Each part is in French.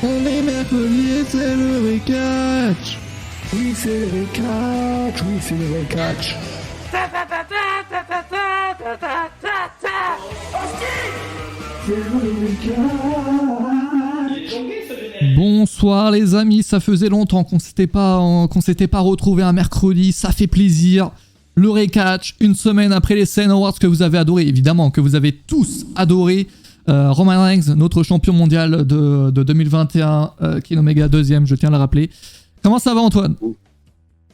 On est mercredi et c'est le recatch. Oui, c'est le recatch. Oui, c'est le recatch. C'est le recatch. Bonsoir les amis, ça faisait longtemps qu'on s'était pas retrouvé un mercredi, ça fait plaisir. Le recatch, une semaine après les Sen Awards que vous avez adoré, évidemment, que vous avez tous adoré. Roman Reigns, notre champion mondial de 2021, Kenny Omega 2ème, je tiens à le rappeler. Comment ça va Antoine?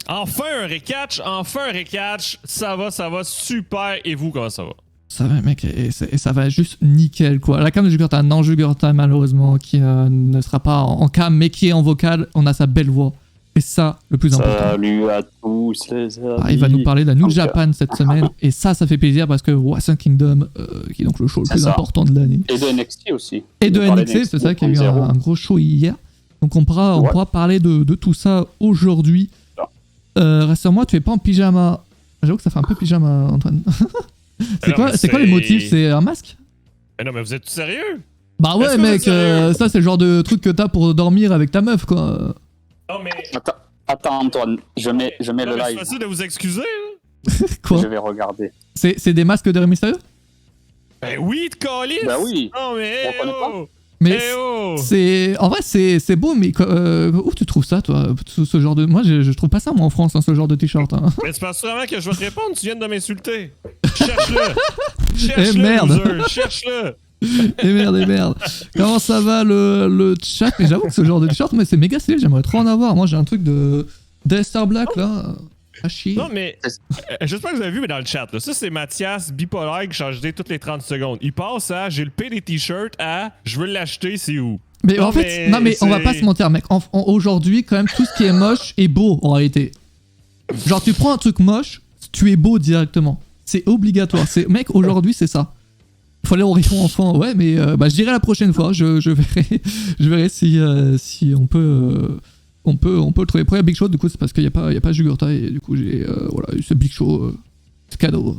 Enfin un recatch, ça va super, et vous comment ça va? Ça va mec, et ça va juste nickel quoi. La cam de Jugurta, non Jugurta malheureusement, qui ne sera pas en cam mais qui est en vocal, on a sa belle voix. Et ça, le plus important. Salut à tous les amis. Il va nous parler de la New Japan cette semaine. Et ça fait plaisir parce que Wrestle Kingdom, qui est donc le show le plus important de l'année. Et de NXT aussi. Et de NXT, c'est ça, qu'il y a eu un gros show hier. Donc on pourra parler de tout ça aujourd'hui. Rassure-moi, tu es pas en pyjama. J'avoue que ça fait un peu pyjama, Antoine. c'est quoi les motifs? C'est un masque? Mais non, mais vous êtes tout sérieux? Bah ouais, mec, ça c'est le genre de truc que t'as pour dormir avec ta meuf, quoi. Non, mais... Attends Antoine, je mets le live. C'est facile de vous excuser, hein? Quoi? Je vais regarder. C'est des masques de Rey Mysterio? Ben oui, de calice! Ben oui! Non, mais mais c'est... En vrai, c'est beau, mais où tu trouves ça, toi? Ce genre de... Moi, je trouve pas ça, moi, en France, hein, ce genre de t-shirt. Hein. Mais c'est pas sûrement que je vais te répondre, tu viens de m'insulter. Cherche-le! Eh merde! Loser. Cherche-le! Et merde. Comment ça va le chat? Mais j'avoue que ce genre de t-shirt, mais c'est méga stylé, j'aimerais trop en avoir. Moi, j'ai un truc de Star Black, là. À chier. Non, mais j'espère que vous avez vu, mais dans le chat, là, ça, c'est Mathias Bipolaire qui change d'idée toutes les 30 secondes. Il passe à j'ai le P des t-shirts à je veux l'acheter, c'est où? Mais non, en fait, on va pas se mentir, mec. Aujourd'hui, quand même, tout ce qui est moche est beau, en réalité. Genre, tu prends un truc moche, tu es beau directement. C'est obligatoire. Mec, aujourd'hui, c'est ça. Faut aller au rayon enfant, ouais, mais je dirai la prochaine fois. Je verrai si on peut le trouver. Pour Big Show, du coup, c'est parce qu'il n'y a pas Jugurta et du coup, j'ai eu ce Big Show. C'est cadeau.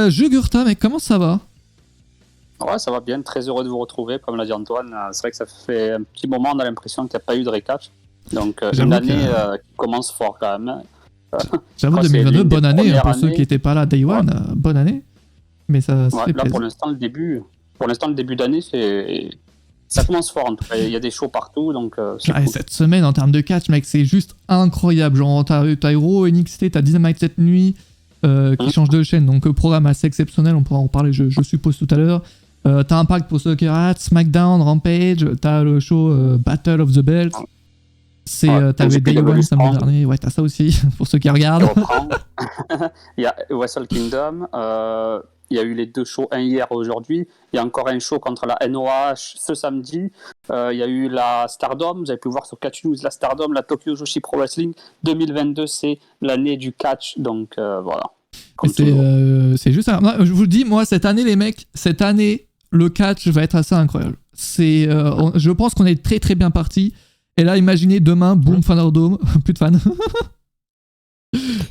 Jugurta, mec, comment ça va? Ouais, ça va bien. Très heureux de vous retrouver, comme l'a dit Antoine. C'est vrai que ça fait un petit moment, on a l'impression qu'il n'y a pas eu de recatch. Donc, une année qui commence fort quand même. J'avoue, 2022, bonne année pour ceux qui n'étaient pas là Day One. Bonne année. Mais ça fait là, pour l'instant, le début d'année, ça commence fort en tout cas. Il y a des shows partout, donc c'est cool. Cette semaine, en termes de catch, mec, c'est juste incroyable. Genre, t'as Hero, NXT, t'as Dynamite cette nuit qui change de chaîne, donc programme assez exceptionnel. On pourra en parler, je suppose, tout à l'heure. T'as Impact pour ceux qui ratent, SmackDown, Rampage, t'as le show Battle of the Belt. T'avais Day One samedi dernier, ouais, t'as ça aussi, pour ceux qui regardent. Il y a Wrestle Kingdom. Il y a eu les deux shows, un hier et aujourd'hui. Il y a encore un show contre la NOH ce samedi. Il y a eu la Stardom. Vous avez pu voir sur Catch News la Stardom, la Tokyo Joshi Pro Wrestling. 2022, c'est l'année du catch. Donc voilà. C'est juste ça. Je vous le dis, moi, cette année, les mecs, le catch va être assez incroyable. Je pense qu'on est très très bien parti. Et là, imaginez demain, boum, Thunderdome, plus de fans.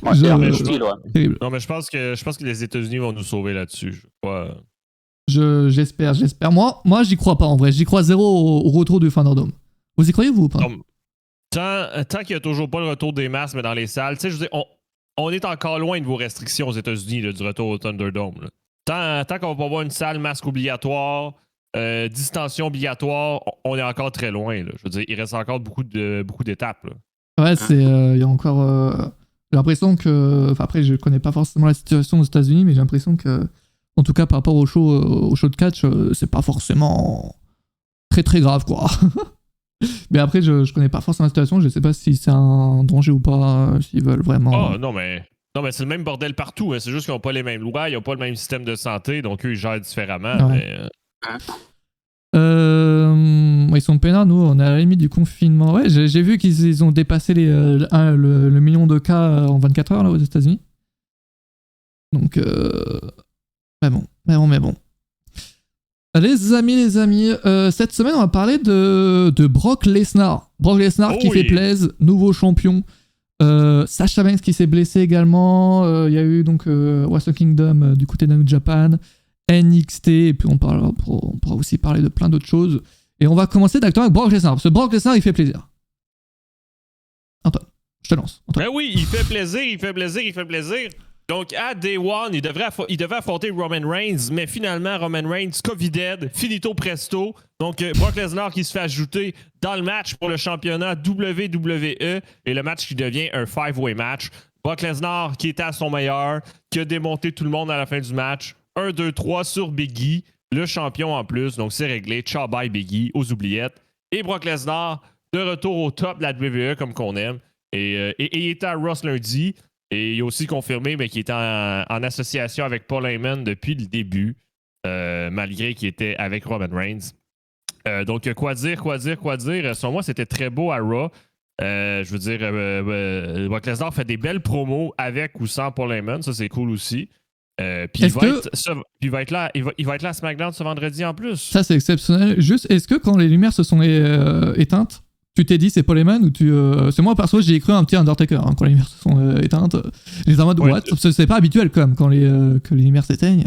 Non, mais je pense que les États-Unis vont nous sauver là-dessus. J'espère. Moi, j'y crois pas en vrai. J'y crois zéro au retour du Thunderdome. Vous y croyez, vous ou pas? Tant qu'il n'y a toujours pas le retour des masses, mais dans les salles, tu sais, je veux dire, on est encore loin de vos restrictions aux États-Unis là, du retour au Thunderdome. Là. Tant qu'on va pas avoir une salle masque obligatoire, distanciation obligatoire, on est encore très loin. Là. Je veux dire, il reste encore beaucoup d'étapes. Là. Ouais, il y a encore. J'ai l'impression que... Enfin, après, je connais pas forcément la situation aux États-Unis, mais j'ai l'impression que, en tout cas, par rapport au show de catch, c'est pas forcément très très grave, quoi. Mais après, je connais pas forcément la situation, je sais pas si c'est un danger ou pas, s'ils veulent vraiment... Oh, non, mais c'est le même bordel partout. Hein. C'est juste qu'ils n'ont pas les mêmes lois, ils n'ont pas le même système de santé, donc eux, ils gèrent différemment. Ouais. Ils sont peinards, nous, on est à la limite du confinement. Ouais, j'ai vu qu'ils ont dépassé le million de cas en 24 heures là, aux États-Unis. Donc, mais bon. Les amis, cette semaine, on va parler de Brock Lesnar. Brock Lesnar qui fait plaise, nouveau champion. Sasha Banks qui s'est blessé également. Il y a eu donc Wrestle Kingdom du côté de New Japan. NXT, et puis on pourra aussi parler de plein d'autres choses. Et on va commencer directement avec Brock Lesnar, parce que Brock Lesnar, il fait plaisir. Antoine, je te lance. Antoine. Ben oui, il fait plaisir. Donc, à Day One, il devait affronter Roman Reigns, mais finalement, Roman Reigns, COVID-dead, finito presto. Donc, Brock Lesnar qui se fait ajouter dans le match pour le championnat WWE et le match qui devient un 5-way match. Brock Lesnar qui était à son meilleur, qui a démonté tout le monde à la fin du match. 1, 2, 3 sur Big E, le champion en plus. Donc, c'est réglé. Ciao, bye Big E, aux oubliettes. Et Brock Lesnar, de retour au top de la WWE comme qu'on aime. Et il était à Raw lundi. Et il a aussi confirmé qu'il était en association avec Paul Heyman depuis le début, malgré qu'il était avec Roman Reigns. Donc, quoi dire? Selon moi, c'était très beau à Raw. Je veux dire, Brock Lesnar fait des belles promos avec ou sans Paul Heyman. Ça, c'est cool aussi. Puis il va être là à SmackDown ce vendredi en plus. Ça, c'est exceptionnel. Juste, est-ce que quand les lumières se sont éteintes, tu t'es dit c'est Paul Heyman ou tu. C'est moi perso, j'ai cru un petit Undertaker quand les lumières se sont éteintes. J'étais en mode what? C'est pas habituel quand même quand que les lumières s'éteignent.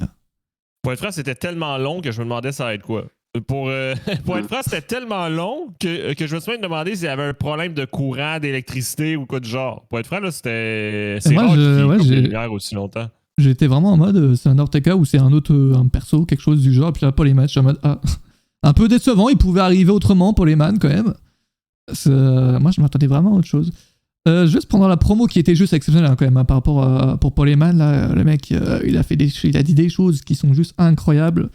Pour être franc, c'était tellement long que je me demandais ça va être quoi. Pour être franc, c'était tellement long que je me suis même demandé s'il y avait un problème de courant, d'électricité ou quoi de genre. Pour être franc, là, c'est rare qu'il y ait des lumières aussi longtemps. J'étais vraiment en mode c'est un Undertaker ou c'est un perso, quelque chose du genre. Puis là, Paul Heyman, je suis en mode un peu décevant. Il pouvait arriver autrement, Paul Heyman quand même. Moi, je m'attendais vraiment à autre chose. Juste pendant la promo qui était juste exceptionnelle quand même par rapport à pour Paul Heyman, là, le mec il a dit des choses qui sont juste incroyables.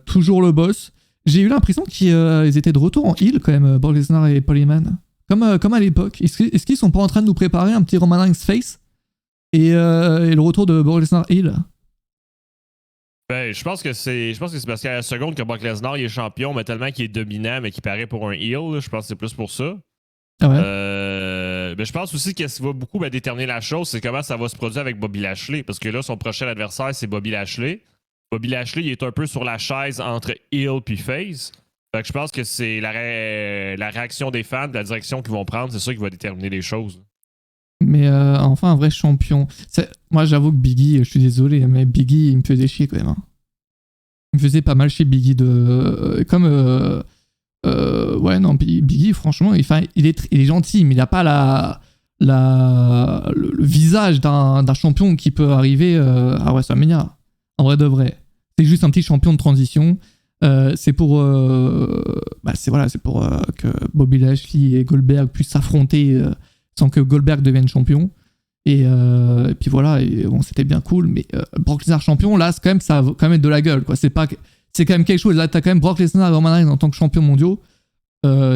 Toujours le boss. J'ai eu l'impression qu'ils étaient de retour en heel quand même, Brock Lesnar et Paul Heyman. Comme à l'époque. Est-ce qu'ils sont pas en train de nous préparer un petit Roman Reigns face et le retour de Brock Lesnar heel? Ben, je pense que c'est parce qu'à la seconde que Brock Lesnar il est champion, mais tellement qu'il est dominant, mais qu'il paraît pour un heel, là, je pense que c'est plus pour ça. Ah ouais? Ben, je pense aussi que ce qui va beaucoup déterminer la chose, c'est comment ça va se produire avec Bobby Lashley. Parce que là, son prochain adversaire, c'est Bobby Lashley. Bobby Lashley, il est un peu sur la chaise entre heel puis face. Fait que je pense que c'est la réaction des fans, la direction qu'ils vont prendre, c'est ça qui va déterminer les choses. Mais enfin, un vrai champion. Moi, j'avoue que Biggie, je suis désolé, mais Biggie, il me faisait chier quand même. Hein. Il me faisait pas mal chier Biggie ouais, non, Biggie, franchement, il est gentil, mais il a pas le visage d'un champion qui peut arriver à WrestleMania. En vrai de vrai. C'est juste un petit champion de transition. C'est pour que Bobby Lashley et Goldberg puissent s'affronter sans que Goldberg devienne champion. Et puis voilà, bon, c'était bien cool, mais Brock Lesnar champion, là, ça va quand même être de la gueule, quoi. C'est quand même quelque chose. Là, t'as quand même Brock Lesnar et Roman Reigns en tant que champion mondiaux.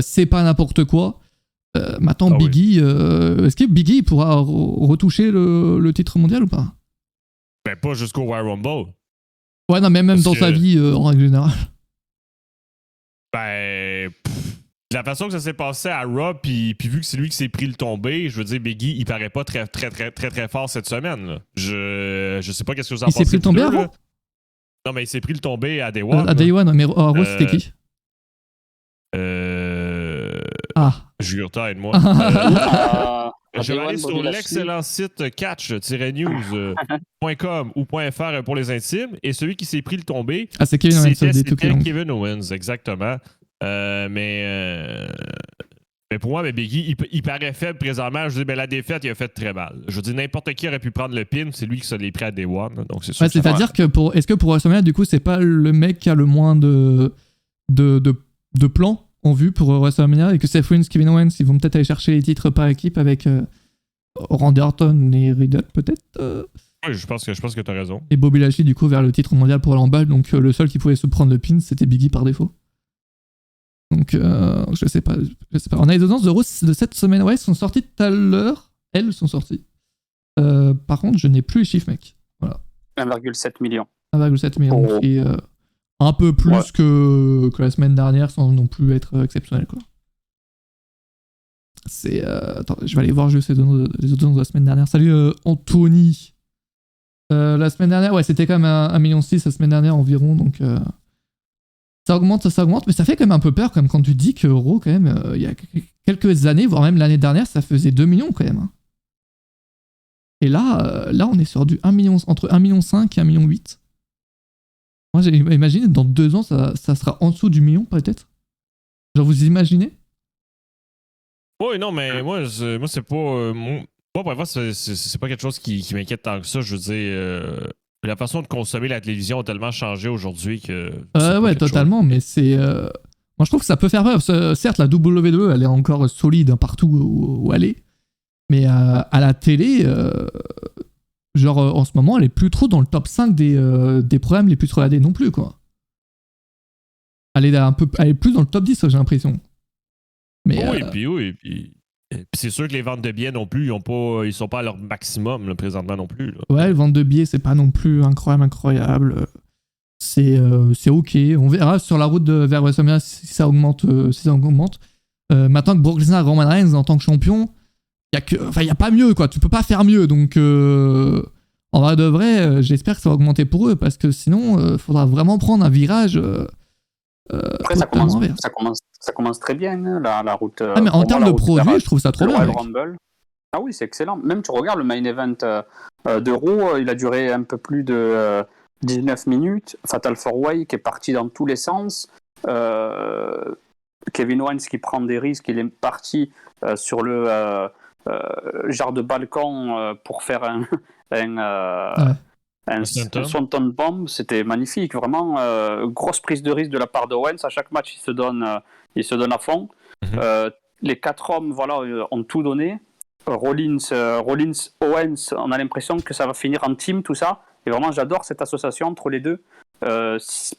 C'est pas n'importe quoi. Maintenant, Biggie, est-ce que Biggie pourra retoucher le titre mondial ou pas? Ben, pas jusqu'au Royal Rumble. Ouais, non, mais même dans sa vie, en règle générale. Ben, la façon que ça s'est passé à Raw, puis vu que c'est lui qui s'est pris le tombé, je veux dire, Biggie, il paraît pas très, très, très, très, très fort cette semaine. Là. Je sais pas qu'est-ce que vous en pensez. Il s'est pris le tombé à Raw? Non, mais il s'est pris le tombé à Day One. À Day One, mais à Raw, c'était qui? Jure-toi, aide-moi. Je vais aller sur l'excellent site catch-news.com ou .fr pour les intimes. Et celui qui s'est pris le tombé, c'est Kevin Owens. C'était Kevin Owens, exactement. Mais pour moi, Biggie, il paraît faible présentement. Je dis, la défaite, il a fait très mal. Je dis, n'importe qui aurait pu prendre le pin, c'est lui qui se l'est pris à Day One. Donc c'est sûr. Ouais, c'est-à-dire que est-ce que pour WrestleMania, du coup, c'est pas le mec qui a le moins de plans en vue pour WrestleMania et que Seth Rollins, Kevin Owens, ils vont peut-être aller chercher les titres par équipe avec Randy Orton et Riddle, peut-être. Oui, je pense que t'as raison. Et Bobby Lashley, du coup, vers le titre mondial pour l'emballe. Donc le seul qui pouvait se prendre le pin, c'était Biggie par défaut. Donc, je sais pas. On a les audiences d'euros de cette semaine. Ouais, elles sont sorties tout à l'heure. Elles sont sorties. Par contre, je n'ai plus les chiffres, mec. Voilà. 1,7 million. 1,7 million. Oh. Qui est un peu plus que la semaine dernière, sans non plus être exceptionnel, quoi. C'est. Attends, je vais aller voir juste les audiences de la semaine dernière. Salut, Anthony. La semaine dernière, ouais, c'était quand même 1,6 million la semaine dernière environ, donc. Ça augmente, mais ça fait quand même un peu peur quand tu dis que Raw, quand même, il y a quelques années, voire même l'année dernière, ça faisait 2 millions quand même. Hein. Et là, on est sur du 1 million, entre 1,5 million et 1,8 million. Moi, j'imagine, dans 2 ans, ça sera en dessous du million, peut-être. Genre, vous imaginez? Oui, non, mais moi c'est pas. Moi, pour moi, c'est pas quelque chose qui m'inquiète tant que ça. Je veux dire, la façon de consommer la télévision a tellement changé aujourd'hui que. Ouais, totalement, mais c'est. Moi, je trouve que ça peut faire peur. Certes, la WWE, elle est encore solide partout où elle est. Mais à la télé, genre, en ce moment, elle est plus trop dans le top 5 des programmes les plus regardés non plus, quoi. Elle est plus dans le top 10, j'ai l'impression. Mais, puis c'est sûr que les ventes de billets non plus, ils sont pas à leur maximum là, présentement non plus. Là. Ouais, les ventes de billets, c'est pas non plus incroyable. C'est ok. On verra sur la route vers WrestleMania si ça augmente. Maintenant que Brock Lesnar a Roman Reigns en tant que champion, il y a pas mieux, quoi. Tu peux pas faire mieux. Donc, en vrai de vrai, j'espère que ça va augmenter pour eux parce que sinon, faudra vraiment prendre un virage. Après, ça commence très bien, hein, la route. Mais en termes de produits, je trouve ça trop bien. Royal Rumble. Ah oui, c'est excellent. Même tu regardes le main event de Raw, il a duré un peu plus de 19 minutes. Fatal 4-Way qui est parti dans tous les sens. Kevin Owens qui prend des risques, il est parti sur le genre de balcon pour faire un Swanton Bomb, c'était magnifique, vraiment grosse prise de risque de la part d'Owens. À chaque match, il se donne à fond. Les 4 hommes, voilà, ont tout donné. Rollins, Owens, on a l'impression que ça va finir en team, tout ça. Et vraiment, j'adore cette association entre les deux.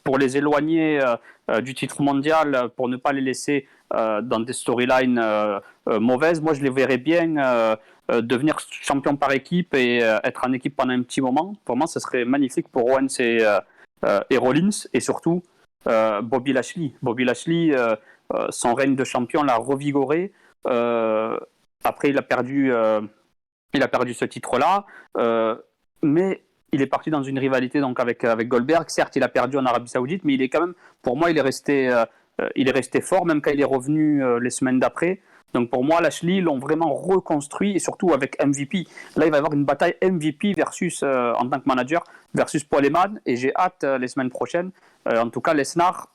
Pour les éloigner du titre mondial, pour ne pas les laisser dans des storylines mauvaises, moi je les verrais bien devenir champion par équipe et être en équipe pendant un petit moment. Pour moi, ce serait magnifique pour Owens et Rollins, et surtout Bobby Lashley. Bobby Lashley, son règne de champion l'a revigoré. Après, il a perdu ce titre-là, mais il est parti dans une rivalité donc avec Goldberg. Certes, il a perdu en Arabie Saoudite, mais il est quand même, pour moi, il est resté fort, même quand il est revenu les semaines d'après. Donc pour moi, Lashley, ils l'ont vraiment reconstruit, et surtout avec MVP. Là, il va y avoir une bataille MVP versus, en tant que manager, versus Paul Heyman, et j'ai hâte les semaines prochaines. En tout cas, Lesnar,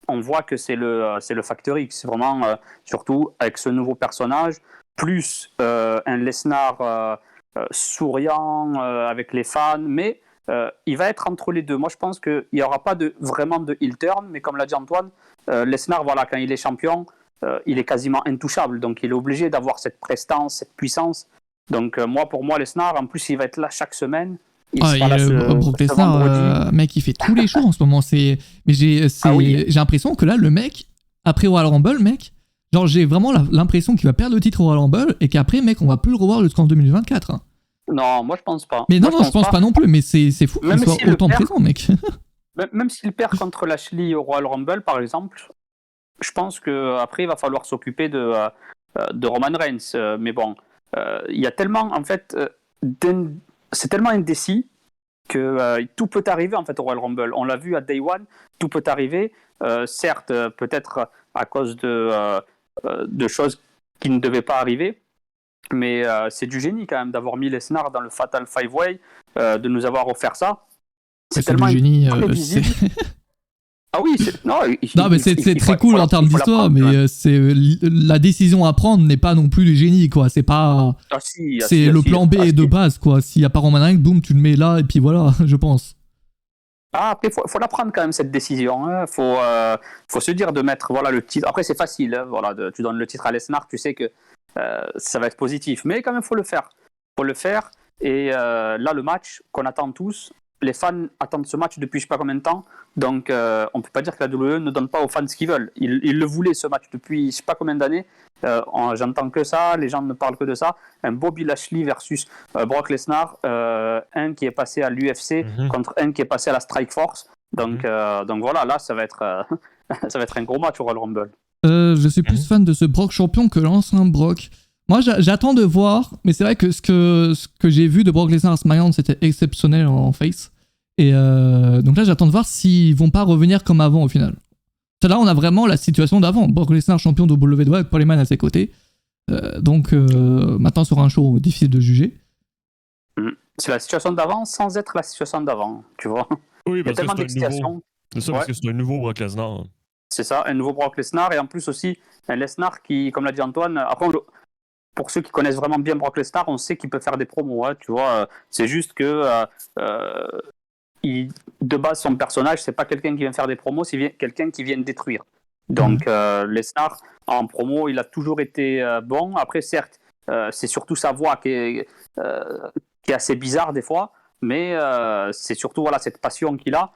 on voit que c'est le Factor X. C'est vraiment, surtout avec ce nouveau personnage, plus un Lesnar souriant avec les fans, mais il va être entre les deux. Moi, je pense qu'il n'y aura pas vraiment de heel turn, mais comme l'a dit Antoine, Lesnar, voilà, quand il est champion, il est quasiment intouchable, donc il est obligé d'avoir cette prestance, cette puissance. Donc pour moi, Lesnar, en plus, il va être là chaque semaine. Brock Lesnar, mec, il fait tous les shows en ce moment. J'ai l'impression que là, le mec, après Royal Rumble, mec, genre j'ai vraiment l'impression qu'il va perdre le titre au Royal Rumble et qu'après, mec, on va plus le revoir jusqu'en 2024. Hein. Non, moi je pense pas. Mais non, je pense pas non plus, mais c'est fou qu'il soit autant présent, mec. Même s'il perd contre Lashley au Royal Rumble, par exemple, je pense qu'après, il va falloir s'occuper de Roman Reigns. Mais bon, il y a tellement, en fait, c'est tellement indécis que tout peut arriver, en fait, au Royal Rumble. On l'a vu à Day One, tout peut arriver. Certes, peut-être à cause de choses qui ne devaient pas arriver. Mais c'est du génie, quand même, d'avoir mis Lesnar dans le Fatal 5-Way, de nous avoir offert ça. C'est tellement du génie. Ah oui, mais c'est très cool en termes d'histoire, mais la décision à prendre n'est pas non plus du génie, quoi. C'est pas. C'est le plan B de base, quoi. S'il n'y a pas Roman Reigns, boum, tu le mets là, et puis voilà, je pense. Après, faut la prendre quand même, cette décision. Hein. Faut se dire de mettre le titre. Après, c'est facile. Hein, tu donnes le titre à Lesnar, tu sais que ça va être positif. Mais quand même, faut le faire. Et là, le match qu'on attend tous. Les fans attendent ce match depuis je ne sais pas combien de temps, donc on ne peut pas dire que la WWE ne donne pas aux fans ce qu'ils veulent. Ils le voulaient, ce match, depuis je ne sais pas combien d'années. J'entends que ça, les gens ne parlent que de ça. Un Bobby Lashley versus Brock Lesnar, un qui est passé à l'UFC contre un qui est passé à la Strike Force. Donc voilà, là ça va être un gros match au Royal Rumble. Je suis plus fan de ce Brock champion que l'ancien Brock. Moi, j'attends de voir, mais c'est vrai que ce que j'ai vu de Brock Lesnar à SmackDown, c'était exceptionnel en face. Et donc là, j'attends de voir s'ils vont pas revenir comme avant au final. Là, on a vraiment la situation d'avant. Brock Lesnar, champion de WWE avec Paul Heyman à ses côtés. Donc maintenant, sur un show difficile de juger. C'est la situation d'avant sans être la situation d'avant, tu vois. Oui, il y a tellement d'excitation. C'est ça, parce que c'est un nouveau Brock Lesnar. C'est ça, un nouveau Brock Lesnar, et en plus aussi un Lesnar qui, comme l'a dit Antoine, après, pour ceux qui connaissent vraiment bien Brock Lesnar, on sait qu'il peut faire des promos, tu vois. C'est juste que de base, son personnage, c'est pas quelqu'un qui vient faire des promos, c'est quelqu'un qui vient détruire. Donc Lesnar, en promo, il a toujours été bon. Après, certes, c'est surtout sa voix qui est assez bizarre des fois, mais c'est surtout cette passion qu'il a,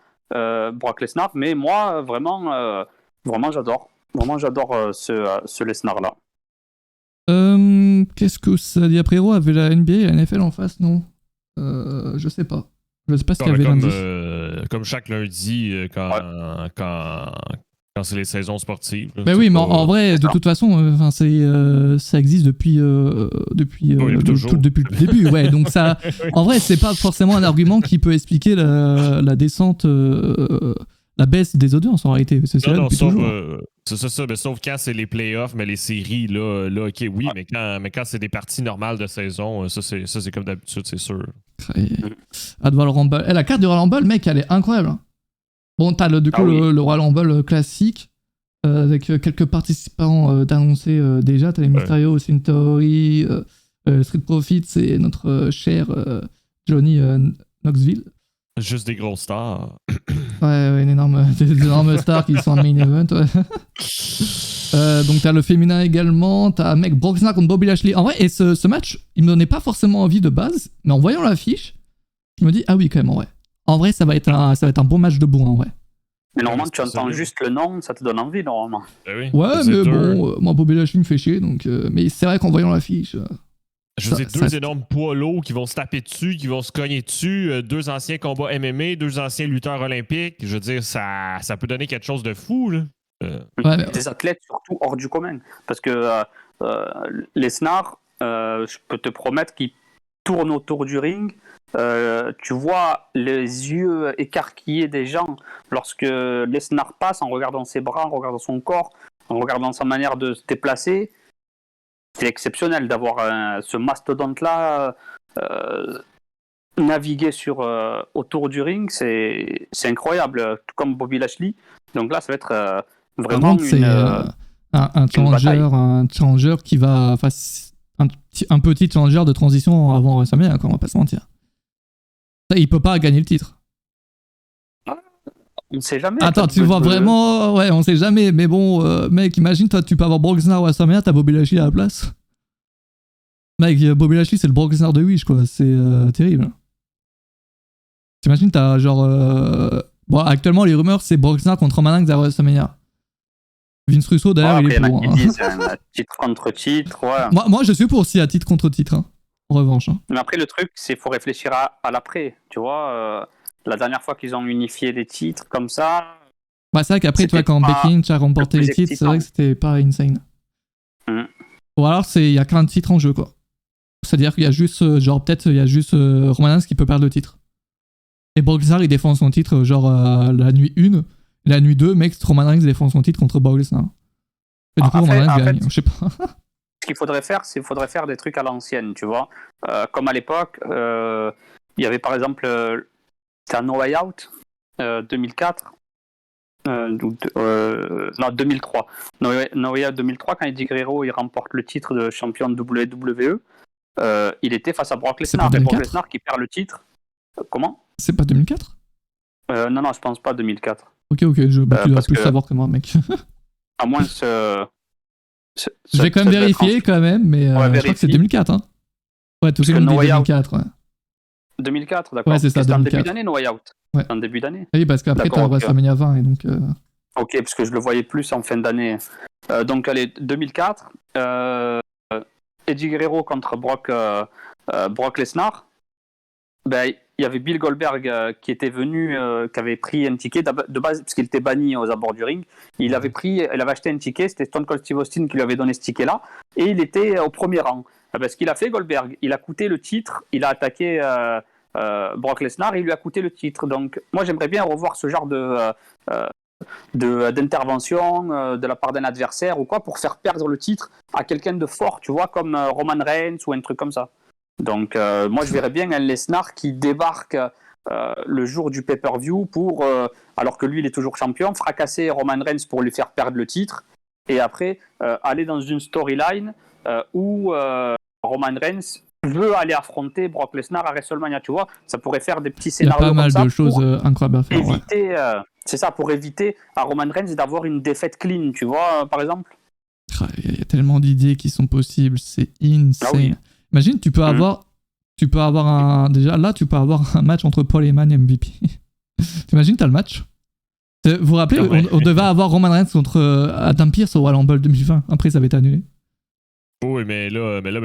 Brock Lesnar. Mais moi, vraiment, j'adore. Vraiment, j'adore ce Lesnar-là. Qu'est-ce que ça dit après Raw avait la NBA et la NFL en face, non je sais pas. Je sais pas ce qu'il y avait lundi. Comme chaque lundi, quand c'est les saisons sportives. Ben oui, mais en vrai, de toute façon, ça existe depuis le début. Ouais, donc ça, en vrai, c'est pas forcément un argument qui peut expliquer la descente, la baisse des audiences en réalité. C'est ça depuis toujours. C'est ça, mais sauf quand c'est les playoffs, mais les séries, là ok, oui, mais quand c'est des parties normales de saison, ça c'est comme d'habitude, c'est sûr. À devoir le Rumble. La carte du Royal Rumble, mec, elle est incroyable. Bon, t'as le Royal Rumble classique, avec quelques participants d'annoncer déjà. T'as les Mysterio, Centauri, Street Profits et notre cher Johnny Knoxville. Juste des grosses stars. Ouais, des énormes stars qui sont en main event. Ouais. Donc t'as le féminin également, t'as Brock Lesnar contre Bobby Lashley. En vrai, et ce match, il me donnait pas forcément envie de base, mais en voyant l'affiche, je me dis ah oui quand même en vrai. En vrai, ça va être un bon match de bourrin en vrai. Mais normalement, tu entends juste le nom, ça te donne envie normalement. Oui, ouais, mais bon, moi Bobby Lashley me fait chier, donc. Mais c'est vrai qu'en voyant l'affiche. Je veux dire, deux énormes poids lourds qui vont se taper dessus, qui vont se cogner dessus, deux anciens combats MMA, deux anciens lutteurs olympiques. Je veux dire, ça peut donner quelque chose de fou, là. Des athlètes surtout hors du commun. Parce que Lesnar, je peux te promettre qu'il tourne autour du ring. Tu vois les yeux écarquillés des gens lorsque Lesnar passe en regardant ses bras, en regardant son corps, en regardant sa manière de se déplacer. C'est exceptionnel d'avoir ce mastodonte-là naviguer autour du ring, c'est incroyable, tout comme Bobby Lashley. Donc là, ça va être vraiment un challenger qui va... Enfin, un petit challenger de transition avant WrestleMania, on va pas se mentir. Il peut pas gagner le titre. On sait jamais. Attends, tu vois vraiment... Ouais, on sait jamais, mais bon, mec, imagine, toi, tu peux avoir Brock Lesnar ou WrestleMania, t'as Bobby Lashley à la place. Mec, Bobby Lashley, c'est le Brock Lesnar de Wish, quoi. C'est terrible. T'imagines, t'as genre... Bon, actuellement, les rumeurs, c'est Brock Lesnar contre Roman Reigns à WrestleMania. Vince Russo, d'ailleurs, il est pour. Il disent titre contre titre, ouais. Moi, je suis pour aussi à titre contre titre, hein. En revanche. Hein. Mais après, le truc, c'est qu'il faut réfléchir à l'après, tu vois. La dernière fois qu'ils ont unifié les titres comme ça... Bah, c'est vrai qu'après, tu vois, quand Becky Lynch a remporté les titres, c'est vrai que c'était pas insane. Ou alors, il y a qu'un titre en jeu, quoi. C'est-à-dire qu'il y a juste, il y a juste Roman Reigns qui peut perdre le titre. Et Brock Lesnar, il défend son titre, la nuit 1. La nuit 2, mec, Roman Reigns défend son titre contre Brock Lesnar. Et du coup, Roman Reigns gagne, je sais pas. Ce qu'il faudrait faire, c'est faire des trucs à l'ancienne, tu vois. Comme à l'époque, il y avait par exemple c'était un No Way Out 2004. Non, 2003. No Way Out 2003, quand Eddie Guerrero il remporte le titre de champion de WWE, il était face à Brock Lesnar. Et Brock Lesnar qui perd le titre. Comment ? C'est pas 2004 ? Non, je pense pas 2004. Ok, tu dois plus savoir que moi, mec. À moins je vais quand même vérifier, quand même, mais je crois que c'est 2004. Hein. Ouais, tout ce que no 2004. Ouais. 2004, d'accord. Ouais, c'est ça, 2004. C'est en début d'année, No Way Out. Ouais. C'est en début d'année. Oui, parce qu'après, t'as WrestleMania 20, et donc... Ok, parce que je le voyais plus en fin d'année. Donc, allez, 2004. Eddie Guerrero contre Brock Lesnar. Ben, il y avait Bill Goldberg qui était venu, qui avait pris un ticket de base, parce qu'il était banni aux abords du ring. Il avait acheté un ticket, c'était Stone Cold Steve Austin qui lui avait donné ce ticket-là, et il était au premier rang. Ce qu'il a fait, Goldberg, il a coûté le titre, il a attaqué Brock Lesnar, et il lui a coûté le titre. Donc, moi, j'aimerais bien revoir ce genre d'intervention de la part d'un adversaire ou quoi, pour faire perdre le titre à quelqu'un de fort, tu vois, comme Roman Reigns ou un truc comme ça. Donc, moi, je verrais bien un Lesnar qui débarque le jour du pay-per-view pour, alors que lui il est toujours champion, fracasser Roman Reigns pour lui faire perdre le titre et après aller dans une storyline où Roman Reigns veut aller affronter Brock Lesnar à WrestleMania, tu vois, ça pourrait faire des petits Il y a scénarios pas mal comme ça de choses pour incroyables à faire. Ouais. éviter, c'est ça, pour éviter à Roman Reigns d'avoir une défaite clean, tu vois, par exemple. Il y a tellement d'idées qui sont possibles, c'est insane. Ah oui. Imagine, tu peux avoir déjà là, tu peux avoir un match entre Paul Heyman et MVP. T'imagines, t'as le match. Vous vous rappelez, Ouais. on devait avoir Roman Reigns contre Adam Pearce au Royal Rumble 2020. Après, ça avait été annulé. Oui, mais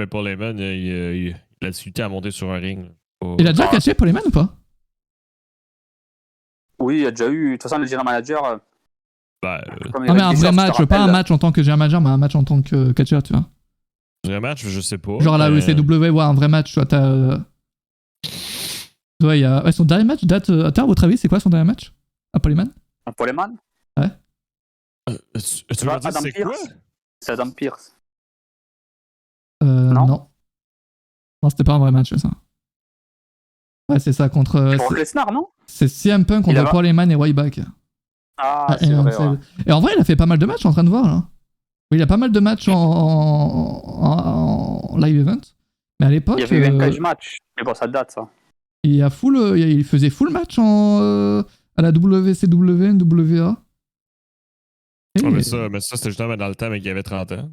Paul Heyman, il a discuté à monter sur un ring. Oh. Il a déjà catché Paul Heyman ou pas? Oui, il y a déjà eu, de toute façon, le general manager. Comme Ah, mais Eric un vrai Bischoff, je te match, pas un rappelle. match en tant que GM manager, mais un match en tant que catcher, tu vois. Vrai match, je sais pas. Genre là, mais- ECW, ouais, un vrai match, tu vois, t'as. Ouais, il y a. Ouais, son dernier match date. Attends, à votre avis, c'est quoi son dernier match? À Paul Heyman? Paul Heyman, Tu veux dire Adam c'est quoi? Pearce. C'est Adam Pearce. Non. Non. Non, c'était pas un vrai match, ça. Ouais, c'est ça, contre. Brock Lesnar, non? C'est CM Punk contre avait- Paul Heyman et Ryback. Ah, c'est vrai, ouais. Et en vrai, il a fait pas mal de matchs, en train de voir, là. Oui, il a pas mal de matchs en live event. Mais à l'époque, Il y avait eu un cage match. Mais bon, ça date, ça. il faisait full match à la WCW, NWA. Et- Ouais, mais ça, c'était justement dans le temps, mais il avait 30 ans.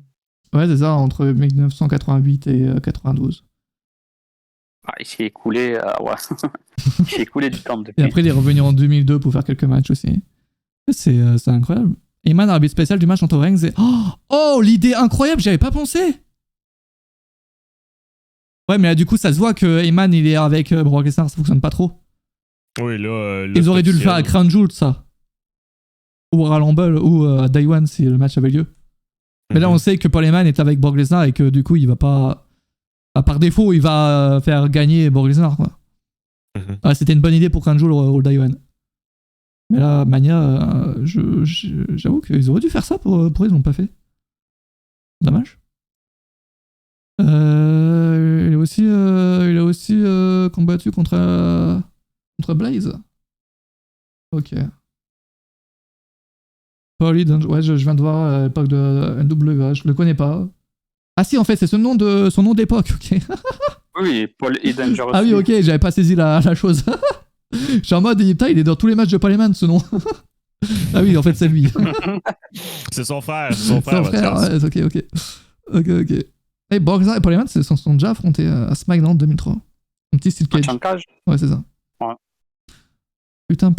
Ouais, c'est ça, entre 1988 et 92. Ah, il s'est écoulé, ouais. Il s'est écoulé du temps Et depuis. après, il est revenu en 2002 pour faire quelques matchs aussi. C'est incroyable. Heyman, arbitre spécial du match entre Reigns et... Oh, l'idée incroyable, j'y avais pas pensé. Ouais, mais là, du coup, ça se voit que Heyman, il est avec Brock Lesnar, ça fonctionne pas trop. Oui, là Ils auraient dû le c'est faire à Crown Jewel, ça. Ou à Royal Rumble, ou à Day One, si le match avait lieu. Mais là, on sait que Paul Heyman est avec Brock Lesnar et que du coup, il va pas... par défaut, il va faire gagner Brock Lesnar, quoi. Ah, c'était une bonne idée pour Crown Jewel au Day One. Mais là, Mania, j'avoue qu'ils auraient dû faire ça, pour ils l'ont pas fait. Dommage. Il a aussi combattu contre Blaze. Ok. Paulie Dungeon. Ouais, je viens de voir à l'époque de NWA, je le connais pas. Ah si, en fait, c'est son nom d'époque, ok. Oui, Paul et Dangerous. Ah oui, ok, j'avais pas saisi la chose. Je suis en mode, putain, il est dans tous les matchs de Paul Heyman, ce nom. Ah oui, en fait, c'est lui. C'est son frère, son frère. Son frère, ouais, ok. Et Brock Lesnar et Paul Heyman se sont déjà affrontés à SmackDown 2003. Un petit steel cage. Match en cage. Ouais, c'est ça. Ouais. Putain.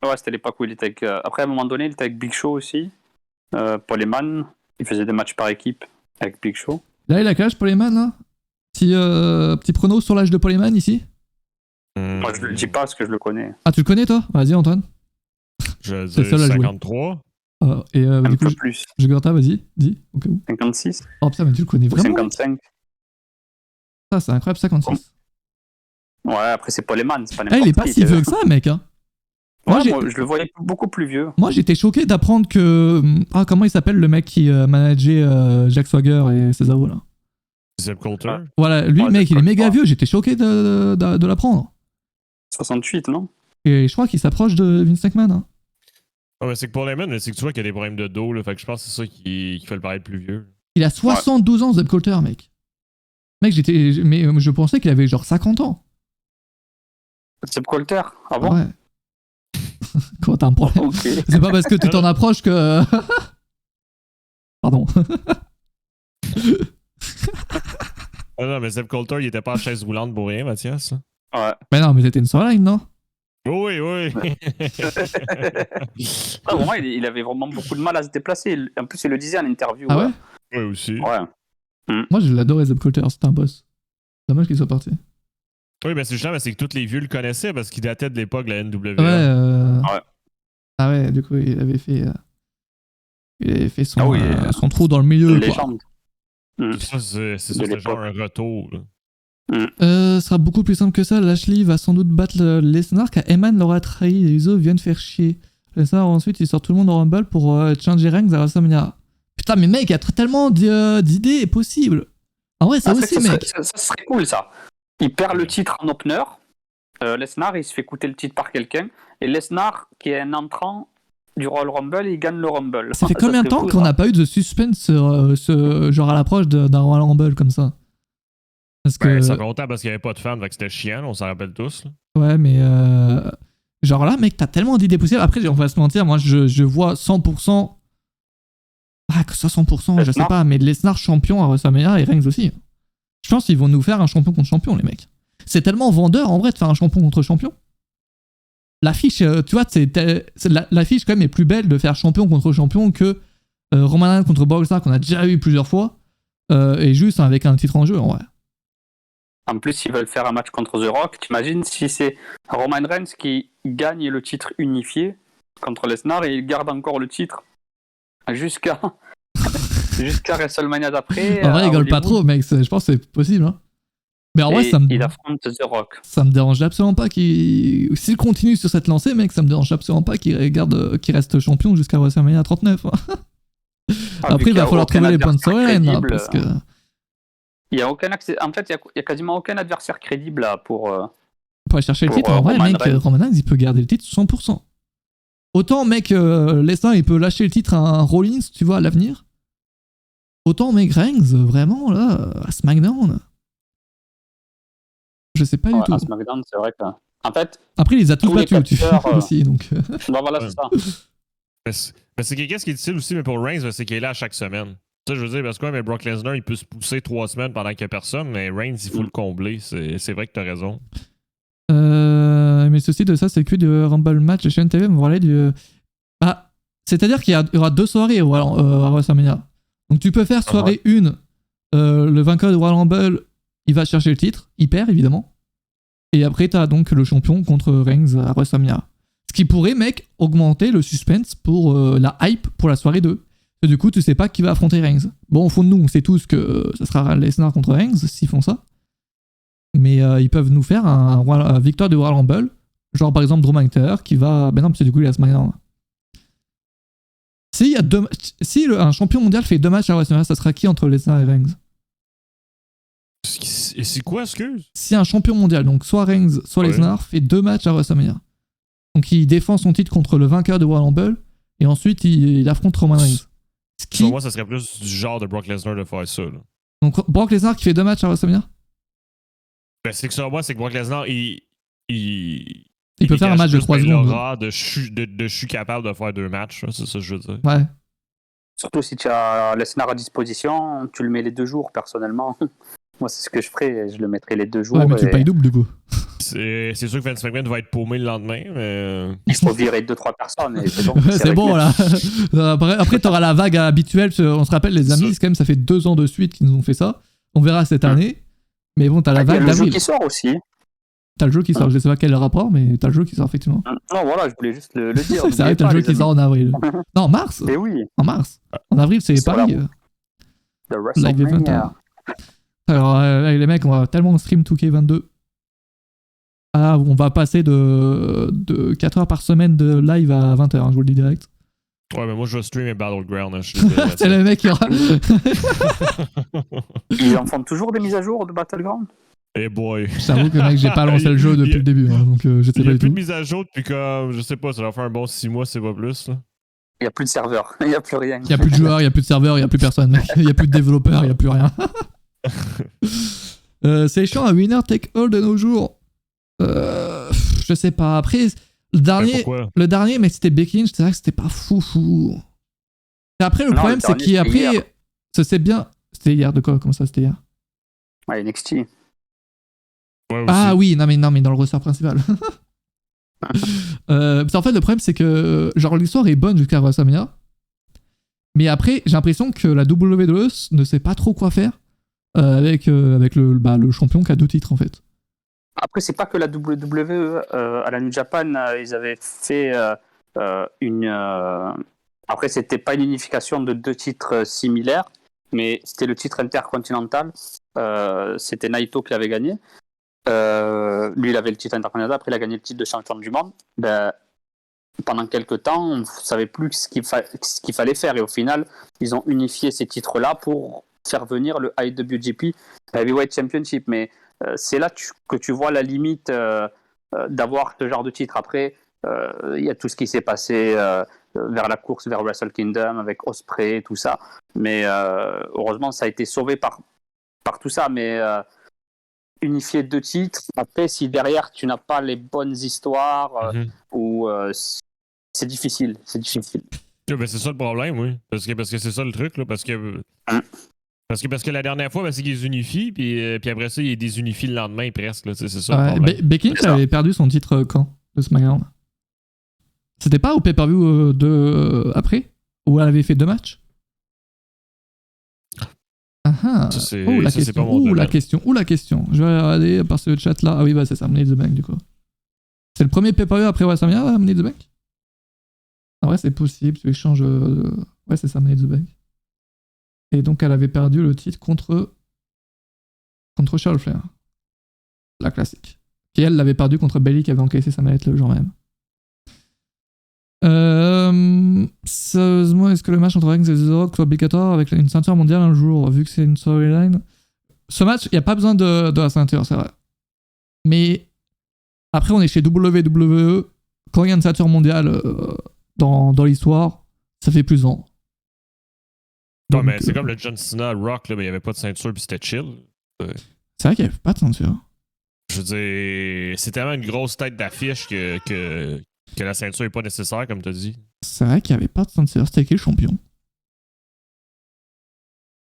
Ouais, c'était l'époque où il était avec. Après, à un moment donné, il était avec Big Show aussi. Paul Heyman, il faisait des matchs par équipe avec Big Show. Là, il a quel âge, Paul Heyman, là Petit prono sur l'âge de Paul Heyman, ici. Moi, je le dis pas parce que je le connais. Ah, tu le connais, toi? Vas-y, Antoine. Je C'est dis seul à jouer. 53. Et Un du coup, peu plus. Jugurta, vas-y, dis, au cas où. 56 Oh putain, mais tu le connais ou vraiment? 55. Ça, c'est incroyable, 56. Ouais, après, c'est Paul Heyman, c'est pas Eh, n'importe il est pas qui, si vieux que ça, mec, hein. Ouais, Moi, moi, je le voyais beaucoup plus vieux. Moi, j'étais choqué d'apprendre que... Ah, comment il s'appelle le mec qui manageait Jack Swagger et Cesaro, là? Zeb Coulter. Voilà, lui, Ouais, mec, il est Jack méga Swagger. vieux. J'étais choqué de l'apprendre. 68, non? Et je crois qu'il s'approche de Vince McMahon. Hein. Ouais, mais c'est que pour les men, c'est que tu vois qu'il y a des problèmes de dos, là. Fait que je pense que c'est ça qui fait le paraître plus vieux. Il a 72 ans, Zeb Coulter, mec. Mec, mais je pensais qu'il avait genre 50 ans. Zeb Coulter? Ah bon? Ouais. Comment t'as un problème? Ok. C'est pas parce que tu t'en approches que... Pardon. Ah non, mais Zeb Coulter, il était pas en chaise roulante pour rien, Mathias. Ouais. Mais non, mais c'était une storyline, non? Oui. Ah, vraiment, il avait vraiment beaucoup de mal à se déplacer. En plus, il le disait en interview. Ah ouais? Oui, aussi. Ouais. Moi, je l'adorais, Zeb Coulter. C'était un boss. Dommage qu'il soit parti. Oui, mais c'est justement, c'est que tous les vieux le connaissaient parce qu'il datait de l'époque de la NWA. Ouais. Ouais. Ah ouais, du coup, il avait fait son, Ah oui, son trou dans le milieu. Quoi. Légende. Ça, c'est ça, De c'est genre l'époque. un retour. Là. Ce sera beaucoup plus simple que ça. Lashley va sans doute battre Lesnar car Heyman l'aura trahi. Les autres viennent faire chier. Lesnar ensuite il sort tout le monde en Rumble pour changer Reigns à WrestleMania. Putain, mais mec, il y a tellement d'idées possibles. En vrai, ça Ah, aussi, mec. Ça serait cool, ça. Il perd le titre en opener. Lesnar, il se fait coûter le titre par quelqu'un. Et Lesnar, qui est un entrant du Royal Rumble, il gagne le Rumble. Ça fait combien de temps qu'on n'a pas eu de suspense genre à l'approche d'un Royal Rumble comme ça? Parce que... ça fait longtemps parce qu'il n'y avait pas de fans, donc c'était chiant, on s'en rappelle tous. Là. Ouais, mais genre là, mec, t'as tellement d'idées possibles. Après, on va se mentir, moi, je vois 100%. Ah, que ça 100%, je sais pas, mais Lesnar champion à WrestleMania et Reigns aussi. Je pense qu'ils vont nous faire un champion contre champion, les mecs. C'est tellement vendeur, en vrai, de faire un champion contre champion. L'affiche, tu vois, l'affiche, quand même, est plus belle de faire champion contre champion que Roman Reigns contre Brock Lesnar, qu'on a déjà eu plusieurs fois, et juste avec un titre en jeu, en vrai. En plus, ils veulent faire un match contre The Rock. T'imagines si c'est Roman Reigns qui gagne le titre unifié contre Lesnar et il garde encore le titre jusqu'à WrestleMania d'après. En vrai, ils rigolent pas trop, mec. Je pense que c'est possible. Hein. Mais en vrai, il affronte The Rock. Ça me dérange absolument pas qu'il. S'il continue sur cette lancée, mec, ça me dérange absolument pas qu'il reste champion jusqu'à WrestleMania 39. Après, il va falloir trouver les points de storyline, là, parce que. Il y a aucun accès. En fait, il y a quasiment aucun adversaire crédible là pour aller chercher le titre. En vrai, mec, Roman Reigns, il peut garder le titre 100%. Autant, mec, Lesnar, il peut lâcher le titre à un Rollins, tu vois, à l'avenir. Autant, mec, Reigns, vraiment, là, à SmackDown. Je sais pas du tout. À SmackDown, c'est vrai que. En fait. Après, il les a tous battus, tu vois, aussi, donc. Bon, voilà, c'est ça. Mais c'est qu'est-ce qui est difficile aussi, mais pour Reigns, c'est qu'il est là chaque semaine. Ça, je veux dire, parce que mais Brock Lesnar, il peut se pousser 3 semaines pendant qu'il n'y a personne, mais Reigns, il faut le combler. C'est vrai que t'as raison. Mais ceci de ça, c'est que du Rumble match. Chaîne TV me parlait du. Ah, c'est-à-dire qu'il y aura 2 soirées à WrestleMania. Donc tu peux faire soirée 1, le vainqueur de Royal Rumble, il va chercher le titre, il perd évidemment. Et après, t'as donc le champion contre Reigns à WrestleMania. Ce qui pourrait, mec, augmenter le suspense pour la hype pour la soirée 2. Et du coup, tu sais pas qui va affronter Reigns. Bon, au fond de nous, on sait tous que ce sera Lesnar contre Reigns s'ils font ça. Mais ils peuvent nous faire un victoire de Royal Rumble. Genre par exemple Drew McIntyre qui va. Ben non, parce que du coup il a SmackDown. Si un champion mondial fait 2 matchs à WrestleMania, ça sera qui entre Lesnar et Reigns? Et c'est quoi, excuse? Si un champion mondial, donc soit Reigns, soit Lesnar, fait 2 matchs à WrestleMania. Donc il défend son titre contre le vainqueur de Royal Rumble et ensuite il affronte Roman Reigns. Pour moi, ça serait plus du genre de Brock Lesnar de faire ça. Là. Donc Brock Lesnar qui fait 2 matchs à WrestleMania? Ben, c'est que ça, moi, c'est que Brock Lesnar, il peut faire un match de 3 secondes. Je suis capable de faire 2 matchs, c'est ça que je veux dire. Ouais. Surtout si tu as Lesnar à disposition, tu le mets les 2 jours, personnellement. Moi, c'est ce que je ferais, je le mettrais les 2 jours. Ouais, mais tu payes double, du coup. C'est sûr que Vince McMahon va être paumé le lendemain, mais... Il faut virer 2-3 personnes, et c'est bon. C'est bon, là. Après, t'auras la vague habituelle. On se rappelle, les amis, quand même, ça fait 2 ans de suite qu'ils nous ont fait ça. On verra cette année. Mais bon, t'as la vague d'avril. Il y a le jeu qui sort aussi. T'as le jeu qui sort, je sais pas quel est le rapport, mais t'as le jeu qui sort, effectivement. Non, voilà, je voulais juste le dire. C'est vrai, t'as le jeu qui sort en avril. Non, en mars. Mais oui. En mars. En avril, c'est pareil. The WrestleMania. Alors, les mecs, on va tellement stream 2K22. Ah, on va passer de 4 heures par semaine de live à 20 heures, je vous le dis direct. Ouais, mais moi, je vais streamer Battleground. Hein, c'est le mec qui aura... Ils en font toujours des mises à jour de Battleground? Eh boy. J'avoue que mec, j'ai pas lancé le jeu depuis le début, hein, donc je sais pas du tout. Il y a plus de mise à jour depuis comme, je sais pas, ça va faire un bon 6 mois, c'est pas plus. Là. Il y a plus de serveurs, il y a plus rien. Il y a plus de joueurs, il y a plus de serveurs, il y a plus personne, mec. Il y a plus de développeurs, il y a plus rien. C'est chiant, un winner take all de nos jours. Je sais pas. Après, le dernier, mais c'était Becky Lynch, c'est vrai que c'était pas fou. Et après, le problème, c'est qu'après, ça c'est bien. C'était hier, de quoi? Comment ça, c'était hier? Ouais, NXT. Ouais, ah oui, non mais dans le ressort principal. En fait, le problème, c'est que genre l'histoire est bonne jusqu'à WrestleMania. Mais après, j'ai l'impression que la WWE ne sait pas trop quoi faire avec le champion qui a 2 titres, en fait. Après, c'est pas que la WWE, à la New Japan, ils avaient fait Après, c'était pas une unification de 2 titres similaires, mais c'était le titre intercontinental. C'était Naito qui l'avait gagné. Lui, il avait le titre intercontinental, après il a gagné le titre de champion du monde. Pendant quelques temps, on ne savait plus ce qu'il fallait faire, et au final, ils ont unifié ces titres-là pour faire venir le IWGP Heavyweight Championship. Mais c'est là que tu vois la limite d'avoir ce genre de titre. Après, il y a tout ce qui s'est passé vers la course vers Wrestle Kingdom avec Ospreay, tout ça. Mais heureusement, ça a été sauvé par tout ça. Mais unifier 2 titres, après, si derrière tu n'as pas les bonnes histoires, ou c'est difficile. Ouais, ben, c'est ça le problème, oui. Parce que c'est ça le truc, là. Parce que la dernière fois, c'est qu'ils unifient, puis après ça, ils désunifient le lendemain presque. Là, c'est ça le problème. Becky Lynch avait perdu son titre quand de SmackDown? C'était pas au pay-per-view après? Où elle avait fait 2 matchs? Ah, Ça, c'est la ça, c'est pas question. mon domaine. La question. Je vais regarder par ce chat là. Ah oui, bah c'est ça, Money in the Bank du coup. C'est le premier pay-per-view après WrestleMania, Money in the Bank? En vrai, c'est possible, tu échanges. Ouais, c'est ça, Money in the Bank. Et donc, elle avait perdu le titre contre Charlotte Flair. La classique. Et elle l'avait perdu contre Bayley qui avait encaissé sa mallette le jour même. Sérieusement, est-ce que le match entre Reigns et The Rock soit obligatoire avec une ceinture mondiale un jour, vu que c'est une storyline? Ce match, il n'y a pas besoin de la ceinture, c'est vrai. Mais après, on est chez WWE. Quand il y a une ceinture mondiale dans l'histoire, ça fait plus ans. Non, mais c'est comme le John Cena Rock, là, mais il n'y avait pas de ceinture puis c'était chill. C'est vrai qu'il n'y avait pas de ceinture. Je veux dire, c'est tellement une grosse tête d'affiche que la ceinture n'est pas nécessaire, comme tu as dit. C'est vrai qu'il n'y avait pas de ceinture. C'était qui le champion?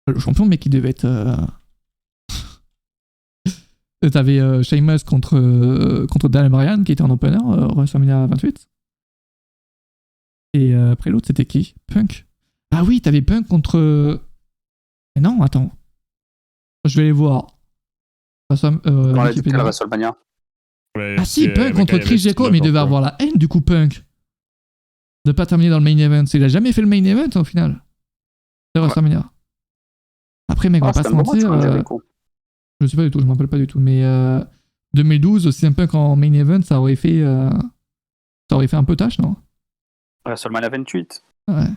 Le champion, mais qui devait être. T'avais Sheamus contre Daniel Bryan qui était en opener, WrestleMania 28. Et après l'autre, c'était qui? Punk. Ah oui, t'avais Punk contre. Mais non, attends. Je vais les voir. C'était la WrestleMania. Ouais, ah si, Punk contre Chris Jericho, mais il devait avoir la haine du coup, Punk. De pas terminer dans le main event. Il a jamais fait le main event au final. De WrestleMania. Après, mec, on va pas se mentir. Je sais pas du tout, je m'en rappelle pas du tout. Mais 2012, aussi un Punk en main event, ça aurait fait un peu tâche, non? WrestleMania 28. Ouais.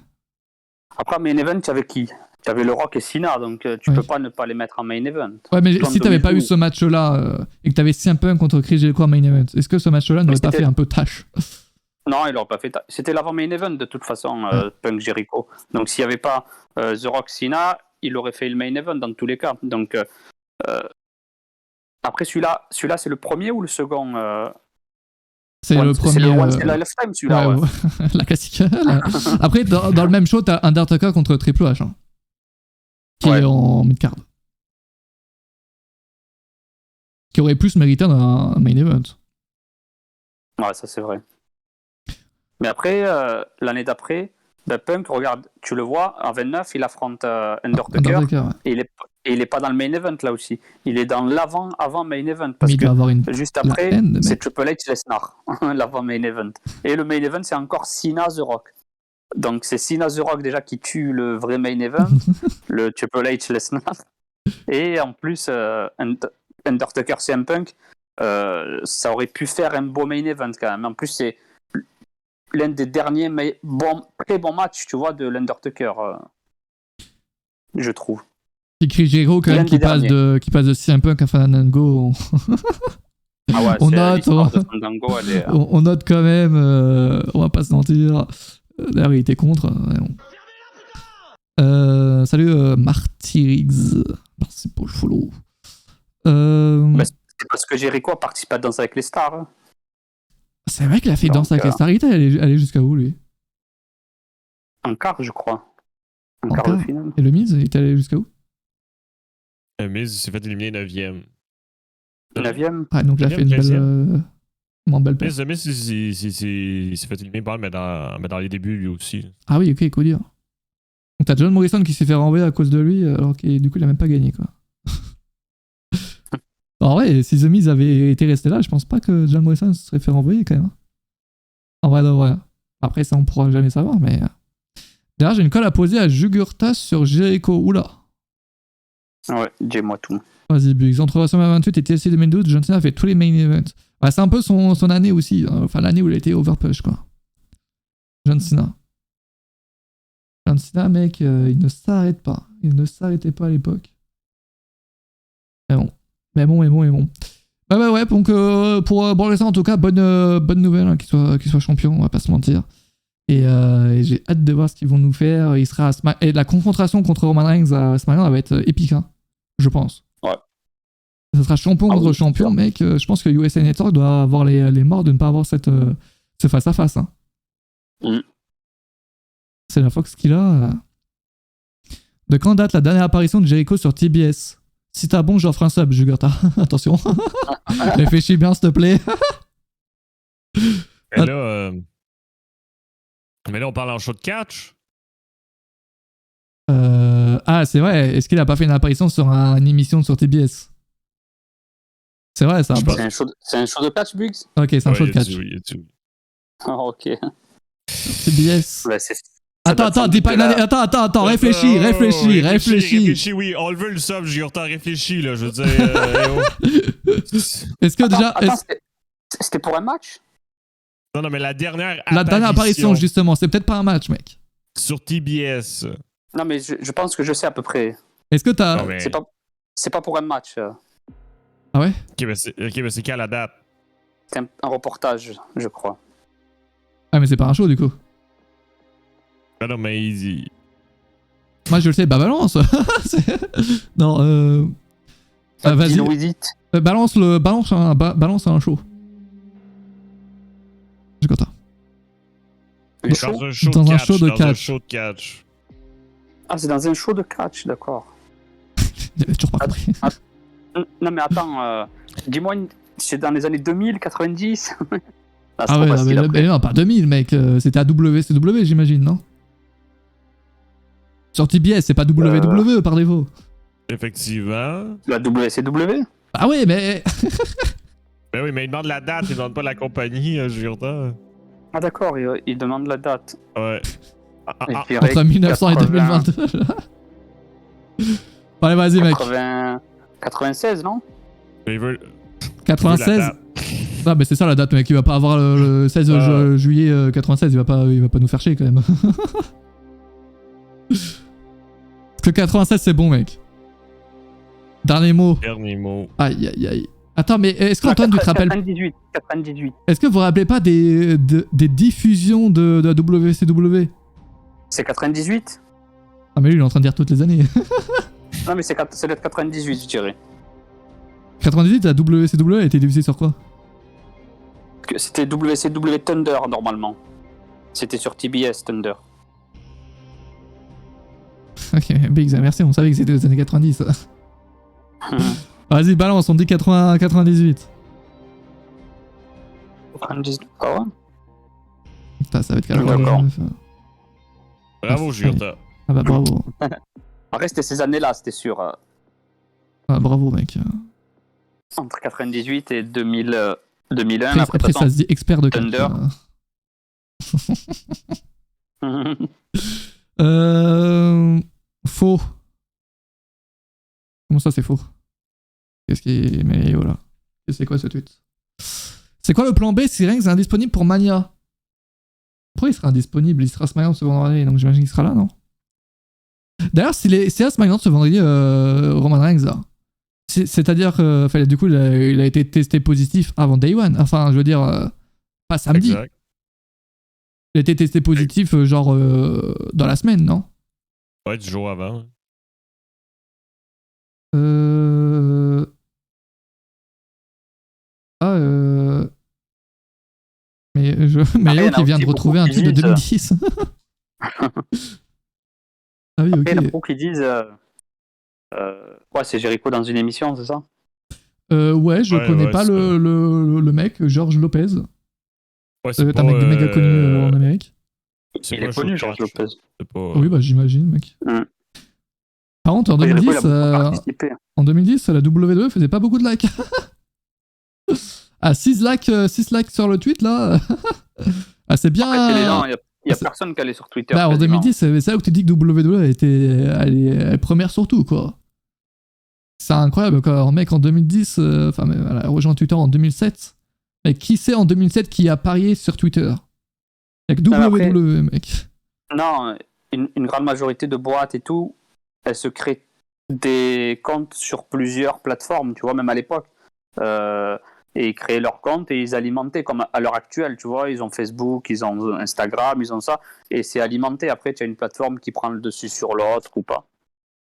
Après, main event, tu avais qui? Tu avais le Rock et Cena, donc tu peux pas ne pas les mettre en main event. Ouais, mais si t'avais pas eu ce match-là et que t'avais CM Punk contre Chris Jericho en main event, est-ce que ce match-là n'aurait pas fait un peu tâche? Non, il n'aurait pas fait tâche. C'était l'avant main event de toute façon, Punk Jericho. Donc s'il n'y avait pas The Rock Cena, il aurait fait le main event dans tous les cas. Donc après celui-là, c'est le premier ou le second? C'est le premier. C'est le Once in a Lifetime, celui-là. Ouais. La classique. Après, dans le même show, t'as Undertaker contre Triple H. Hein, qui est en mid-card. Qui aurait plus mérité un main event. Ouais, ça c'est vrai. Mais après, l'année d'après, Punk, regarde, tu le vois, en 29, il affronte Undertaker. Et il est pas dans le main event là aussi. Il est dans l'avant main event. Parce que juste après, c'est Triple H Lesnar, l'avant main event. Et le main event, c'est encore Cena The Rock. Donc c'est Cena The Rock déjà qui tue le vrai main event, le Triple H Lesnar. Et en plus, Undertaker CM Punk, ça aurait pu faire un beau main event quand même. En plus, c'est l'un des derniers très bons matchs, tu vois, de l'Undertaker, je trouve. Et Chris Jericho quand même qui passe de CM Punk à Fandango. On note quand même, on va pas se mentir. D'ailleurs, il était contre. Salut Martyrix. Merci pour le follow. C'est parce que Jericho a participé à Danse avec les stars. Hein. C'est vrai qu'il a fait Danse avec les stars. Il est allé jusqu'à où, lui? En quart, je crois. En quart de finale. Et le Miz, il est allé jusqu'à où? Le Miz s'est fait éliminer 9ème. 9ème? Ah, donc il a fait une belle paire. Le Miz, il s'est fait éliminer mais dans les débuts, lui aussi. Ah oui, ok, cool dire. Donc t'as John Morrison qui s'est fait renvoyer à cause de lui, alors qu'il du coup il a même pas gagné, quoi. En vrai, si The Miz avait été resté là, je pense pas que John Morrison se serait fait renvoyer quand même. En vrai, de vrai. Après, ça on pourra jamais savoir, mais. D'ailleurs, j'ai une colle à poser à Jugurtas sur Jericho. Oula. Ouais, dis-moi tout. Vas-y, Bugs. Entre WrestleMania 28 et TLC 2012, John Cena a fait tous les main events. Ouais, c'est un peu son année aussi. Hein. Enfin, l'année où il a été overpush, quoi. John Cena. John Cena, mec, il ne s'arrête pas. Il ne s'arrêtait pas à l'époque. Mais bon. Ouais, donc pour Brock Lesnar, en tout cas, bonne nouvelle hein, qu'il soit champion, on va pas se mentir. Et j'ai hâte de voir ce qu'ils vont nous faire. Il sera et la confrontation contre Roman Reigns à SmackDown, elle va être épique, hein, je pense. Ouais. Ça sera champion contre champion, mec. Je pense que USA Network doit avoir les morts de ne pas avoir ce face-à-face. Hein. C'est la Fox qu'il a. De quand date la dernière apparition de Jericho sur TBS? Si t'as bon, j'offre un sub, Jugurta. Attention. Réfléchis bien, s'il te plaît. Mais là, on parle en show de catch. Ah, c'est vrai. Est-ce qu'il a pas fait une apparition sur une émission sur TBS? C'est vrai, ça. C'est un show de catch, Bugs? Ok, c'est un show de catch. Ah, ok. TBS. Ouais, Attends, dis pas une année. Attends, réfléchis. Réfléchis, oui. On le veut le sub, j'ai temps réfléchi, là. Je veux dire. Est-ce que déjà. C'était pour un match? Non, mais la dernière apparition, justement, c'est peut-être pas un match, mec. Sur TBS. Non, mais je pense que je sais à peu près. Est-ce que t'as. Mais... C'est pas pour un match. Ah ouais? Ok, mais c'est qu'à la date? C'est un reportage, je crois. Ah, mais c'est pas un show, du coup. Ah non, mais easy. Moi, je le sais, bah balance. Non, vas-y. Balance un show. Je suis content. Dans un show de catch. Ah, c'est dans un show de catch, d'accord. J'avais toujours pas compris. Non, mais attends, dis-moi, c'est dans les années 2000, 90? Ah ouais, mais non, pas 2000, mec. C'était à WCW, j'imagine, non? Sur TBS, c'est pas WWE par défaut. Effectivement. La WCW? Ah ouais, mais. Ben oui, mais il demande la date, il demande pas la compagnie, Jurta. Ah d'accord, il demande la date. Ouais. Entre 1900 et 2022. Allez, vas-y, mec. 96, non? Mais il veut... 96? Ah, mais c'est ça la date, mec. Il va pas avoir le 16 juillet 96. Il va pas nous faire chier quand même. Parce que 96, c'est bon, mec. Dernier mot. Aïe. Attends, mais est-ce qu'Antoine, tu te rappelles... 98. Est-ce que vous vous rappelez pas des diffusions de la WCW? C'est 98? Ah, mais lui, il est en train de dire toutes les années. Non, mais c'est peut-être 98, je dirais. 98, la WCW a été diffusée sur quoi? C'était WCW Thunder, normalement. C'était sur TBS, Thunder. Ok, Big, merci, on savait que c'était les années 90. Vas-y, balance, on dit 98. 98, ah ouais? Putain, ça va être 99. Bravo, Jurta. Ah bah bravo. Après, c'était ces années-là, c'était sûr. Ah, bravo, mec. Entre 98 et 2001. Après ça se dit expert de Thunder. Faux. Comment ça, c'est faux? Qu'est-ce qui est... Mais voilà. C'est quoi ce tweet? C'est quoi le plan B si Reigns est indisponible pour Mania? Pourquoi il sera indisponible? Il sera SmackDown ce vendredi, donc j'imagine qu'il sera là, non? D'ailleurs, c'est à SmackDown ce vendredi, Roman Reigns, là. C'est-à-dire que du coup, il a été testé positif avant Day One. Enfin, je veux dire, pas samedi. Exact. Il a été testé positif, genre, dans la semaine, non? Ouais, du jour avant. Mais Léo qui vient de retrouver un tweet de 2010. Ah oui, ok. Il y en a beaucoup qui disent... ouais, c'est Jericho dans une émission, c'est ça? Ouais, je connais pas le mec, George Lopez. Ouais, c'est un mec méga connu en Amérique. Il est connu, George Lopez. Oui, bah j'imagine, mec. Par contre, en 2010, la WWE faisait pas beaucoup de likes. Ah, 6 likes sur le tweet, là. Ah, c'est bien. Il y a personne qui allait sur Twitter. Bah, en 2010, c'est ça où tu dis que WWE elle est première sur tout, quoi. C'est incroyable, quoi. Un mec en 2010, elle a rejoint Twitter en 2007. Mais qui c'est en 2007 qui a parié sur Twitter? Avec WWE, mec. Non, une grande majorité de boîtes et tout, elles se créent des comptes sur plusieurs plateformes, tu vois, même à l'époque. et créer leur compte et ils alimentaient comme à l'heure actuelle, tu vois, ils ont Facebook, ils ont Instagram, ils ont ça, et c'est alimenté. Après, tu as une plateforme qui prend le dessus sur l'autre ou pas.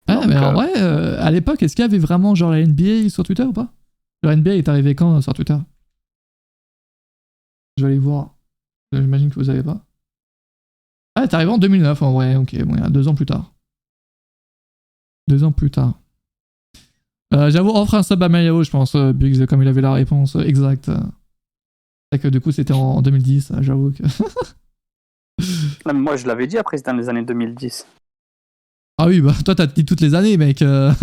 Ah, Donc, mais en vrai, à l'époque, est-ce qu'il y avait vraiment genre la NBA sur Twitter ou pas? La NBA est arrivée quand sur Twitter? Je vais aller voir. J'imagine que vous savez pas. Ah, elle est arrivée en 2009 en vrai, ok, bon, il y a 2 ans plus tard. 2 ans plus tard. J'avoue, offre un sub à Mayao, je pense, Biggs, comme il avait la réponse exacte. C'est que du coup, c'était en 2010, j'avoue que. Non, mais moi, je l'avais dit après, c'était dans les années 2010. Ah oui, bah toi, t'as dit toutes les années, mec. Que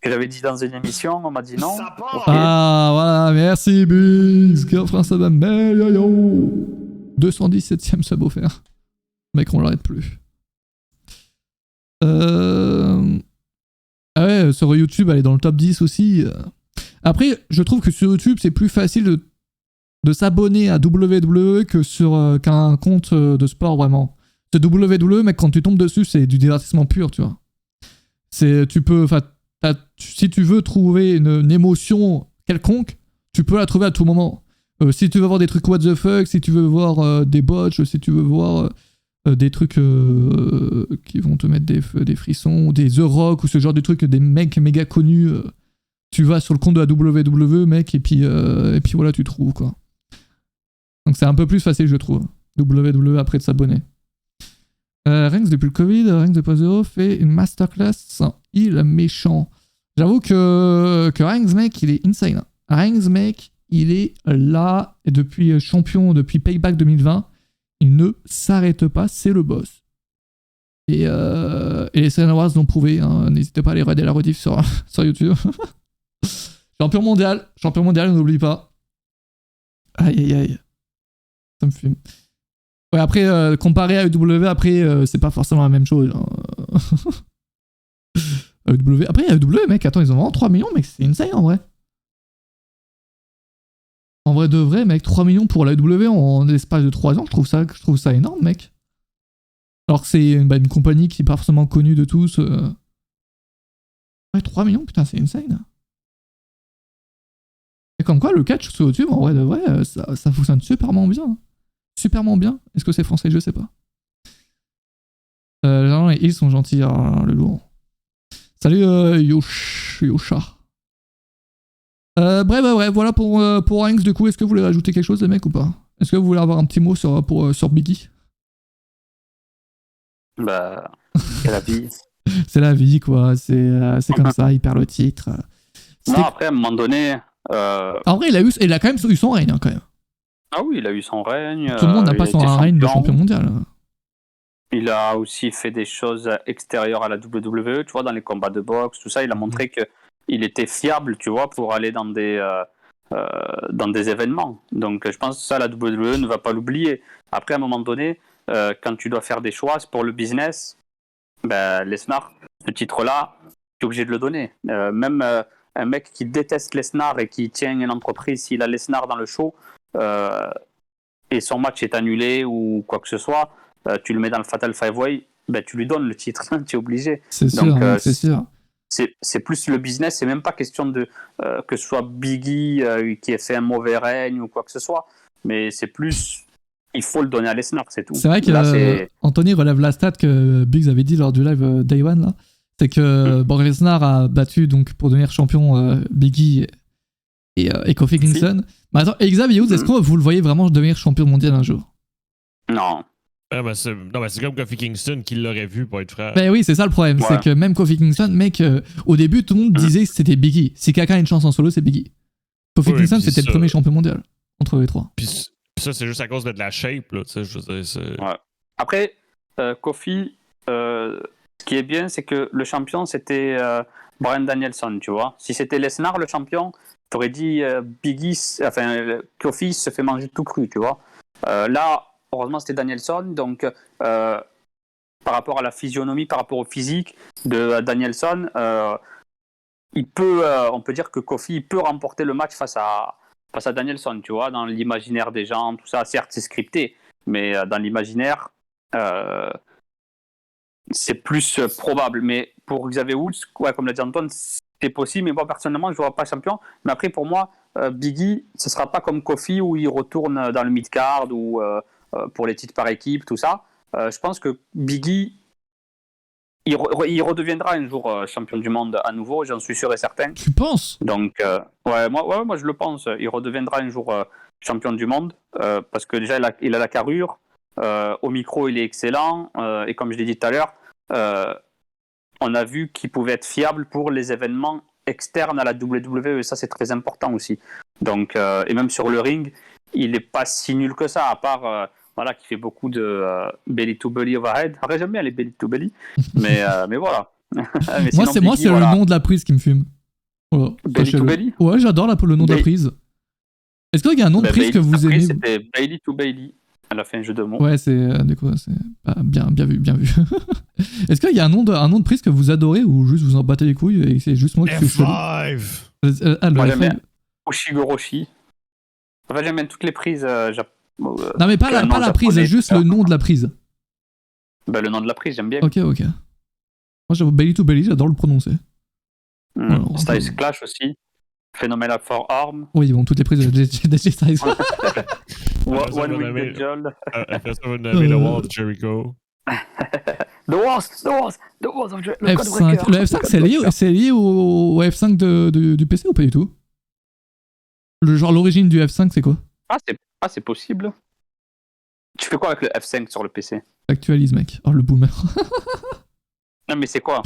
j'avais dit dans une émission, on m'a dit non. Ça part! Ok. Ah, voilà, merci Biggs, qui offre un sub à Mayao. 217ème sub offert. Mec, on l'arrête plus. Ah ouais, sur YouTube, elle est dans le top 10 aussi. Après, je trouve que sur YouTube, c'est plus facile de s'abonner à WWE que sur qu'un compte de sport, vraiment. Ce WWE, mec, quand tu tombes dessus, c'est du divertissement pur, tu vois. Tu peux, si tu veux trouver une émotion quelconque, tu peux la trouver à tout moment. Si tu veux voir des trucs what the fuck, si tu veux voir des botches, si tu veux voir des trucs qui vont te mettre des frissons, des The Rock ou ce genre de trucs, des mecs méga connus, tu vas sur le compte de la WWE, mec, et puis voilà, tu trouves, quoi. Donc c'est un peu plus facile, je trouve. WWE après de s'abonner. Reigns depuis le Covid, Reigns 2.0 fait une masterclass sans il méchant. J'avoue que Reigns, mec, il est insane. Reigns, mec, il est là, et depuis champion, depuis Payback 2020, il ne s'arrête pas, c'est le boss. Et les Serena Wars l'ont prouvé, hein. N'hésitez pas à aller regarder la rediff sur YouTube. Champion mondial, n'oublie pas. Aïe aïe aïe. Ça me fume. Ouais, après, comparé à AEW, après, c'est pas forcément la même chose. Hein. AEW. Après, AEW, mec, attends, ils ont vraiment 3 millions, mec, c'est insane en vrai. En vrai de vrai, mec, 3 millions pour la AEW en l'espace de 3 ans, je trouve ça énorme, mec. Alors que c'est une compagnie qui est pas forcément connue de tous. Ouais, 3 millions, putain, c'est insane. Et comme quoi, le catch sur YouTube, en vrai de vrai, ça fonctionne superment bien. Hein. Superment bien. Est-ce que c'est français? Je sais pas. Généralement, les ils sont gentils, hein, le lourd. Salut Yosha. Bref, voilà pour Reigns, du coup. Est-ce que vous voulez rajouter quelque chose, les mecs, ou pas? Est-ce que vous voulez avoir un petit mot sur Biggie? Bah, c'est la vie. C'est la vie, quoi. C'est comme ça, il perd le titre. Non, après, à un moment donné... En vrai, il a quand même eu son règne, hein, quand même. Ah oui, il a eu son règne. Tout le monde n'a pas son règne de champion mondial. Il a aussi fait des choses extérieures à la WWE, tu vois, dans les combats de boxe, tout ça. Il a montré qu'il était fiable, tu vois, pour aller dans des événements. Donc, je pense que ça, la WWE ne va pas l'oublier. Après, à un moment donné, quand tu dois faire des choix, c'est pour le business, ben, Lesnar, ce titre-là, tu es obligé de le donner. Même un mec qui déteste Lesnar et qui tient une entreprise, s'il a Lesnar dans le show, et son match est annulé ou quoi que ce soit, tu le mets dans le Fatal 5-Way, ben, tu lui donnes le titre, tu es obligé. C'est sûr, c'est sûr. C'est plus le business, c'est même pas question de que ce soit Biggie qui ait fait un mauvais règne ou quoi que ce soit, mais c'est plus, il faut le donner à Lesnar, c'est tout. C'est vrai que Anthony relève la stat que Biggs avait dit lors du live Day One, là. C'est que Brock Lesnar a battu donc pour devenir champion Biggie et Kofi Kingston. Mais attends, Xavier Woods, est-ce que vous le voyez vraiment devenir champion mondial un jour? Non. C'est comme Kofi Kingston qui l'aurait vu, pour être frère. Ben oui, c'est ça le problème. Ouais. C'est que même Kofi Kingston, mec, au début, tout le monde disait que c'était Biggie. Si quelqu'un a une chance en solo, c'est Biggie. Kofi Kingston, c'était le premier champion mondial entre les trois. Puis ça, c'est juste à cause de la shape, là. Je veux dire, ouais. Après, Kofi, ce qui est bien, c'est que le champion, c'était Bryan Danielson, tu vois. Si c'était Lesnar, le champion, t'aurais dit Kofi se fait manger tout cru, tu vois. Là, heureusement, c'était Danielson, donc par rapport à la physionomie, par rapport au physique de Danielson, on peut dire que Kofi peut remporter le match face à Danielson, tu vois, dans l'imaginaire des gens, tout ça. Certes, c'est scripté, mais dans l'imaginaire, c'est plus probable. Mais pour Xavier Woods, ouais, comme l'a dit Antoine, c'est possible, mais moi personnellement, je ne vois pas champion. Mais après, pour moi, Biggie, ce ne sera pas comme Kofi où il retourne dans le mid-card ou pour les titres par équipe, tout ça. Je pense que Biggie, il redeviendra un jour champion du monde à nouveau, j'en suis sûr et certain. Tu penses? Donc, moi je le pense. Il redeviendra un jour champion du monde parce que déjà il a la carrure. Au micro, il est excellent. Et comme je l'ai dit tout à l'heure, on a vu qu'il pouvait être fiable pour les événements externes à la WWE. Et ça, c'est très important aussi. Donc, et même sur le ring, il n'est pas si nul que ça, à part qui fait beaucoup de belly to belly overhead. Après, j'aime bien les belly to belly. Mais voilà. Mais Moi, sinon, c'est le nom de la prise qui me fume. Voilà. Belly to belly. Ouais, j'adore le nom de la prise. Est-ce qu'il y a un nom de prise que vous aimez? C'était Bailey to Bailey. Elle a fait un jeu de mots. Ouais, c'est du coup, c'est bien vu. Est-ce qu'il y a un nom de prise que vous adorez ou juste vous en battez les couilles et c'est juste moi qui suis chelou? F5. Moi, j'aime bien Oshigoroshi. Enfin, j'aime bien toutes les prises. Non, mais pas la prise, juste le nom de la prise. Le nom de la prise, j'aime bien. Ok. Moi, j'avoue, Belly to Belly, j'adore le prononcer. Alors, Styles Clash aussi. Phenomenal Forearm. Oui, bon, toutes les prises de Styles. One Wing Angel. Après ça, vous nommez The Wall of Jericho. The Walls of Jericho. F5. Le F5, c'est lié au F5 du PC ou pas du tout? L'origine du F5, c'est quoi? C'est possible. Tu fais quoi avec le F5 sur le PC? Actualise, mec. Oh, le boomer. Non, mais c'est quoi?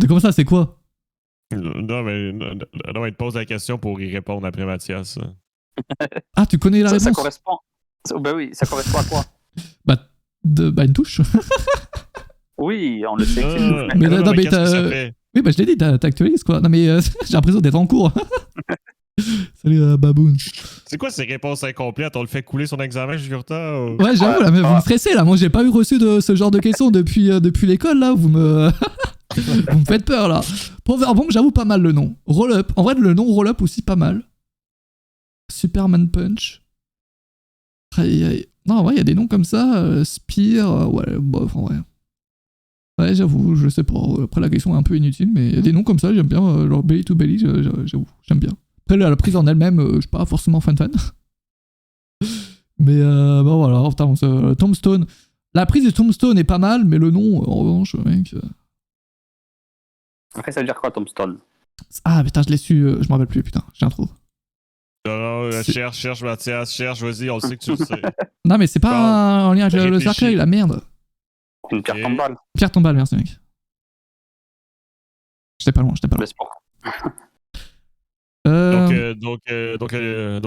Comment ça, c'est quoi? Non, mais il te pose la question pour y répondre après Mathias. Ah, tu connais la réponse? Ça correspond. Ben oui, ça correspond à quoi? Une touche. Oui, on le sait. Mais non, mais qu'est-ce que ça fait? Oui, je l'ai dit, t'actualises quoi. Non, mais j'ai l'impression d'être en cours. Salut, Baboon. C'est quoi ces réponses incomplètes? On le fait couler son examen, Jurta? Ouais, j'avoue, là, mais vous me stressez là. Moi, j'ai pas reçu de ce genre de questions depuis l'école là. Vous me faites peur là. Bon, j'avoue pas mal le nom. Roll Up. En vrai, le nom Roll Up aussi pas mal. Superman Punch. Aïe. Non, en vrai, il y a des noms comme ça. Spear. Ouais, bof, en vrai. Ouais, j'avoue, je sais pas. Après, la question est un peu inutile, mais il y a des noms comme ça, j'aime bien. Genre Belly to Belly, j'avoue, j'aime bien. Après, la prise en elle-même, je suis pas forcément fan. Mais bon, voilà. Putain, Tombstone. La prise de Tombstone est pas mal, mais le nom, en revanche, mec. Après, ça veut dire quoi, Tombstone? Ah, putain, je l'ai su, je m'en rappelle plus, putain, j'ai un trou. Non, cherche, Mathias, vas-y, on le sait que tu le sais. Non, mais c'est pas en lien avec le cercueil, la merde. Une pierre tombale. Pierre tombale, merci, mec. J'étais pas loin. Donc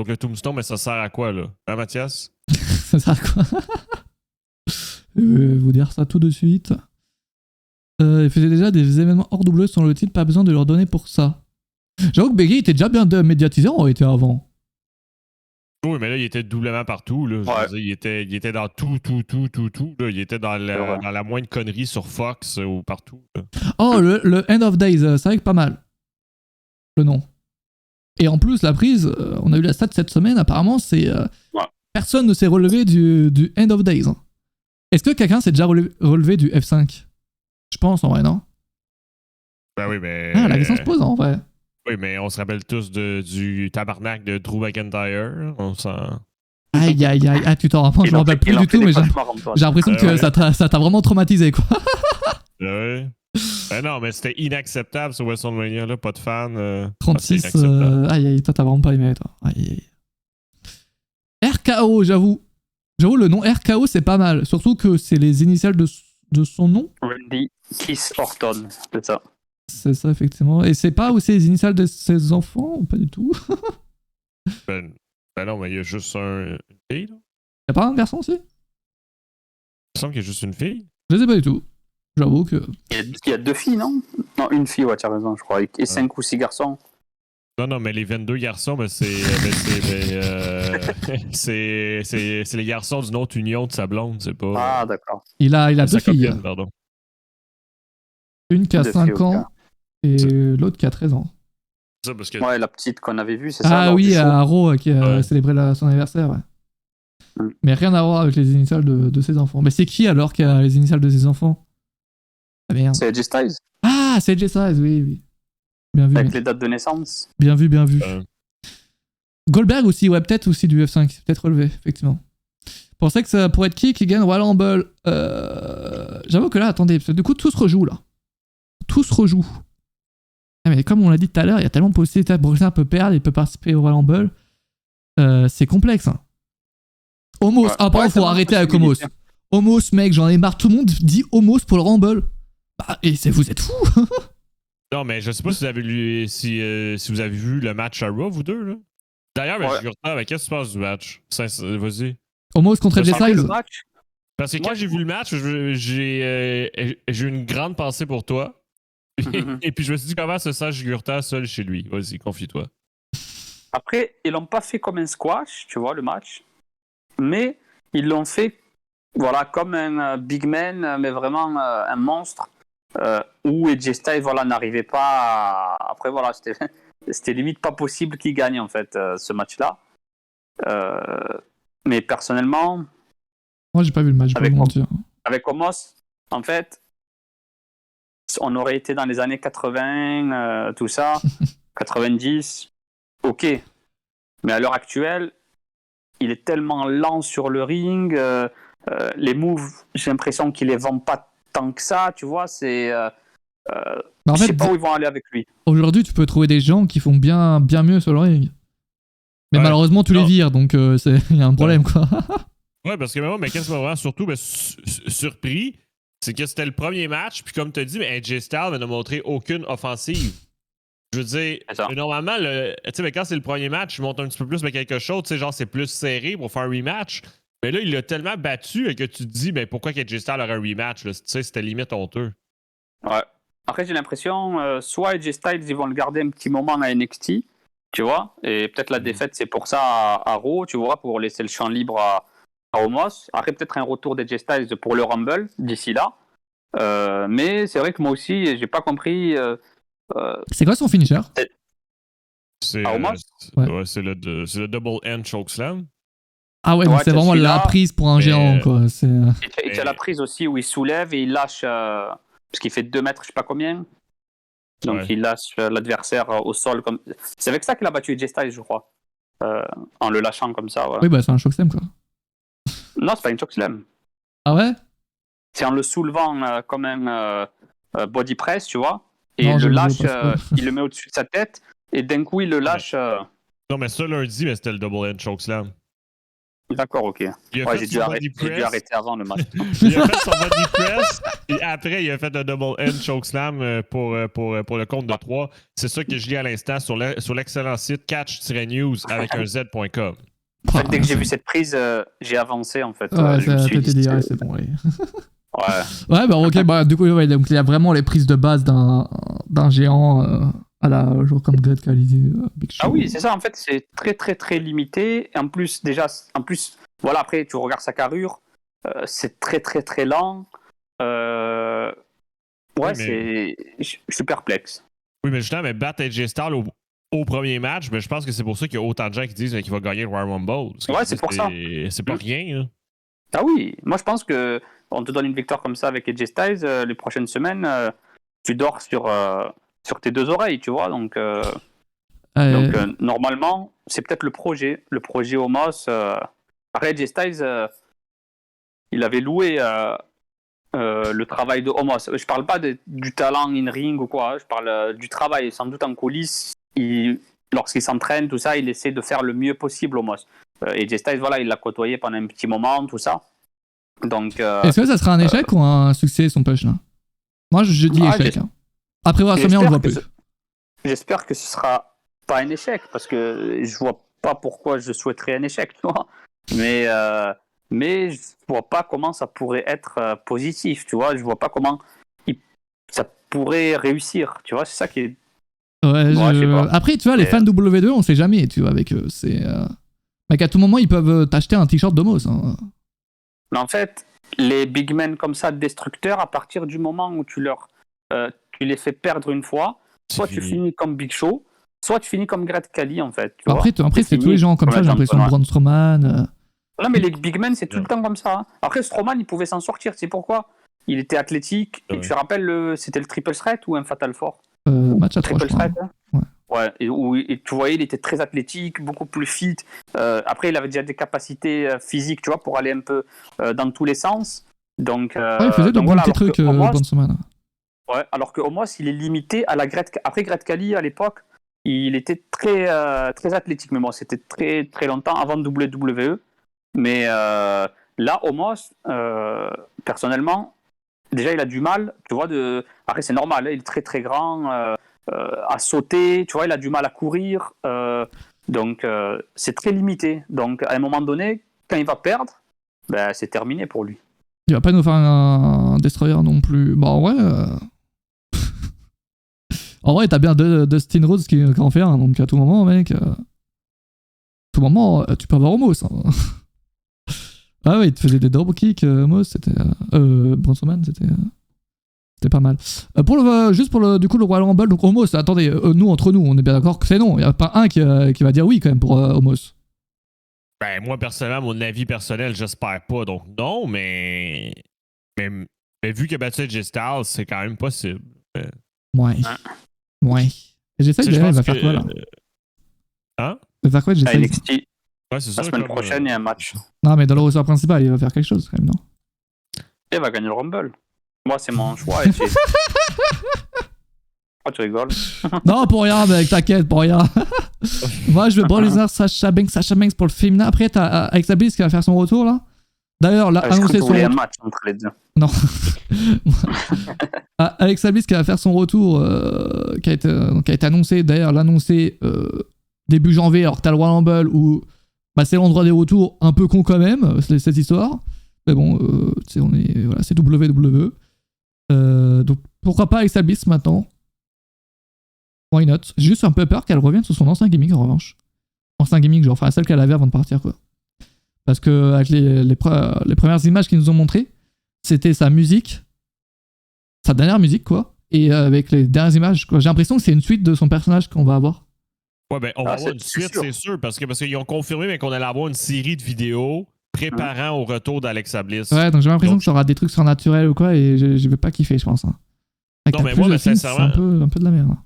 le Tombstone, mais ça sert à quoi, là? Hein, Mathias? Ça sert à quoi? Je vais vous dire ça tout de suite. Il faisait déjà des événements hors double sur le titre, pas besoin de leur donner pour ça. J'avoue que Beggy était déjà bien médiatisé en réalité avant. Oui, mais là, il était doublement partout. Là. Ouais. Je veux dire, il était dans tout. Là. Il était dans la moindre connerie sur Fox ou partout. Là. Oh, le End of Days, c'est vrai que pas mal. Le nom. Et en plus, la prise, on a eu la stat cette semaine, apparemment, c'est... Personne ne s'est relevé du End of Days. Est-ce que quelqu'un s'est déjà relevé du F5? Je pense, en vrai, non? Ben oui, mais... Ah, la question se pose, en vrai. Oui, mais on se rappelle tous du tabarnak de Drew McIntyre. On s'en... Aïe. Ah, tu t'en rappelles, je m'en rappelle plus du tout, mais j'ai l'impression que ça t'a vraiment traumatisé, quoi. Ouais. Ben non, mais c'était inacceptable ce WrestleMania, là. Pas de fan. 36, aïe, toi, t'as vraiment pas aimé, toi. Aïe. RKO, j'avoue. J'avoue, le nom RKO, c'est pas mal. Surtout que c'est les initiales de son nom. Randy Keith Orton, c'est ça. C'est ça, effectivement. Et c'est pas aussi les initiales de ses enfants ou pas du tout? Ben non, mais il y a juste une fille, là. Y'a pas un garçon aussi? Il me semble qu'il y a juste une fille. Je sais pas du tout. J'avoue que... Il y a 2 filles, non? Non, une fille, ouais, tu as raison, je crois. Et 5 ou 6 garçons. Non, mais les 22 garçons, c'est les garçons d'une autre union de sa blonde, c'est pas... Ah, d'accord. Il a 2 filles. Copine, pardon. Une qui a 5 ans et l'autre qui a 13 ans. C'est ça, parce que... Ouais, la petite qu'on avait vue, c'est ça? Ah oui, Arrow qui a célébré son anniversaire, ouais. Mais rien à voir avec les initiales de ses enfants. Mais c'est qui alors qui a les initiales de ses enfants? Ah merde. C'est AJ Styles. Ah, c'est AJ Styles, oui. Bien vu, avec mec. les dates de naissance. Bien vu. Euh. Goldberg aussi, ouais, peut-être aussi du F5, peut-être relevé, effectivement. Je pensais que ça pourrait être qui gagne Royal Rumble. J'avoue que là, attendez, parce que du coup, tout se rejoue là. Tout se rejoue. Ah, mais comme on l'a dit tout à l'heure, il y a tellement de possibilités. Brock Lesnar peut perdre, il peut participer au Royal Rumble. C'est complexe. Hein. Homos, Ouais, faut arrêter avec Homos. Homos, mec, j'en ai marre. Tout le monde dit Homos pour le Rumble. Bah, et vous êtes fous. Non, mais je sais pas si vous avez si vous avez vu le match à Raw, vous deux, là. D'ailleurs, Ouais. mais qu'est-ce que tu penses du match? Vas-y. Homos contre J'ai AJ changé le Styles. match. Parce que quand j'ai vu le match, j'ai eu une grande pensée pour toi. Et puis je me suis dit comment se sent Jugurta seul chez lui. Vas-y, confie-toi. Après, ils l'ont pas fait comme un squash, tu vois, le match. Mais ils l'ont fait, voilà, comme un big man, mais vraiment un monstre. Où AJ Styles, voilà, n'arrivait pas à... Après, voilà, c'était limite pas possible qu'il gagne, en fait, ce match-là. Mais personnellement, Moi, j'ai pas vu le match, je vais pas vous mentir. avec Omos, en fait, on aurait été dans les années 80, tout ça, 90, ok. Mais à l'heure actuelle, il est tellement lent sur le ring, les moves, j'ai l'impression qu'il les vend pas tant que ça, tu vois, c'est... Bah, en je sais fait, pas où ils vont aller avec lui. aujourd'hui, tu peux trouver des gens qui font bien mieux sur le ring. Mais Ouais. malheureusement, tu les vires, donc il y a un problème, quoi. Ouais, parce que moi, mais qu'est-ce qui m'a vraiment surtout surpris, c'est que c'était le premier match, puis comme tu as dit, mais AJ Styles n'a montré aucune offensive. Je veux dire, normalement, tu sais, mais quand c'est le premier match, il monte un petit peu plus, mais quelque chose, tu sais, genre, c'est plus serré pour faire un rematch. Mais là, il l'a tellement battu que tu te dis, ben pourquoi qu'AJ Styles aurait un rematch? Tu sais, c'était limite honteux. Ouais. Après, j'ai l'impression, soit AJ Styles, ils vont le garder un petit moment à NXT, tu vois, et peut-être la défaite, c'est pour ça à Raw, tu vois, pour laisser le champ libre à Omos. Après, peut-être un retour d'AJ Styles pour le Rumble d'ici là. Mais c'est vrai que moi aussi, j'ai pas compris. C'est quoi son finisher? C'est Omos? ouais, c'est le double N chokeslam. Ah ouais, donc c'est vraiment la prise pour un géant, quoi. C'est... Et tu as la prise aussi où il soulève et il lâche, parce qu'il fait 2 mètres, je sais pas combien. Donc il lâche l'adversaire au sol. C'est avec ça qu'il a battu AJ Styles, je crois. En le lâchant comme ça. Ouais. Oui, bah c'est un chokeslam, quoi. Non, c'est pas une chokeslam. Ah ouais? C'est en le soulevant comme un body press, tu vois. Et Non, il le lâche, pas il le met au-dessus de sa tête. Et d'un coup, il le lâche. Non, mais ça, lundi, mais c'était le double N chokeslam. D'accord, ok. Ouais, j'ai dû arrêter avant le match. Il a fait son body press, et après, il a fait le double N chokeslam pour le compte de 3. C'est ça que je lis à l'instant sur l'excellent site catch-news avec un z.com. En fait, dès que j'ai vu cette prise, j'ai avancé, en fait. Ouais, je me suis dit, c'est bon, oui. Ouais. Bah ok, bah du coup, ouais, donc il y a vraiment les prises de base d'un géant à la genre comme Great Khali, Big Show. Ah oui, c'est ça, en fait, c'est très très très limité. Et en plus, voilà, après, tu regardes sa carrure, c'est très très très lent. Ouais, mais... Je suis perplexe. Oui, mais justement, battre AJ Styles au premier match, mais je pense que c'est pour ça qu'il y a autant de gens qui disent qu'il va gagner le Royal Rumble. Ouais, c'est pour ça. C'est pas rien. Hein. Ah oui, moi je pense que on te donne une victoire comme ça avec AJ Styles, les prochaines semaines, tu dors sur tes 2 oreilles, tu vois. Donc normalement, c'est peut-être le projet Omos. Après, AJ Styles, il avait loué le travail de Omos. Je parle pas du talent in-ring ou quoi, je parle du travail. Sans doute en coulisses, lorsqu'il s'entraîne, tout ça, il essaie de faire le mieux possible Omos. AJ Styles, voilà, il l'a côtoyé pendant un petit moment, tout ça. Donc, est-ce que ça sera un échec ou un succès son push là? Moi je dis échec. Hein. Après WrestleMania on le voit plus. J'espère que ce sera pas un échec parce que je vois pas pourquoi je souhaiterais un échec, tu vois. Mais je vois pas comment ça pourrait être positif, tu vois. Je vois pas comment ça pourrait réussir, tu vois. C'est ça qui est. Ouais, je sais pas. Après, tu vois, les fans de W2, on sait jamais, tu vois, avec eux. C'est. Mec, à tout moment, ils peuvent t'acheter un t-shirt d'Omos. Hein. Mais en fait, les big men comme ça, destructeurs, à partir du moment où tu les fais perdre une fois, soit tu finis comme Big Show, soit tu finis comme Great Khali, en fait. Après, c'est tous les gens comme ça, j'ai l'impression. Braun Strowman. Non, mais les big men, c'est tout le temps comme ça. Hein. Après, Strowman, il pouvait s'en sortir. Tu sais pourquoi? Il était athlétique. Et tu te rappelles, c'était le triple threat ou un fatal four? Match à 3, je Triple crois. threat, hein. Ouais. Ouais, et tu voyais, il était très athlétique, beaucoup plus fit. Après, il avait déjà des capacités physiques, tu vois, pour aller un peu dans tous les sens. Donc, Ouais, il faisait de donc bons voilà, petits alors trucs, que Omos, Bronson. ouais, alors que Omos, il est limité à la après Great Khali, à l'époque, il était très, très athlétique. Mais bon, c'était très, très longtemps avant WWE. Mais là, Omos, personnellement, déjà, il a du mal, tu vois, après, c'est normal, hein, il est très, très grand, à sauter, tu vois, il a du mal à courir. Donc, c'est très limité. Donc, à un moment donné, quand il va perdre, ben, c'est terminé pour lui. Il va pas nous faire un Destroyer non plus. Bah, en vrai. En vrai, t'as bien Dustin Rhodes qui en fait un, donc à tout moment, mec. À tout moment, tu peux avoir Omos. Hein. Ah ouais, il te faisait des dropkicks, Omos, c'était. Bronson Man, c'était pas mal. Juste pour le, du coup, le Royal Rumble, donc Omos, attendez, nous, entre nous, on est bien d'accord que c'est non. Il n'y a pas un qui va dire oui quand même pour Omos. Ben, moi, personnellement, mon avis personnel, j'espère pas. Donc, non, mais vu qu'il a battu AJ Styles, c'est quand même possible. Ouais. Ouais. Et j'essaie de Je il pense va faire que- quoi là? Hein? Il va faire quoi, À j'essaie. NXT, Ouais, c'est ça. la semaine comme, prochaine, il y a un match. Non, mais dans le roster principal, il va faire quelque chose quand même, non? Il va gagner le Rumble. Moi, c'est mon choix. Et oh, tu rigoles. Non, pour rien, mec, t'inquiète, pour rien. Moi, je veux Brock Lesnar, Sasha Banks pour le féminin. Après, t'as Alexa Bliss qui va faire son retour là. D'ailleurs, là, Je crois que annoncé tu son voulais un retour. match entre les deux. Non. Alexa Bliss qui va faire son retour, qui a été annoncé. D'ailleurs, l'annoncer début janvier, alors que t'as le Royal Rumble où bah, c'est l'endroit des retours, un peu con quand même, cette histoire. Mais bon, voilà, c'est WWE. Donc pourquoi pas Alexa Bliss maintenant? Why not? J'ai juste un peu peur qu'elle revienne sur son ancien gimmick en revanche. Ancien gimmick, genre, enfin celle qu'elle avait avant de partir, quoi. Parce que avec les premières images qu'ils nous ont montrées, c'était sa musique, sa dernière musique, quoi. Et avec les dernières images, quoi, j'ai l'impression que c'est une suite de son personnage qu'on va avoir. Ouais, ben, on va avoir une c'est suite, sûr. c'est sûr, parce qu'ils ont confirmé mais qu'on allait avoir une série de vidéos préparant au retour d'Alexa Bliss. Ouais, donc j'ai l'impression Donc- que ça aura des trucs surnaturels ou quoi, et je vais pas kiffer, je pense. Hein. Avec Non, ta mais plus moi, de ben, films, c'est sincèrement- un peu de la merde. Hein.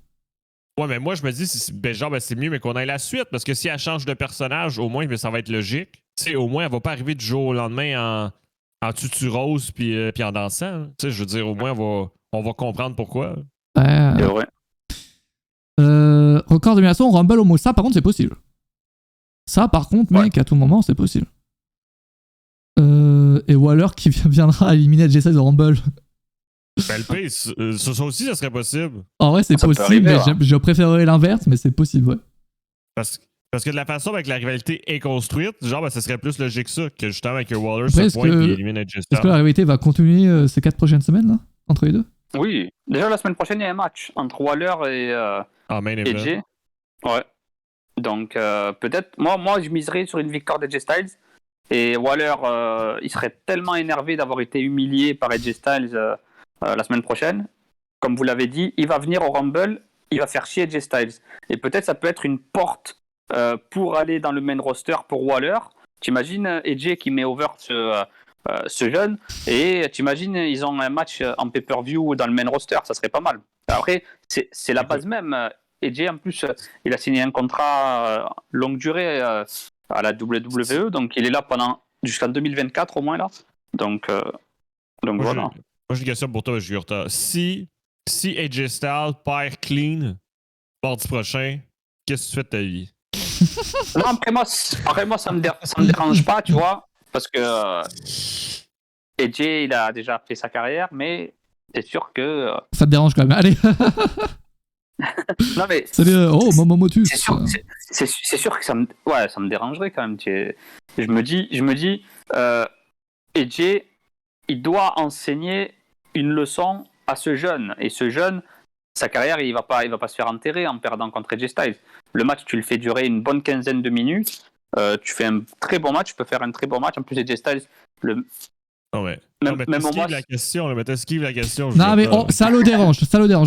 Ouais, mais moi, je me dis, c'est mieux, mais qu'on ait la suite, parce que si elle change de personnage, au moins, ben, ça va être logique. Tu sais, au moins, elle va pas arriver du jour au lendemain en tutu rose puis en dansant. Hein. Tu sais, je veux dire, au moins, on va comprendre pourquoi. C'est vrai. Record de domination, Rumble Homo, ça par contre c'est possible. Ça par contre, mec, à tout moment c'est possible. Et Waller qui viendra éliminer AJ Styles au Rumble. Ben, le pire, ça aussi, ça serait possible. En vrai, c'est Ça peut possible, arriver, mais je préférerais l'inverse, mais c'est possible, ouais. Parce que de la façon avec la rivalité est construite, genre, ben, ça serait plus logique ça que justement avec Waller Après, se pointe et élimine AJ Est-ce Styles. que la rivalité va continuer ces 4 prochaines semaines, là, entre les deux? Oui. Déjà, la semaine prochaine, il y a un match entre Waller En main et event. Jay. Ouais. Donc, peut-être. Moi, je miserais sur une victoire d'AJ Styles. Et Waller, il serait tellement énervé d'avoir été humilié par AJ Styles la semaine prochaine. Comme vous l'avez dit, il va venir au Rumble, il va faire chier AJ Styles. Et peut-être ça peut être une porte pour aller dans le main roster pour Waller. T'imagines AJ qui met over ce jeune, et t'imagines ils ont un match en pay-per-view dans le main roster, ça serait pas mal. Après, c'est la base même. AJ, en plus, il a signé un contrat longue durée à la WWE, donc il est là jusqu'en 2024 au moins là. Donc voilà. Moi, j'ai une question pour toi, Jurta. Si AJ Styles perd clean mardi prochain, qu'est-ce que tu fais de ta vie? Non, après moi ça me dérange pas, tu vois, parce que AJ il a déjà fait sa carrière, mais c'est sûr que Ça te dérange quand même. Allez, non mais salut, oh, Momotus. c'est sûr que ça me dérangerait quand même. Je me dis AJ il doit enseigner une leçon à ce jeune, et ce jeune, sa carrière, il va pas se faire enterrer en perdant contre AJ Styles. Le match, tu le fais durer une bonne quinzaine de minutes. Tu fais un très bon match, tu peux faire un très bon match. En plus, AJ Styles, Non, mais même au moins. la question, mais t'esquives la question. Non, mais ça le dérange,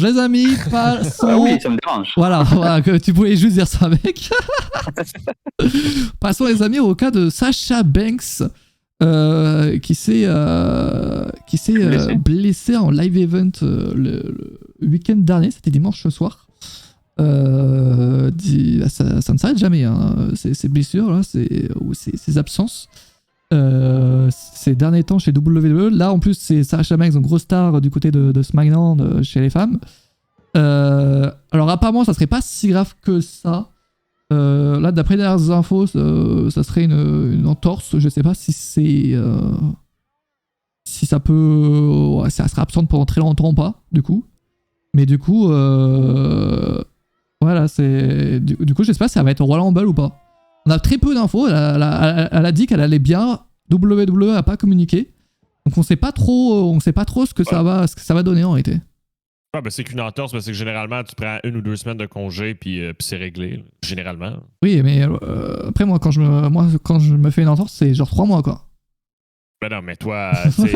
Les amis, passons. Oui, ça me dérange. Voilà, que tu pouvais juste dire ça, mec. Passons, les amis, au cas de Sasha Banks. Qui s'est blessé en live event week-end dernier, c'était dimanche soir. Ça ne s'arrête jamais, hein. Ces blessures, là, ou ces absences. Ces derniers temps chez WWE. Là, en plus, c'est Sasha Banks, une grosse star du côté de SmackDown chez les femmes. Alors, apparemment, ça serait pas si grave que ça. Là, d'après les dernières infos, ça serait une entorse. Je sais pas si c'est. Si ça peut. Ouais, ça sera absente pendant très longtemps ou pas, du coup. Mais du coup. Voilà, c'est. Du coup, je sais pas si ça va être Royal Rumble ou pas. On a très peu d'infos. Elle a dit qu'elle allait bien. WWE a pas communiqué. Donc on sait pas trop ce que ça va donner en réalité. Ouais, ben c'est qu'une entorse, c'est que généralement, tu prends 1 ou 2 semaines de congé, puis c'est réglé, là, généralement. Oui, mais après, moi, quand je me fais une entorse, c'est genre 3 mois, quoi. Ben non, mais toi, c'est.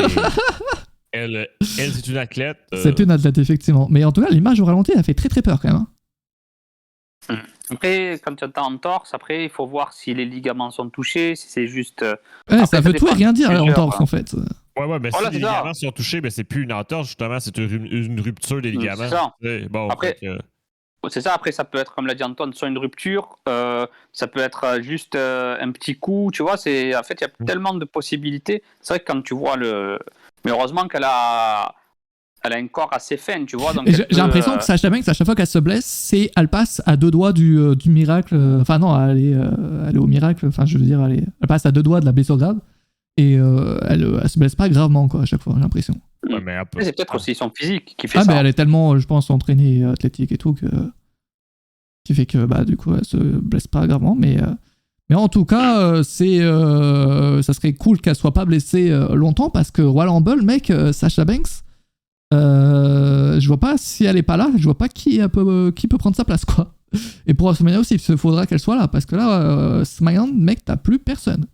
elle, c'est une athlète. C'est une athlète, effectivement. Mais en tout cas, l'image au ralenti, elle fait très très peur quand même. Hein. Après, quand tu entends entorse, après, il faut voir si les ligaments sont touchés, si c'est juste. Ouais, après, ça veut tout et rien dire, l'entorse, en fait. Ouais, mais voilà, si les ligaments sont touchés, ben c'est plus une entorse, justement, c'est une rupture des ligaments. C'est ça. Bon, après, c'est ça, après, ça peut être, comme l'a dit Antoine, soit une rupture, ça peut être juste un petit coup, tu vois, en fait, il y a tellement de possibilités. C'est vrai que quand tu vois Mais heureusement qu'elle a un corps assez fin, tu vois. Donc j'ai l'impression que Sasha Banks, à chaque fois qu'elle se blesse, elle passe à 2 doigts du miracle. Enfin, non, elle est au miracle. Enfin, je veux dire, elle passe à 2 doigts de la blessure grave. Et elle se blesse pas gravement, quoi, à chaque fois, j'ai l'impression. Ouais, mais c'est peut-être aussi son physique qui fait ça. Ah, mais elle est tellement, je pense, entraînée athlétique et tout, qui fait que, bah, du coup, elle se blesse pas gravement. Mais en tout cas, ça serait cool qu'elle soit pas blessée longtemps, parce que Royal Rumble, mec, Sasha Banks, je vois pas, si elle est pas là, je vois pas qui peut prendre sa place, quoi. Et pour WrestleMania aussi, il faudra qu'elle soit là, parce que là, SmackDown, mec, t'as plus personne.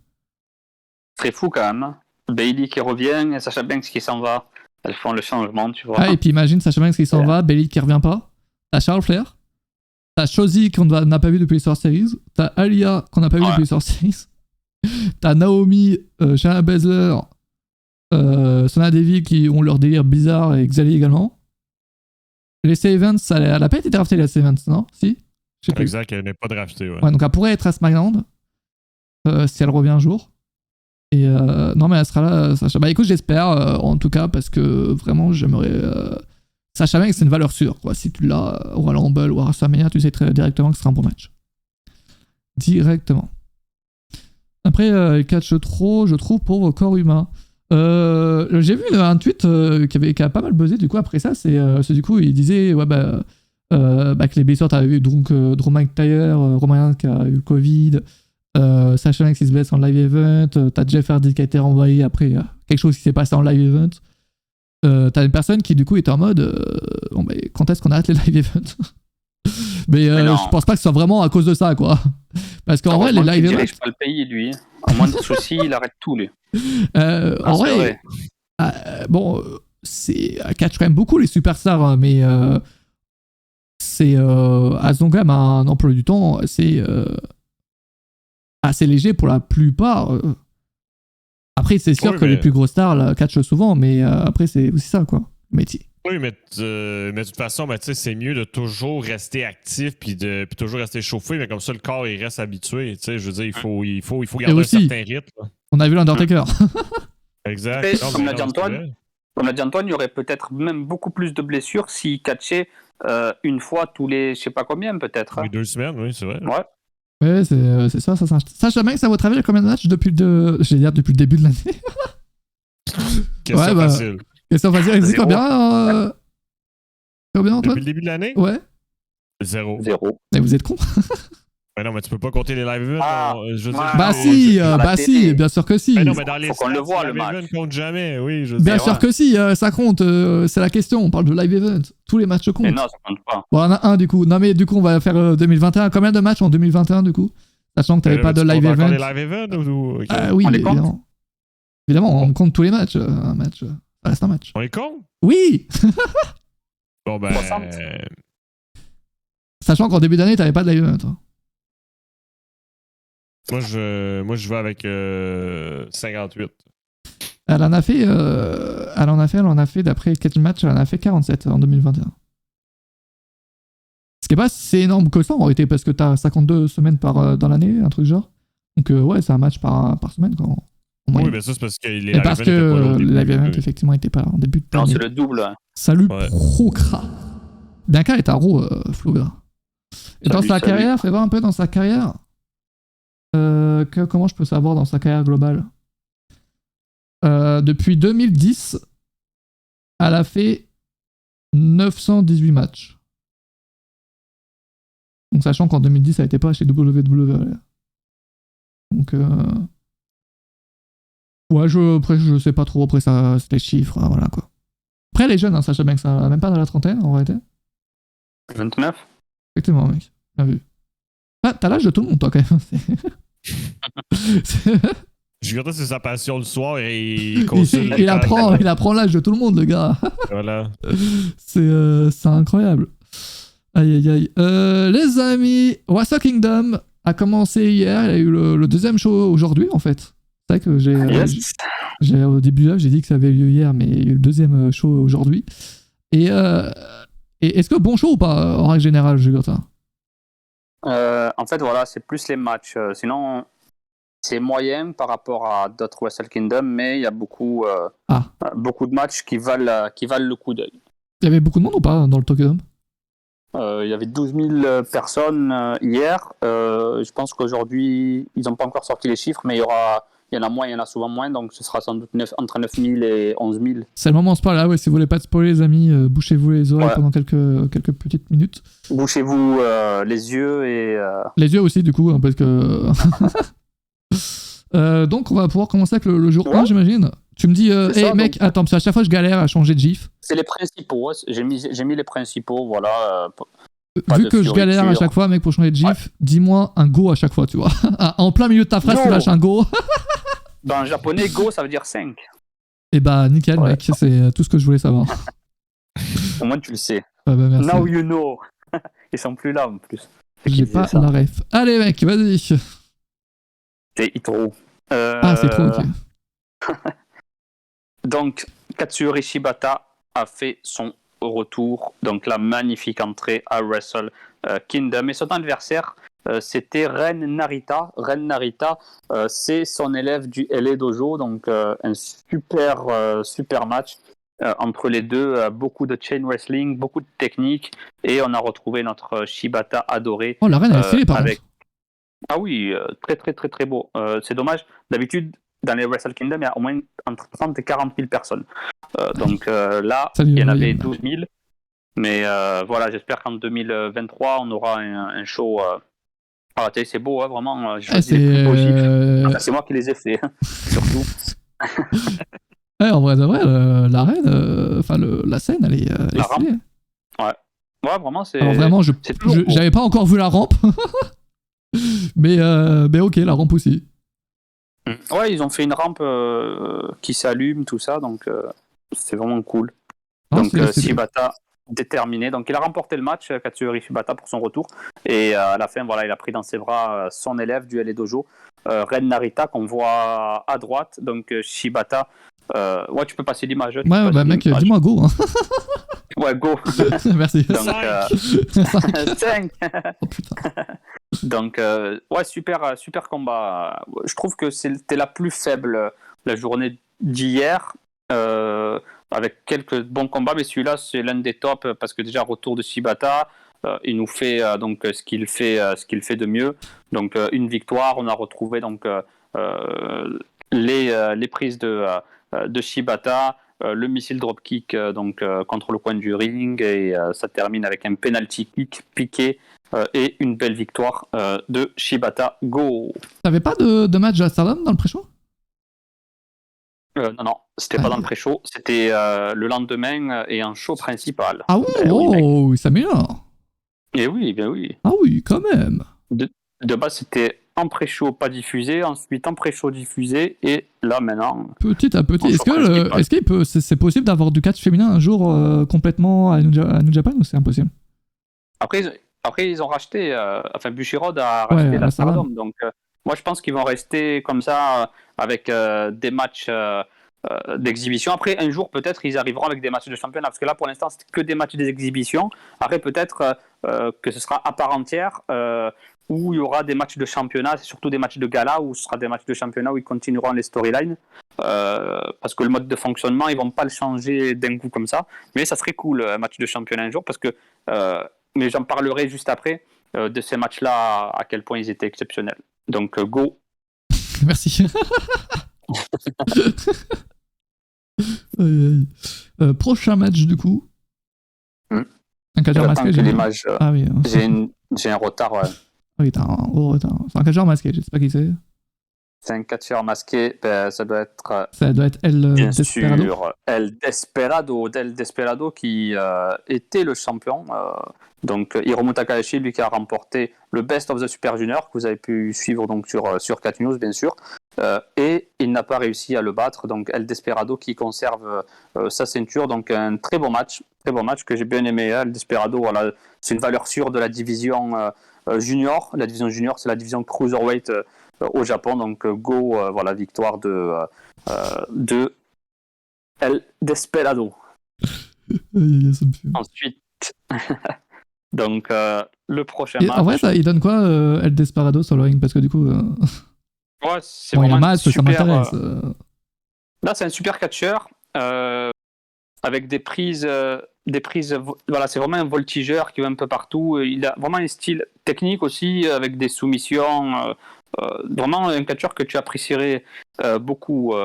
Très fou quand même. Hein. Bayley qui revient et Sasha Banks qui s'en va. Elles font le changement, tu vois. Ah, et puis imagine Sasha Banks qui s'en va, Bayley qui revient pas. T'as Charles Flair. T'as Shotzi qu'on n'a pas vu depuis les Survivor Series. T'as Aliyah qu'on n'a pas vu depuis les Survivor Series. T'as Naomi, Shayna Baszler, Sonya Deville qui ont leur délire bizarre et Xali également. Les Evans, elle a pas été draftée, les Evans, non? Si? Je sais plus. Exact, elle n'est pas draftée, ouais. Ouais, donc elle pourrait être à SmackDown si elle revient un jour. Et non, mais elle sera là, Sasha. Bah écoute, j'espère, en tout cas, parce que vraiment, j'aimerais. Sasha Banks, c'est une valeur sûre, quoi. Si tu l'as au Royal Rumble ou à WrestleMania, tu sais très directement que ce sera un bon match. Directement. Après, catch trop, je trouve, pour vos corps humains. J'ai vu un tweet qui a pas mal buzzé, du coup, après ça, c'est du coup, il disait, ouais, que les blessures, t'avais vu donc Drew McIntyre, Roman qui a eu le Covid. Sasha Banks qui se blesse en live event, t'as Jeff Hardy qui a été renvoyé après quelque chose qui s'est passé en live event. T'as une personne qui du coup était en mode bon, mais quand est-ce qu'on arrête les live events? mais je pense pas que ce soit vraiment à cause de ça, quoi. Parce qu'en vrai, les live events. Il dirige pas le pays, lui. En moins de soucis, il arrête tout, lui. En vrai. Bon, c'est catch quand même beaucoup les superstars, hein, mais c'est elles ont quand même un emploi du temps assez léger pour la plupart. Après, c'est sûr que les plus grosses stars la catchent souvent, mais après, c'est aussi ça, quoi, le métier. Oui, mais de toute façon, c'est mieux de toujours rester actif puis toujours rester chauffé, mais comme ça, le corps, il reste habitué. Je veux dire, il faut garder un certain rythme. Là. On a vu l'Undertaker. Exact. Et, comme l'a dit Antoine, il y aurait peut-être même beaucoup plus de blessures s'il catchait une fois tous les, je sais pas combien, peut-être. Oui, 2 semaines, oui, c'est vrai. Ouais. Ouais, c'est ça. Sasha Banks, à votre avis, il y a combien de matchs depuis le début de l'année? Question facile. Question facile. C'est combien, Antoine? Depuis le début de l'année? Ouais. 0. Mais vous êtes con. Mais non, mais tu peux pas compter les live events. Bah si, bien sûr que si. Mais non, mais dans les faut qu'on le voit, le match. events compte jamais, oui. Bien sûr que si, ça compte. C'est la question. On parle de live event. Tous les matchs comptent. Mais non, ça compte pas. Bon, on en a un du coup. Non, mais du coup, on va faire 2021. Combien de matchs en 2021 du coup? Sachant que t'avais pas de live event. Les live events ou... Okay. Oui, évidemment. Évidemment, on compte tous les matchs. Un match, ça reste un match. On les compte? Oui. Bon, ben... 60. Sachant qu'en début d'année, t'avais pas de live event. Hein. Moi, je vais avec 58. Elle en a fait, d'après quel match, elle en a fait 47 en 2021. c'est pas si énorme que ça en réalité, parce que t'as 52 semaines dans l'année, un truc genre. Donc ouais, c'est un match par semaine quand. Oui, mais ça, c'est parce que les et parce que live event, effectivement, était pas en début de Non, année. c'est le double. Salut, Ouais. Procra. Bianca est à Raw, Floga. Et dans sa carrière, fais voir un peu dans sa carrière. Comment je peux savoir dans sa carrière globale depuis 2010, elle a fait 918 matchs. Donc, sachant qu'en 2010, elle n'était pas chez WWE. Donc, ouais, après, je sais pas trop. Après, ça, c'est les chiffres, voilà quoi. Après, les jeunes, hein, Sasha Banks, ça, même pas dans la trentaine en réalité. 29. Effectivement, mec. Bien vu. Ah, t'as l'âge de tout le monde, toi, quand même. Je regarde, c'est sa passion le soir et il apprend l'âge de tout le monde, le gars. Voilà. C'est incroyable. Aïe, aïe, aïe. Les amis, Wrestle Kingdom a commencé hier. Il y a eu le deuxième show aujourd'hui, en fait. C'est vrai que au début, là, j'ai dit que ça avait lieu hier, mais il y a eu le deuxième show aujourd'hui. Et est-ce que bon show ou pas, en règle générale, Jugurta? En fait, voilà, c'est plus les matchs. Sinon, c'est moyen par rapport à d'autres Wrestle Kingdom, mais il y a beaucoup de matchs qui valent le coup d'œil. Il y avait beaucoup de monde ou pas dans le Tokyo Dome? Il y avait 12 000 personnes hier. Je pense qu'aujourd'hui, ils n'ont pas encore sorti les chiffres, mais il y en a moins, il y en a souvent moins, donc ce sera sans doute entre 9 000 et 11 000. C'est le moment, on se parle là, ouais, si vous voulez pas te spoiler, les amis, bouchez-vous les oreilles pendant quelques petites minutes. Bouchez-vous les yeux et... Les yeux aussi, du coup, hein, parce que... donc, on va pouvoir commencer avec le jour 1, j'imagine. Tu me dis, mec, attends, parce qu'à chaque fois, je galère à changer de gif. C'est les principaux, j'ai mis les principaux, voilà. Vu que je galère à chaque fois, mec, pour changer de gif, dis-moi un go à chaque fois, tu vois. En plein milieu de ta phrase, tu lâches un go. En japonais, go, ça veut dire 5. Et bah, nickel, mec, c'est tout ce que je voulais savoir. Au moins, tu le sais. Bah, merci. Now you know. Ils sont plus là, en plus. J'ai pas la ref. Allez, mec, vas-y. C'est Hitro. C'est trop, ok. Donc, Katsuyori Shibata a fait son retour, donc la magnifique entrée à Wrestle Kingdom. Et son adversaire, c'était Ren Narita. Ren Narita, c'est son élève du LA Dojo, donc un super match entre les deux. Beaucoup de chain wrestling, beaucoup de technique, et on a retrouvé notre Shibata adoré. Oh, la Ren, elle est stylée, par contre. Ah oui, très beau. C'est dommage, d'habitude, dans les Wrestle Kingdom, il y a au moins entre 30 et 40 000 personnes. Donc là, il y en avait 12 000. Mais voilà, j'espère qu'en 2023, on aura un show. Ah, c'est beau, hein, vraiment. J'ai choisi les plus beaux gifs. C'est moi qui les ai faits, surtout. En vrai, la reine, la scène, elle est stylée. Ouais, vraiment, c'est. Alors vraiment, j'avais pas encore vu la rampe. mais ok, la rampe aussi. Ouais, ils ont fait une rampe qui s'allume, tout ça, donc c'est vraiment cool. Donc Shibata déterminé. Donc il a remporté le match, Katsuyori Shibata, pour son retour. Et à la fin, voilà, il a pris dans ses bras son élève du LA Dojo, Ren Narita, qu'on voit à droite. Donc Shibata. Ouais, tu peux passer l'image. Ouais, bah mec, dis-moi go. Hein. Ouais, go. Merci. Donc, 5. Oh putain. Donc, ouais, super combat. Je trouve que c'était la plus faible la journée d'hier, avec quelques bons combats, mais celui-là, c'est l'un des tops, parce que déjà, retour de Shibata, il nous fait donc ce qu'il fait de mieux. Donc, une victoire, on a retrouvé donc les prises de Shibata, le missile dropkick contre le coin du ring, et ça termine avec un penalty kick piqué. Et une belle victoire de Shibata. Go! T'avais pas de match à Stardom dans le pré-show? Non, c'était pas dans le pré-show. C'était le lendemain et en show principal. Ah ouais, il s'améliore. Et oui, bien oui. Ah oui, quand même. De base, c'était en pré-show pas diffusé, ensuite en pré-show diffusé, et là maintenant. Petit à petit. Est-ce que c'est possible d'avoir du catch féminin un jour complètement à New Japan, ou c'est impossible? Après, ils ont racheté, Bushiroad a racheté la Stardom, donc moi je pense qu'ils vont rester comme ça avec des matchs d'exhibition. Après, un jour, peut-être, ils arriveront avec des matchs de championnat, parce que là, pour l'instant, c'est que des matchs d'exhibition. Après, peut-être que ce sera à part entière, où il y aura des matchs de championnat, c'est surtout des matchs de gala, où ce sera des matchs de championnat où ils continueront les storylines, parce que le mode de fonctionnement, ils vont pas le changer d'un coup comme ça. Mais ça serait cool, un match de championnat un jour, parce que, mais j'en parlerai juste après, de ces matchs-là, à quel point ils étaient exceptionnels. Donc, go. Merci. Prochain match du coup. Un catcheur masqué. Ah oui. J'ai un retard. Ouais. Oui, t'as un gros retard. C'est un catcheur masqué, je sais pas qui c'est. C'est un catcheur masqué. Ça doit être. Ça doit être El Desperado. Sûr, El Desperado qui était le champion. Donc Hiromu Takahashi, lui qui a remporté le Best of the Super Junior, que vous avez pu suivre donc sur Cat News, bien sûr. Et il n'a pas réussi à le battre. Donc El Desperado qui conserve sa ceinture. Donc un très bon match que j'ai bien aimé. El Desperado, voilà, c'est une valeur sûre de la division junior. La division junior, c'est la division cruiserweight au Japon. Donc go, voilà, victoire de El Desperado. Ensuite, donc le prochain match. En vrai, il donne quoi El Desperado sur le ring? Parce que du coup. Ouais, c'est vraiment match, super, ça m'intéresse. Là, c'est un super catcheur avec des prises. Voilà, c'est vraiment un voltigeur qui va un peu partout. Il a vraiment un style technique aussi, avec des soumissions. Vraiment un catcheur que tu apprécierais beaucoup,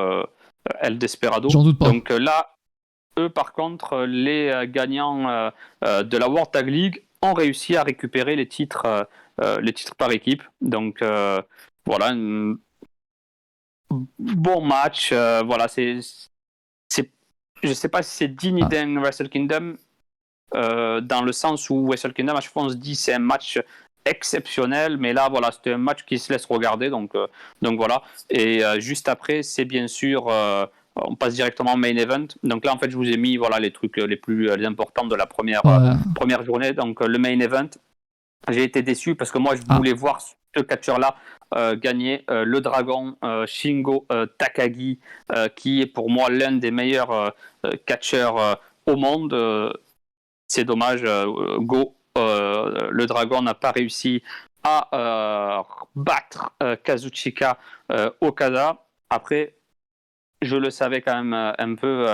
El Desperado. J'en doute pas. Donc là, eux, par contre, les gagnants de la World Tag League ont réussi à récupérer les titres par équipe. Donc voilà, un bon match. Voilà, je sais pas si c'est digne d'un Wrestle Kingdom, dans le sens où Wrestle Kingdom, à chaque fois on se dit c'est un match exceptionnel, mais là voilà, c'était un match qui se laisse regarder, donc voilà. Et juste après, c'est bien sûr on passe directement au main event. Donc là en fait je vous ai mis voilà les trucs les plus importants de la première journée. Donc le main event, j'ai été déçu parce que moi je voulais voir ce catcheur là gagner, le dragon Shingo Takagi, qui est pour moi l'un des meilleurs catcheurs au monde. C'est dommage, Go, le dragon n'a pas réussi à battre Kazuchika Okada. Après, je le savais quand même un peu,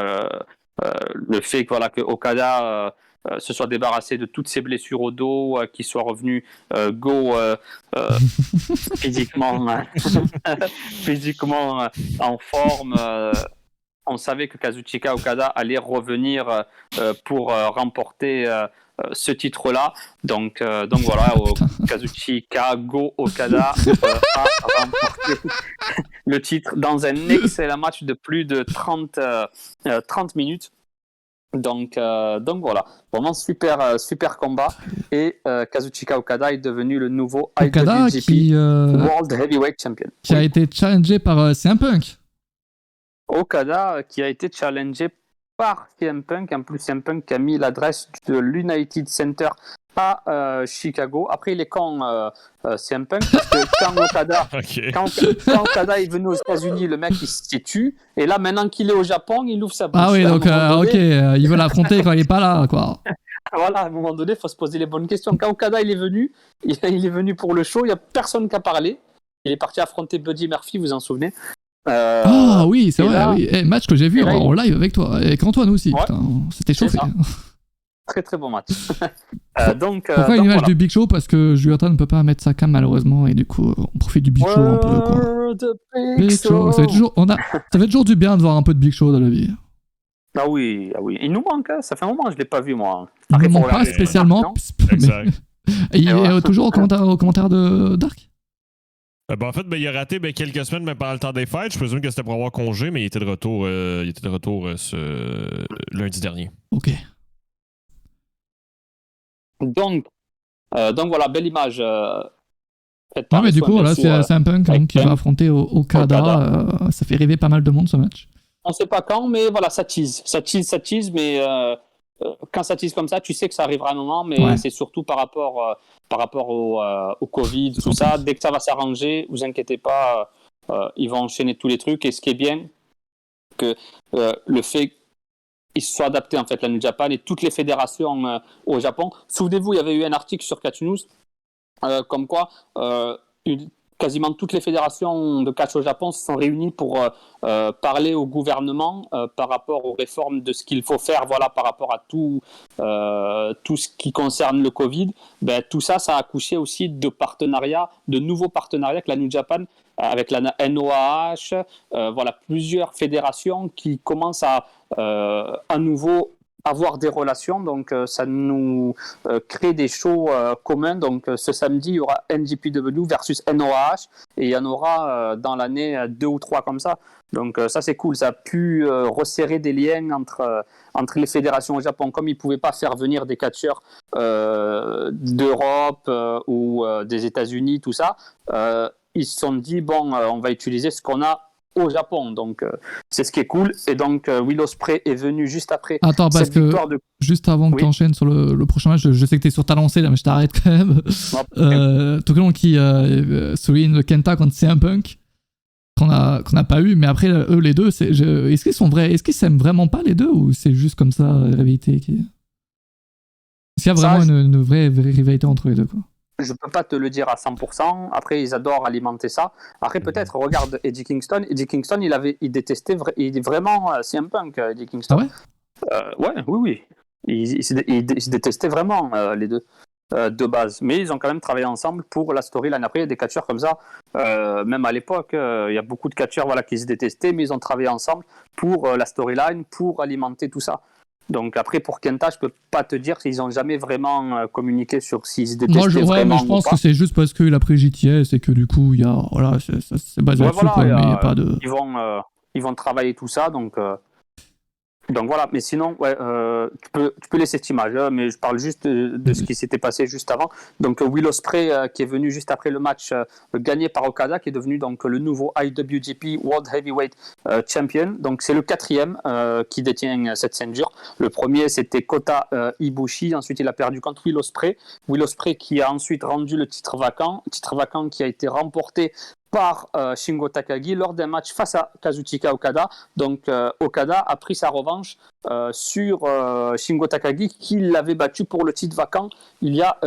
le fait que, voilà, que Okada se soit débarrassé de toutes ses blessures au dos, qu'il soit revenu Go physiquement en forme. On savait que Kazuchika Okada allait revenir pour remporter ce titre-là. Donc voilà, Kazuchika Okada a remporté le titre dans un excellent match de plus de 30 minutes. Donc voilà, vraiment super combat. Et Kazuchika Okada est devenu le nouveau IWGP World Heavyweight Champion. Qui a été challengé par CM Punk. Okada qui a été challengé par CM Punk. En plus, CM Punk a mis l'adresse de l'United Center à Chicago. Après, il est quand CM Punk, parce que quand Okada est venu aux États-Unis, le mec il s'est tué. Et là, maintenant qu'il est au Japon, il ouvre sa bouche. Ah oui, donc il veut l'affronter quand il est pas là, quoi. Voilà, à un moment donné, il faut se poser les bonnes questions. Quand Okada il est venu pour le show, il n'y a personne qui a parlé. Il est parti affronter Buddy Murphy, vous en souvenez? Ah oui, c'est vrai, là, oui. Match que j'ai vu en live avec toi, et avec Antoine aussi. Ouais. Putain, c'était chauffé. Très très bon match. Pourquoi une image du Big Show? Parce que Julian ne peut pas mettre sa cam malheureusement, et du coup on profite du Big Show un peu, quoi. Big Show. Ça fait toujours du bien de voir un peu de Big Show dans la vie. Ah oui. Il nous manque, hein. Ça fait un moment que je ne l'ai pas vu, moi. Il ne manque pas spécialement. Mais... il est toujours au commentaire de Dark. En fait, il a raté quelques semaines pendant le temps des fêtes. Je présume que c'était pour avoir congé, mais il était de retour, ce lundi dernier. Ok. Donc voilà, belle image. Non, mais du coup, voilà, c'est un Punk qui va affronter Okada. Ça fait rêver pas mal de monde, ce match. On ne sait pas quand, mais voilà, ça tease, mais quand ça tease comme ça, tu sais que ça arrivera un moment, mais c'est surtout par rapport au Covid, tout ça. Dès que ça va s'arranger, vous inquiétez pas, ils vont enchaîner tous les trucs. Et ce qui est bien, que le fait qu'ils se soient adaptés en fait la New Japan et toutes les fédérations au Japon. Souvenez-vous, il y avait eu un article sur Catch News comme quoi quasiment toutes les fédérations de catch au Japon se sont réunies pour parler au gouvernement par rapport aux réformes de ce qu'il faut faire, voilà, par rapport à tout ce qui concerne le Covid. Ben, tout ça, ça a accouché aussi de partenariats, de nouveaux partenariats avec la New Japan, avec la NOAH, voilà, plusieurs fédérations qui commencent à nouveau avoir des relations, donc ça nous crée des shows communs. Donc ce samedi, il y aura NJPW versus NOAH et il y en aura dans l'année 2 ou 3 comme ça. Donc ça c'est cool, ça a pu resserrer des liens entre les fédérations au Japon. Comme ils ne pouvaient pas faire venir des catcheurs d'Europe ou des États-Unis, tout ça, ils se sont dit, bon, on va utiliser ce qu'on a au Japon, donc c'est ce qui est cool. Et donc Will Ospreay est venu juste après. Attends, parce que juste avant que tu enchaînes sur le prochain match, je sais que tu es sur ta lancée là, mais je t'arrête quand même. Tokelon qui souligne le Kenta contre CM Punk qu'on a pas eu, mais après eux les deux, est-ce qu'ils sont vrais, est-ce qu'ils s'aiment vraiment pas les deux, ou c'est juste comme ça la rivalité qui... Est-ce qu'il y a vraiment une vraie rivalité entre les deux, quoi? Je peux pas te le dire à 100%. Après, ils adorent alimenter ça. Après, peut-être, regarde Eddie Kingston. Eddie Kingston, il détestait vraiment CM Punk, Eddie Kingston. Ah ouais? Oui. Ils détestaient vraiment les deux de base. Mais ils ont quand même travaillé ensemble pour la storyline. Après, il y a des catcheurs comme ça. Même à l'époque, il y a beaucoup de catcheurs qui se détestaient, mais ils ont travaillé ensemble pour la storyline, pour alimenter tout ça. Donc après, pour Kenta, je peux pas te dire s'ils ont jamais vraiment communiqué sur s'ils se détestaient vraiment. Mais je pense que c'est juste parce qu'il a pris JTS et que du coup, il y a, voilà, c'est basé là-dessus, quoi, mais il n'y a pas de... Ils vont travailler tout ça, donc voilà. Mais sinon, tu peux laisser cette image, mais je parle juste de ce qui s'était passé juste avant. Donc Will Ospreay qui est venu juste après le match gagné par Okada, qui est devenu donc le nouveau IWGP World Heavyweight Champion. Donc c'est le 4e qui détient cette ceinture. Le premier c'était Kota Ibushi. Ensuite il a perdu contre Will Ospreay. Will Ospreay qui a ensuite rendu le titre vacant qui a été remporté par Shingo Takagi lors d'un match face à Kazuchika Okada. Donc Okada a pris sa revanche sur Shingo Takagi, qui l'avait battu pour le titre vacant il y a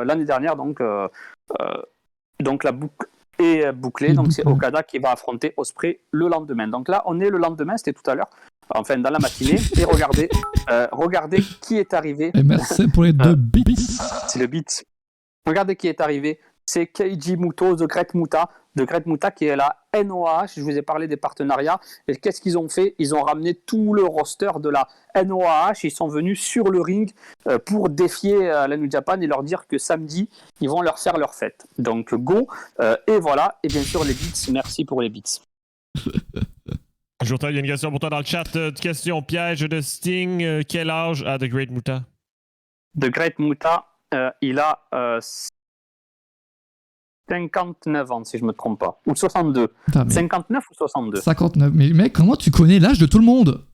l'année dernière. Donc la boucle est bouclée. Donc c'est Okada qui va affronter Ospreay le lendemain. Donc là on est le lendemain, c'était tout à l'heure, enfin dans la matinée, et regardez qui est arrivé. Et merci pour les 2 beats. C'est le beat. Regardez qui est arrivé. C'est Keiji Muto, The Great Muta, qui est la NOAH. Je vous ai parlé des partenariats. Et qu'est-ce qu'ils ont fait? Ils ont ramené tout le roster de la NOAH. Ils sont venus sur le ring pour défier la New Japan et leur dire que samedi, ils vont leur faire leur fête. Donc, go. Et voilà. Et bien sûr, les beats. Merci pour les beats. Jonathan, il y a une question pour toi dans le chat. Question piège de Sting. Quel âge a The Great Muta? The Great Muta, il a 59 ans, si je ne me trompe pas. Ou 62. Putain, 59 ou 62? 59. Mais mec, comment tu connais l'âge de tout le monde?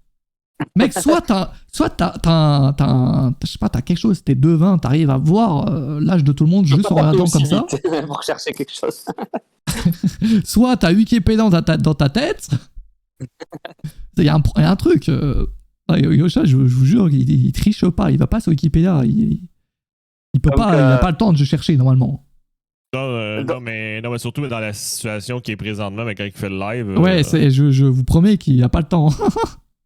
Mec, soit t'as je sais pas, t'as quelque chose, t'es devin, t'arrives à voir l'âge de tout le monde juste en regardant comme ça. Pour chercher quelque chose. Soit t'as Wikipédia dans ta tête. Il y a un truc. Yosha, je vous jure, il triche pas, il va pas sur Wikipédia. Il peut pas, il a pas le temps de chercher normalement. Non, mais surtout dans la situation qui est présentement avec quelqu'un qui fait le live. Ouais, je vous promets qu'il n'a pas le temps.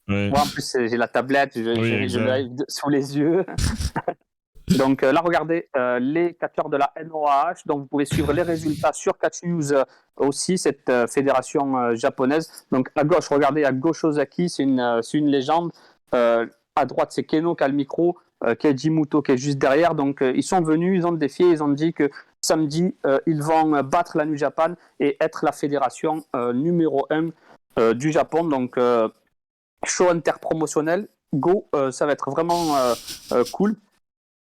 Ouais. Moi, en plus, j'ai la tablette, j'ai le live sous les yeux. Donc là, regardez les catcheurs de la NOAH. Donc, vous pouvez suivre les résultats sur Catch News aussi, cette fédération japonaise. Donc, à gauche, regardez, à gauche, Ozaki, c'est une légende. À droite, c'est Keno qui a le micro. Keiji Muto qui est juste derrière. Donc, ils sont venus, ils ont défié, ils ont dit que samedi, ils vont battre la New Japan et être la fédération numéro 1 du Japon. Donc, show interpromotionnel, go, ça va être vraiment cool.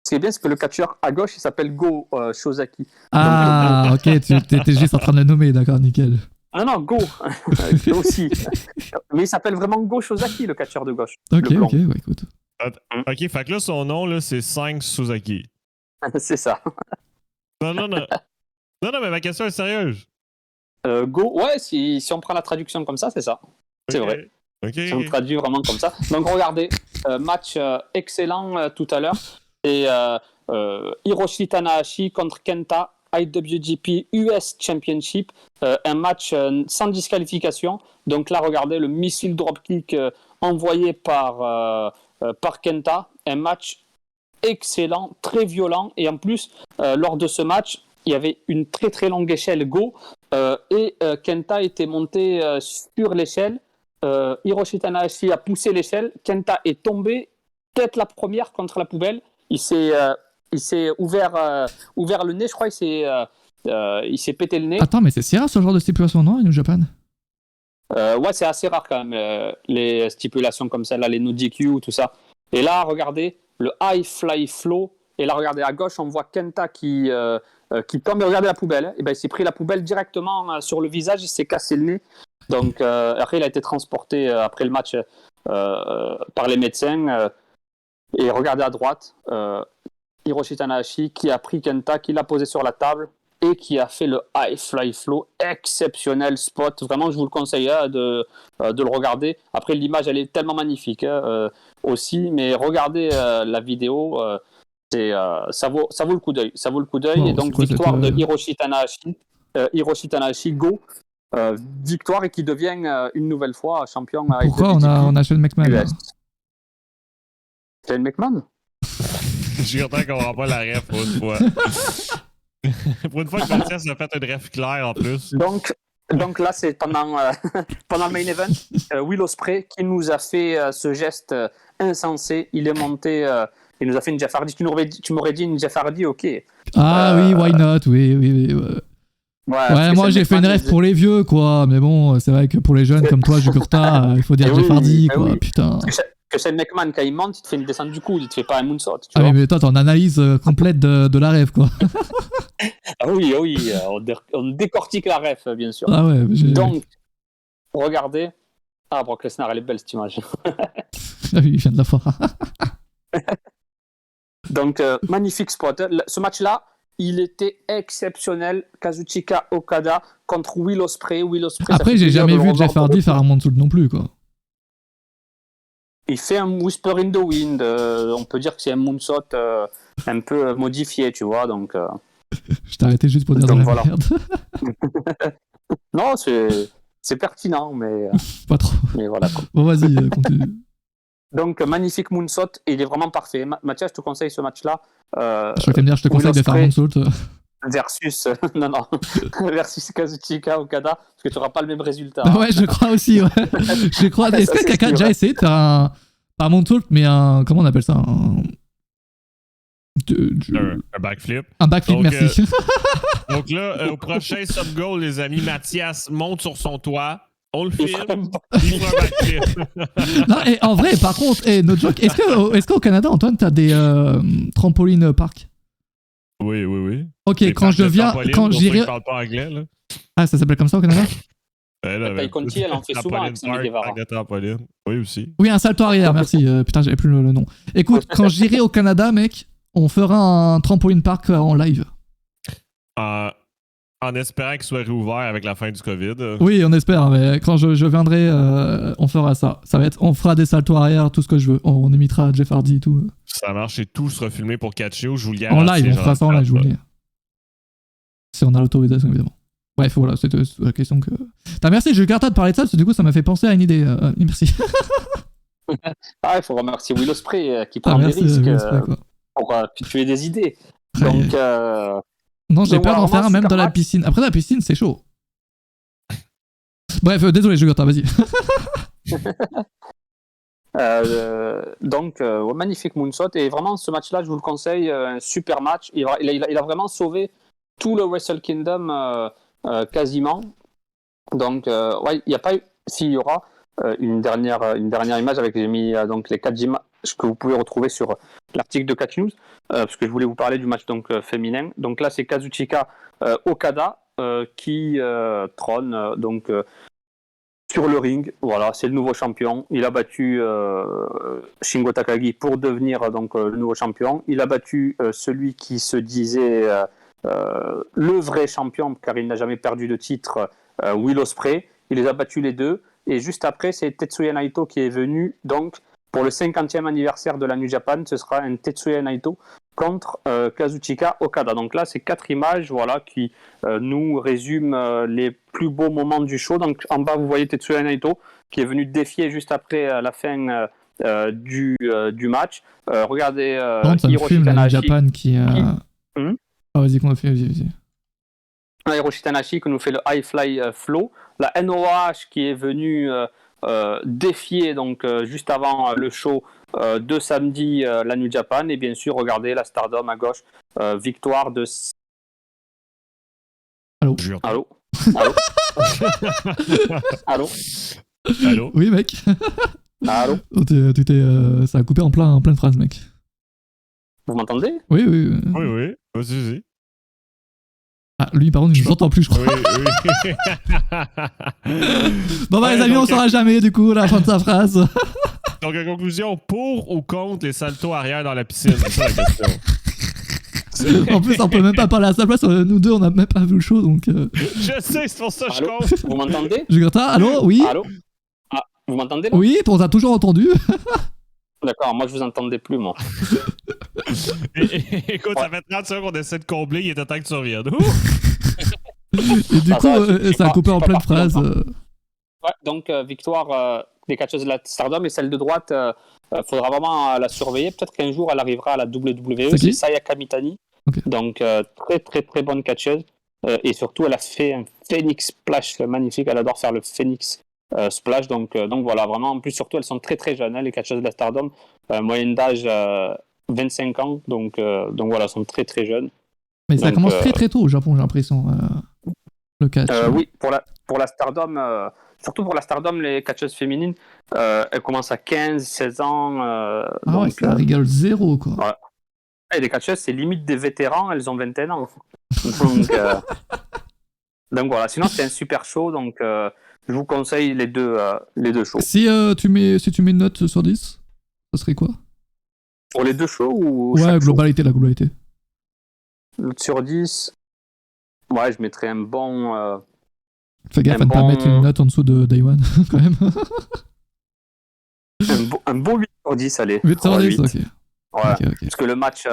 Ce qui est bien, c'est que le catcheur à gauche, il s'appelle Go Shozaki. Ah, ok, tu étais juste en train de le nommer, d'accord, nickel. Ah non, Go aussi. Mais il s'appelle vraiment Go Shozaki, le catcheur de gauche. Ok, ouais, écoute. Ok, fait que là, son nom, là, c'est 5 Suzaki. C'est ça. Non, mais ma question est sérieuse. Go, ouais, si on prend la traduction comme ça, c'est ça. C'est vrai. Ok. Ça me traduit vraiment comme ça. Donc regardez, match excellent tout à l'heure. C'est Hiroshi Tanahashi contre Kenta, IWGP US Championship. Un match sans disqualification. Donc là, regardez le missile dropkick envoyé par Kenta. Un match excellent, très violent. Et en plus, lors de ce match, il y avait une très très longue échelle Go. Et Kenta était monté sur l'échelle. Hiroshi Tanahashi a poussé l'échelle. Kenta est tombé, tête la première contre la poubelle. Il s'est ouvert le nez, je crois. Il s'est pété le nez. Attends, mais c'est si rare ce genre de stipulation, non, New Japan? Ouais, c'est assez rare quand même, les stipulations comme celle-là, les no DQ, tout ça. Et là, regardez, le high fly flow. Et là, regardez, à gauche, on voit Kenta qui tombe. Et regardez la poubelle. Hein. Et ben, il s'est pris la poubelle directement sur le visage. Il s'est cassé le nez. Donc, après, il a été transporté après le match par les médecins. Et regardez à droite, Hiroshi Tanahashi qui a pris Kenta, qui l'a posé sur la table et qui a fait le high fly flow. Exceptionnel spot. Vraiment, je vous le conseille de le regarder. Après, l'image, elle est tellement magnifique aussi. Mais regardez la vidéo. Ça vaut le coup d'œil. Ça vaut le coup d'œil. Wow, et donc, victoire de Hiroshi Tanahashi. Hiroshi Tanahashi, go. Victoire et qui devient une nouvelle fois champion. Pourquoi on a Shane McMahon là Shane McMahon? Je suis content qu'on comprend pas la ref pour une fois. Pour une fois que Mathias a fait une ref claire en plus. Donc là, c'est pendant le main event, Will Ospreay qui nous a fait ce geste insensé. Il est monté, il nous a fait une Jeff Hardy. Tu m'aurais dit une Jeff Hardy, ok. Ah oui, why not, oui. Ouais, moi j'ai fait une rêve pour les vieux, quoi. Mais bon, c'est vrai que pour les jeunes comme toi, Jugurta, il faut dire Jeff Hardy, quoi. Putain. Que Shane McMahon, quand il monte, il te fait une descente du coude, il te fait pas un moonsault. Tu ah vois. oui, mais toi, t'as une analyse complète de la rêve, quoi. Ah oui, on décortique la ref, bien sûr. Ah ouais, donc, regardez. Ah, Brock Lesnar, elle est belle cette image. Ah oui, il vient de la voir. Donc, magnifique spot. Ce match-là, il était exceptionnel. Kazuchika Okada contre Will Ospreay. Après, j'ai jamais vu Jeff Hardy faire un moonsault non plus, quoi. Il fait un Whisper in the Wind. On peut dire que c'est un moonsault un peu modifié, tu vois. Donc, je t'ai arrêté juste pour dire de la merde. Non, c'est pertinent, mais... Pas trop. Mais voilà, quoi. Bon, vas-y, continue. Donc, magnifique moonsault. Il est vraiment parfait. Mathias, je te conseille ce match-là. Je crois qu'à me dire, je te conseille de faire un moonsault. Versus... non. Versus Kazuchika Okada, parce que tu n'auras pas le même résultat. Ouais, je crois aussi, ouais. Je crois... Est-ce que quelqu'un a déjà essayé de faire un... Pas un moonsault, mais un... Comment on appelle ça? Un backflip. Un backflip, donc, merci. Donc là, au prochain sub-goal, les amis, Mathias monte sur son toit. On le filme, il fera un backflip. Non, et en vrai, par contre, no joke, est-ce qu'au Canada, Antoine, t'as des trampolines parcs? Oui. Ok, les quand je viens, quand j'irai... parle pas anglais, là. Ah, ça s'appelle comme ça au Canada? Taille Conti, elle en fait souvent avec Sammy Guevara. Oui, aussi. Oui, un salto arrière, merci. Putain, j'avais plus le nom. Écoute, quand j'irai au Canada, mec, on fera un trampoline park en live. En espérant qu'il soit réouvert avec la fin du COVID. Oui, on espère, mais quand je viendrai, on fera ça. On fera des saltos arrière, tout ce que je veux. On imitera Jeff Hardy et tout. Ça marche et tout sera filmé pour catch you, je vous le garantis. En live, on fera ça en live, je vous le dis. Si on a l'autorisation, évidemment. Bref, voilà, c'était la question que... Merci, je garde de parler de ça, parce que du coup, ça m'a fait penser à une idée. Merci. Il faut remercier Will Ospreay qui prend des risques pour tuer des idées. Donc... Non, j'ai peur d'en faire un même dans la piscine. Après, la piscine, c'est chaud. Bref, désolé, Jugurta, vas-y. Donc, magnifique moonsault. Et vraiment, ce match-là, je vous le conseille, un super match. Il a vraiment sauvé tout le Wrestle Kingdom quasiment. Donc, il n'y a pas eu... S'il y aura une dernière image avec j'ai mis donc les 4 images que vous pouvez retrouver sur l'article de Catch News, parce que je voulais vous parler du match donc féminin. Donc là, c'est Kazuchika Okada qui trône donc sur le ring. Voilà, c'est le nouveau champion. Il a battu Shingo Takagi pour devenir donc le nouveau champion. Il a battu celui qui se disait le vrai champion, car il n'a jamais perdu de titre, Will Ospreay. Il les a battus les deux. Et juste après, c'est Tetsuya Naito qui est venu. Donc, pour le 50e anniversaire de la New Japan, ce sera un Tetsuya Naito contre Kazuchika Okada. Donc là, c'est 4 images voilà, qui nous résument les plus beaux moments du show. Donc en bas, vous voyez Tetsuya Naito qui est venu défier juste après la fin du match. Regardez Hiroshi Tanahashi. Japan qui... Ah, vas-y, vas-y. Hiroshi Tanahashi qui nous fait le High Fly Flow. La NOH qui est venue défier donc, juste avant le show de samedi la New Japan. Et bien sûr, regardez la Stardom à gauche. Victoire de... Allô. Allô. Allô. Allô. Oui, mec. Allô. Ça a coupé en plein de phrases, mec. Vous m'entendez? Oui. Oui. Vas-y. Ah, lui, par contre, je ne l'entends plus, je crois. Oui. Bon, bah, les amis, on saura jamais, du coup, la fin de sa phrase. Donc, en conclusion, pour ou contre les saltos arrière dans la piscine? C'est ça la question. En plus, on peut même pas parler à sa place. Nous deux, on n'a même pas vu le show, donc... Je sais, c'est pour ça que je Allô. compte. Vous m'entendez? Allô, oui. Allô. Ah, vous m'entendez là? Oui, on t'a toujours entendu. D'accord, moi je vous entendais plus, moi. Écoute, ça fait 30 secondes qu'on essaie de combler, il était temps que tu reviennes. Et du coup, ça a coupé en pleine phrase. Ouais, donc, victoire des catcheuses de la Stardom et celle de droite, faudra vraiment la surveiller. Peut-être qu'un jour elle arrivera à la WWE. C'est Sayaka Mitani. Okay. Donc, très bonne catcheuse. Et surtout, elle a fait un Phoenix Splash magnifique. Elle adore faire le Phoenix Splash. Donc voilà, vraiment. En plus, surtout, elles sont très jeunes, les catcheuses de la Stardom. Moyenne d'âge 25 ans. Donc voilà, elles sont très jeunes. Mais ça commence très tôt au Japon, j'ai l'impression. Le catch. Oui, pour la Stardom, surtout pour la Stardom, les catcheuses féminines, elles commencent à 15-16 ans. Ah donc, ouais, ça rigole zéro, quoi. Ouais. Et les catcheuses, c'est limite des vétérans, elles ont 21 ans. Donc voilà, sinon c'est un super show, donc je vous conseille les deux shows. Si tu mets une note sur 10, ça serait quoi? Pour les deux shows ou Ouais, chaque globalité, la globalité. Note sur 10, ouais, je mettrais un bon... Fais gaffe à ne pas mettre une note en dessous de Day One, quand même. un bon 8 sur 10, allez. 8 sur 10, 8. ok. Ouais, okay. Parce que le match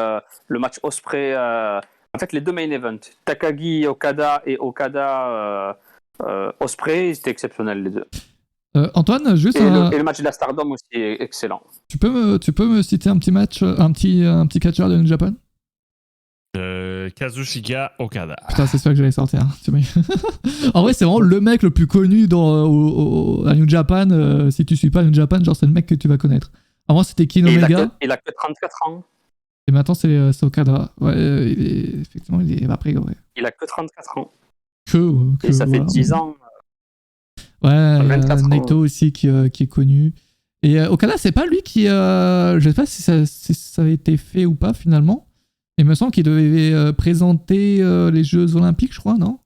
Ospreay... en fait, les deux main events, Takagi Okada et Okada Ospreay, c'était exceptionnel, les deux. Antoine, juste et le match de la Stardom aussi est excellent. Tu peux me citer un petit match, un petit catcheur de New Japan? Kazuchika Okada. Putain, c'est sûr que j'allais sortir. En vrai, c'est vraiment le mec le plus connu à New Japan. Si tu suis pas New Japan, genre c'est le mec que tu vas connaître. Avant, c'était Ken Omega. Il a que 34 ans. Et maintenant, c'est Okada. Ouais, effectivement, il est après. Ouais. Il a que 34 ans. Et ça fait 10 ans. Ouais, Naito aussi qui est connu. Et Okada, c'est pas lui qui... je sais pas si ça a été fait ou pas finalement. Il me semble qu'il devait présenter les Jeux Olympiques, je crois, non?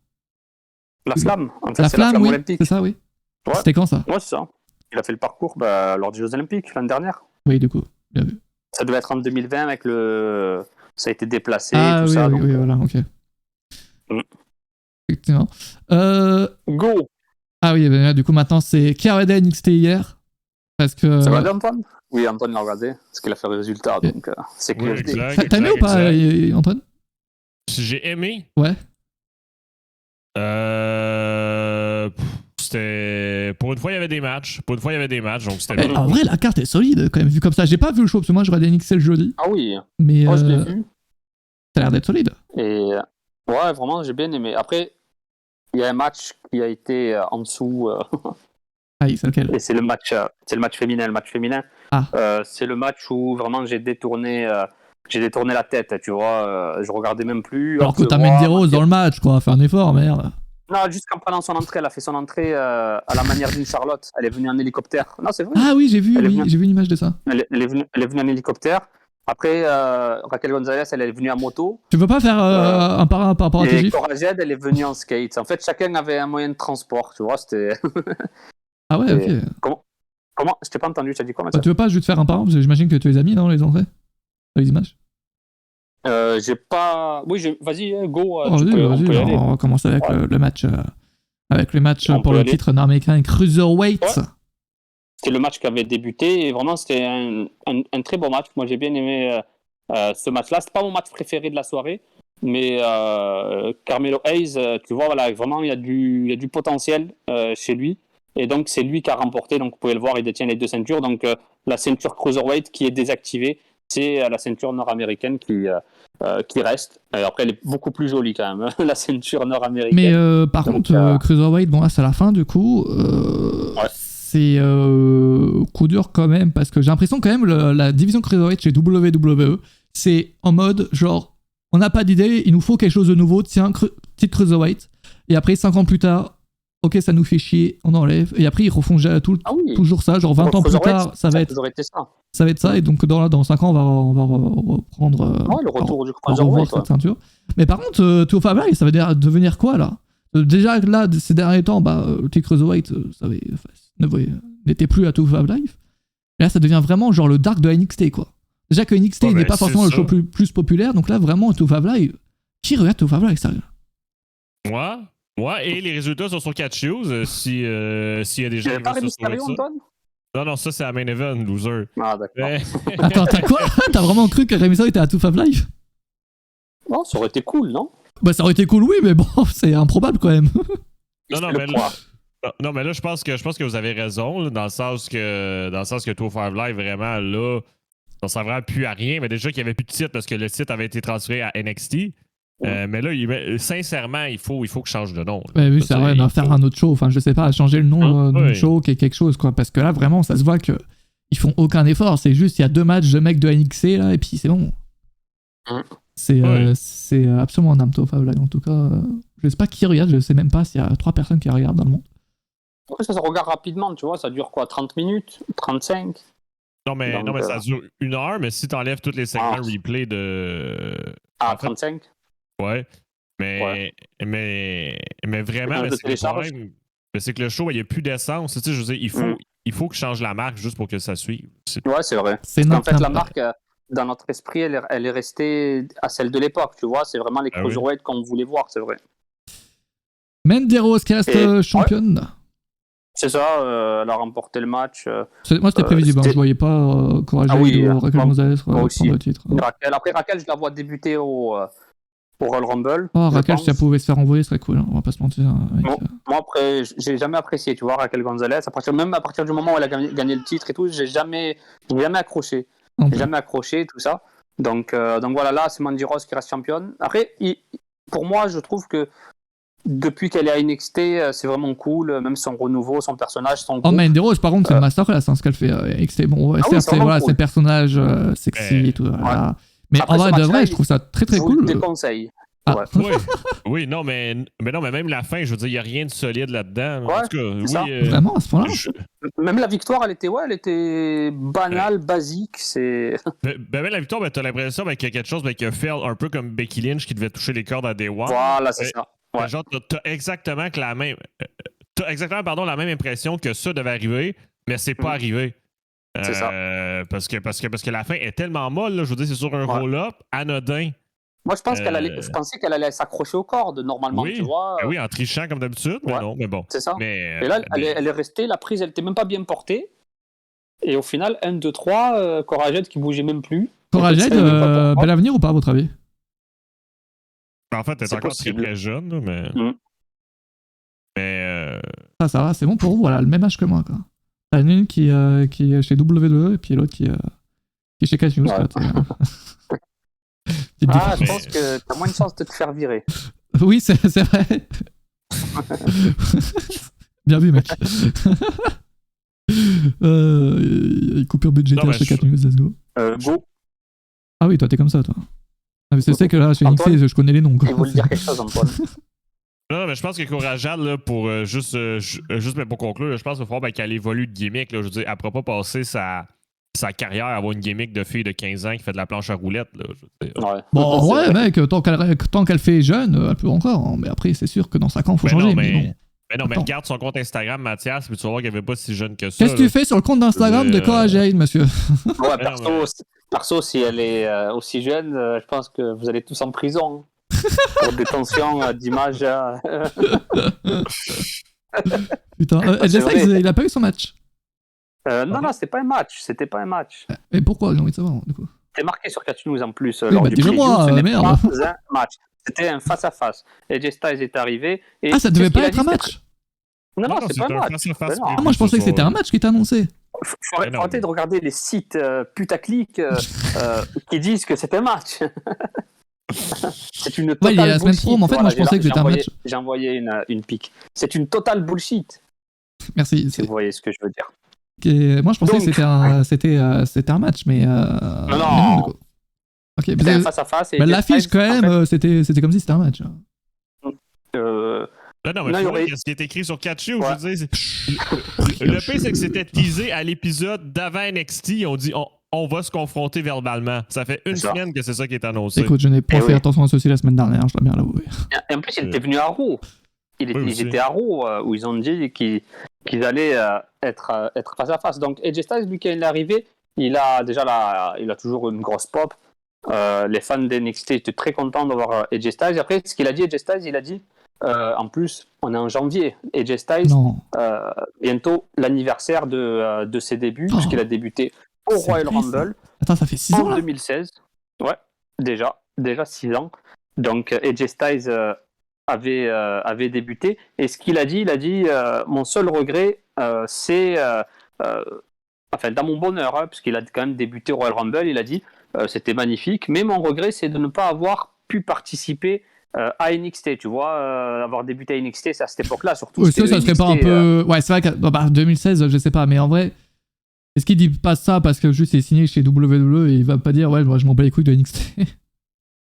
La Flamme. En fait, la Flamme, oui. Olympique. C'est ça, oui. Ouais. C'était quand ça? Ouais, c'est ça. Il a fait le parcours lors des Jeux Olympiques l'année dernière. Oui, du coup, bien vu. Ça devait être en 2020 avec le... Ça a été déplacé et tout ça. Oui, voilà, ok. Effectivement. Go! Ah oui, ben, du coup, maintenant, c'est qui a regardé NXT hier? Parce que... Ça va bien, Antoine? Oui, Antoine l'a regardé, parce qu'il a fait le résultat, donc c'est clair. Oui, t'as aimé ou pas, Antoine? J'ai aimé. Ouais. C'était... Pour une fois, il y avait des matchs. Donc c'était bien. En vrai, la carte est solide, quand même, vu comme ça. J'ai pas vu le show, parce que moi, je regardais NXT le jeudi. Ah oui. Mais moi, je l'ai vu. Ça a l'air d'être solide. Et ouais, vraiment, j'ai bien aimé. Après, il y a un match qui a été en dessous... Ah oui, c'est lequel? Et c'est le match féminin. Le match féminin, c'est le match où vraiment j'ai détourné la tête, tu vois. Je regardais même plus. Alors que t'as Mandy Rose dans le match, quoi. Fais un effort, merde. Non, juste qu'en prenant son entrée, elle a fait son entrée à la manière d'une Charlotte. Elle est venue en hélicoptère. Non, c'est vrai. Ah oui, j'ai vu une image de ça. Elle est venue en hélicoptère. Après, Raquel Gonzalez, elle est venue en moto. Tu veux pas faire un par un par rapport à tes Et gifs? Cora Jade, elle est venue en skate. En fait, chacun avait un moyen de transport, tu vois. C'était... Ah ouais, ok. Comment? Je t'ai pas entendu, tu as dit quoi? Tu veux pas juste faire un par un? Parce que j'imagine que tu les as mis, non, les entrées? Les images? J'ai pas... Oui, vas-y, go. Vas-y, on va commencer avec le match Avec le match On pour peut le aller. titre nord-américain Cruiserweight. Ouais. C'était le match qui avait débuté et vraiment c'était un très bon match. Moi j'ai bien aimé ce match-là. C'est pas mon match préféré de la soirée, mais Carmelo Hayes, tu vois, voilà, vraiment il y a du potentiel chez lui. Et donc c'est lui qui a remporté. Donc vous pouvez le voir, il détient les 2 ceintures. Donc la ceinture Cruiserweight qui est désactivée, c'est la ceinture nord-américaine qui reste. Et après elle est beaucoup plus jolie quand même, la ceinture nord-américaine. Mais par Donc, contre, Cruiserweight, bon là c'est à la fin du coup. Ouais. C'est coup dur quand même parce que j'ai l'impression quand même la division Cruiserweight chez WWE, c'est en mode genre on n'a pas d'idée, il nous faut quelque chose de nouveau, tiens, titre Cruiserweight. Et après 5 ans plus tard, ok ça nous fait chier, on enlève. Et après ils refont Ah oui. toujours ça, genre 20 ans plus tard, ça va être ça. Et donc dans 5 ans on va reprendre le retour du on va revoir Cruiserweight. cette ceinture. Mais par contre, Two of Life, ça va devenir quoi là? Déjà là, ces derniers temps, le titre Cruiserweight, n'était plus à Two of Life. Et là, ça devient vraiment genre le dark de NXT, quoi. Déjà que NXT n'est pas forcément le show plus populaire, donc là, vraiment, Two of Life, qui regarde Two of Life, sérieux? Moi, et les résultats sont sur Catch News, s'il y a des gens qui pas veulent Rey se trouver Mysterio, ça. Antoine? Non, ça c'est à Main Event, loser. Ah, d'accord. Mais- Attends, t'as quoi? T'as vraiment cru que Rey Mysterio était à Two of Life? Non, ça aurait été cool, non? Bah, ça aurait été cool, oui, mais bon, c'est improbable quand même. Non, mais là, je pense que vous avez raison, là, dans le sens que 205 Live, vraiment, là, ça ne sert vraiment plus à rien. Mais déjà qu'il n'y avait plus de titre parce que le titre avait été transféré à NXT. Mais là, sincèrement, il faut que je change de nom. Ouais, oui, c'est vrai, on va faire un autre show. Enfin, je sais pas, changer le nom d'un show, quelque chose, quoi. Parce que là, vraiment, ça se voit que ils font aucun effort. C'est juste, il y a 2 matchs de mecs de NXT, là, et puis c'est bon. C'est absolument un Two of Life. En tout cas, je sais pas qui regarde, je sais même pas s'il y a 3 personnes qui regardent dans le monde. Après, ça se regarde rapidement, tu vois, ça dure quoi, 30 minutes 35? Non, mais ça dure 1 heure, mais si tu enlèves tous les segments replay de. Ah, 35? Ouais. Mais vraiment, c'est le problème. C'est que le show, il n'y a plus d'essence. Tu sais, je veux dire, il faut que je change la marque juste pour que ça suive. Ouais, c'est vrai. En fait, la marque, dans notre esprit, elle est restée à celle de l'époque, tu vois. C'est vraiment les Cruiserweight qu'on voulait voir, c'est vrai. Menderos qui reste championne. Ouais. C'est ça, elle a remporté le match. Moi, c'était prévisible. Je voyais pas Courage ou Raquel Gonzalez prendre le titre. Après, Raquel, je la vois débuter au Royal Rumble. Raquel, si elle pouvait se faire envoyer, ce serait cool. On va pas se mentir. Moi, après, j'ai jamais apprécié, tu vois, Raquel Gonzalez. Même à partir du moment où elle a gagné le titre et tout, j'ai jamais accroché. J'ai jamais accroché, tout ça. Donc voilà, là, c'est Mandy Rose qui reste championne. Après, pour moi, je trouve que depuis qu'elle est à NXT, c'est vraiment cool. Même son renouveau, son personnage, son groupe. Mandy Rose, par contre, c'est une masterclass, ce qu'elle fait NXT. Bon, certes, c'est le personnage sexy et tout. Voilà. Mais en vrai de vrai, je trouve ça très très cool. Je vous le déconseille. Ah. Oui, non, mais même la fin, je veux dire, il n'y a rien de solide là-dedans. Ouais, en tout cas, vraiment, à ce point-là? Même la victoire, elle était banale, basique. Même la victoire, tu as l'impression qu'il y a quelque chose qui a fait un peu comme Becky Lynch qui devait toucher les cordes à Day One. Voilà, c'est ça. Ouais. Genre, t'as exactement la même impression que ça devait arriver, mais c'est pas arrivé. C'est ça. Parce que la fin est tellement molle, là, je veux dire, c'est sur un roll-up anodin. Moi, je pensais qu'elle allait s'accrocher aux cordes, normalement, tu vois. Oui, en trichant comme d'habitude, mais non, mais bon. C'est ça. Et là, elle est restée, la prise, elle n'était même pas bien portée. Et au final, 1, 2, 3, Coraged qui bougeait même plus. Coraged, bel avenir ou pas, à votre avis? En fait, elle est encore très jeune, mais. Mais. Ça va, c'est bon pour vous, voilà, le même âge que moi, quoi. T'as une qui est chez WWE et puis l'autre qui est chez Catch News, quoi. Je pense que t'as moins de chance de te faire virer. Oui, c'est vrai. Bien vu, mec. Coupure budgétaire chez Catch News, let's go. Go. Ah oui, toi, t'es comme ça, toi. C'est que là, chez NXT, je connais les noms, quoi. Il voulait dire quelque chose, Antoine. Non, mais je pense que Corajal, là, pour juste mais pour conclure, je pense qu'il va falloir qu'elle évolue de gimmick. Là, je veux dire, elle ne pourra pas passer sa carrière à avoir une gimmick de fille de 15 ans qui fait de la planche à roulettes. Là, je veux dire. Bon, ouais, mec, tant qu'elle fait jeune, elle peut encore. Hein, mais après, c'est sûr que dans 5 ans, il faut changer. Mais regarde son compte Instagram, Mathias, puis tu vas voir qu'elle n'est pas si jeune que ça. Qu'est-ce que tu fais sur le compte d'Instagram de Corajade, monsieur? Ouais, perso, si elle est aussi jeune, je pense que vous allez tous en prison. pour des tensions d'image. Putain, C'est AJ Styles, vrai. il a pas eu son match. Non, c'était pas un match. Et pourquoi, j'ai envie de savoir, du coup. C'était marqué sur Catch News en plus. Oui, Lors bah, du dis-le preview, moi, ce n'est merde. pas un match. C'était un face-à-face. AJ Styles est arrivé. Et Ah, ça c'est devait ce qu'il pas a être dit, un c'était- match. Non, c'est pas un match. face-à-face Ben non. prévu Ah, moi, je pensais que ce c'était un soir-là. match qui était annoncé. Faut Mais non, arrêter mais- de regarder les sites putaclic qui disent que c'est un match. C'est une totale Ouais, il y a la semaine bullshit. pro, mais en fait, moi, je pensais que c'était un match. J'ai envoyé une pique. C'est une totale bullshit, Merci. si vous voyez ce que je veux dire. Moi, je pensais Donc- que c'était un match, mais. Non. mais non, du coup. Ok, C'était un face-à-face. bah, l'affiche, quand même, c'était comme si c'était un match. Non, mais Non, tu il y vois, aurait- ce qui est écrit sur Catch News, Ouais. je veux dire, le pire, c'est que c'était teasé à l'épisode d'avant NXT. On dit on va se confronter verbalement. Ça fait une C'est ça. semaine que c'est ça qui est annoncé. Écoute, je n'ai pas Eh fait oui. attention à ceci la semaine dernière, je dois bien l'avouer. Et en plus, il était venu à Raw. Ils aussi. étaient à Raw, où ils ont dit qu'ils allaient être face-à-face. Donc, AJ Styles, lui, quand il est arrivé, il a toujours une grosse pop. Les fans d'NXT étaient très contents de voir AJ Styles. Après, ce qu'il a dit, AJ Styles, il a dit, en plus, on est en janvier. AJ Styles, Non. bientôt l'anniversaire de ses débuts, Oh. puisqu'il a débuté au C'est Royal vrai, ça. Rumble Attends, ça fait 6 ans en là 2016. Ouais, déjà 6 ans. Donc, AJ Styles avait débuté. Et ce qu'il a dit, mon seul regret, c'est, enfin, dans mon bonheur, hein, parce qu'il a quand même débuté au Royal Rumble, il a dit, c'était magnifique, mais mon regret, c'est de ne pas avoir pu participer à NXT, tu vois, avoir débuté à NXT, c'est à cette époque-là, surtout. Ouais, c'était ça le serait pas un NXT, peu. Ouais, c'est vrai que 2016, je sais pas, mais en vrai, est-ce qu'il dit pas ça parce que juste il est signé chez WWE et il va pas dire, ouais, moi je m'en bats les couilles de NXT.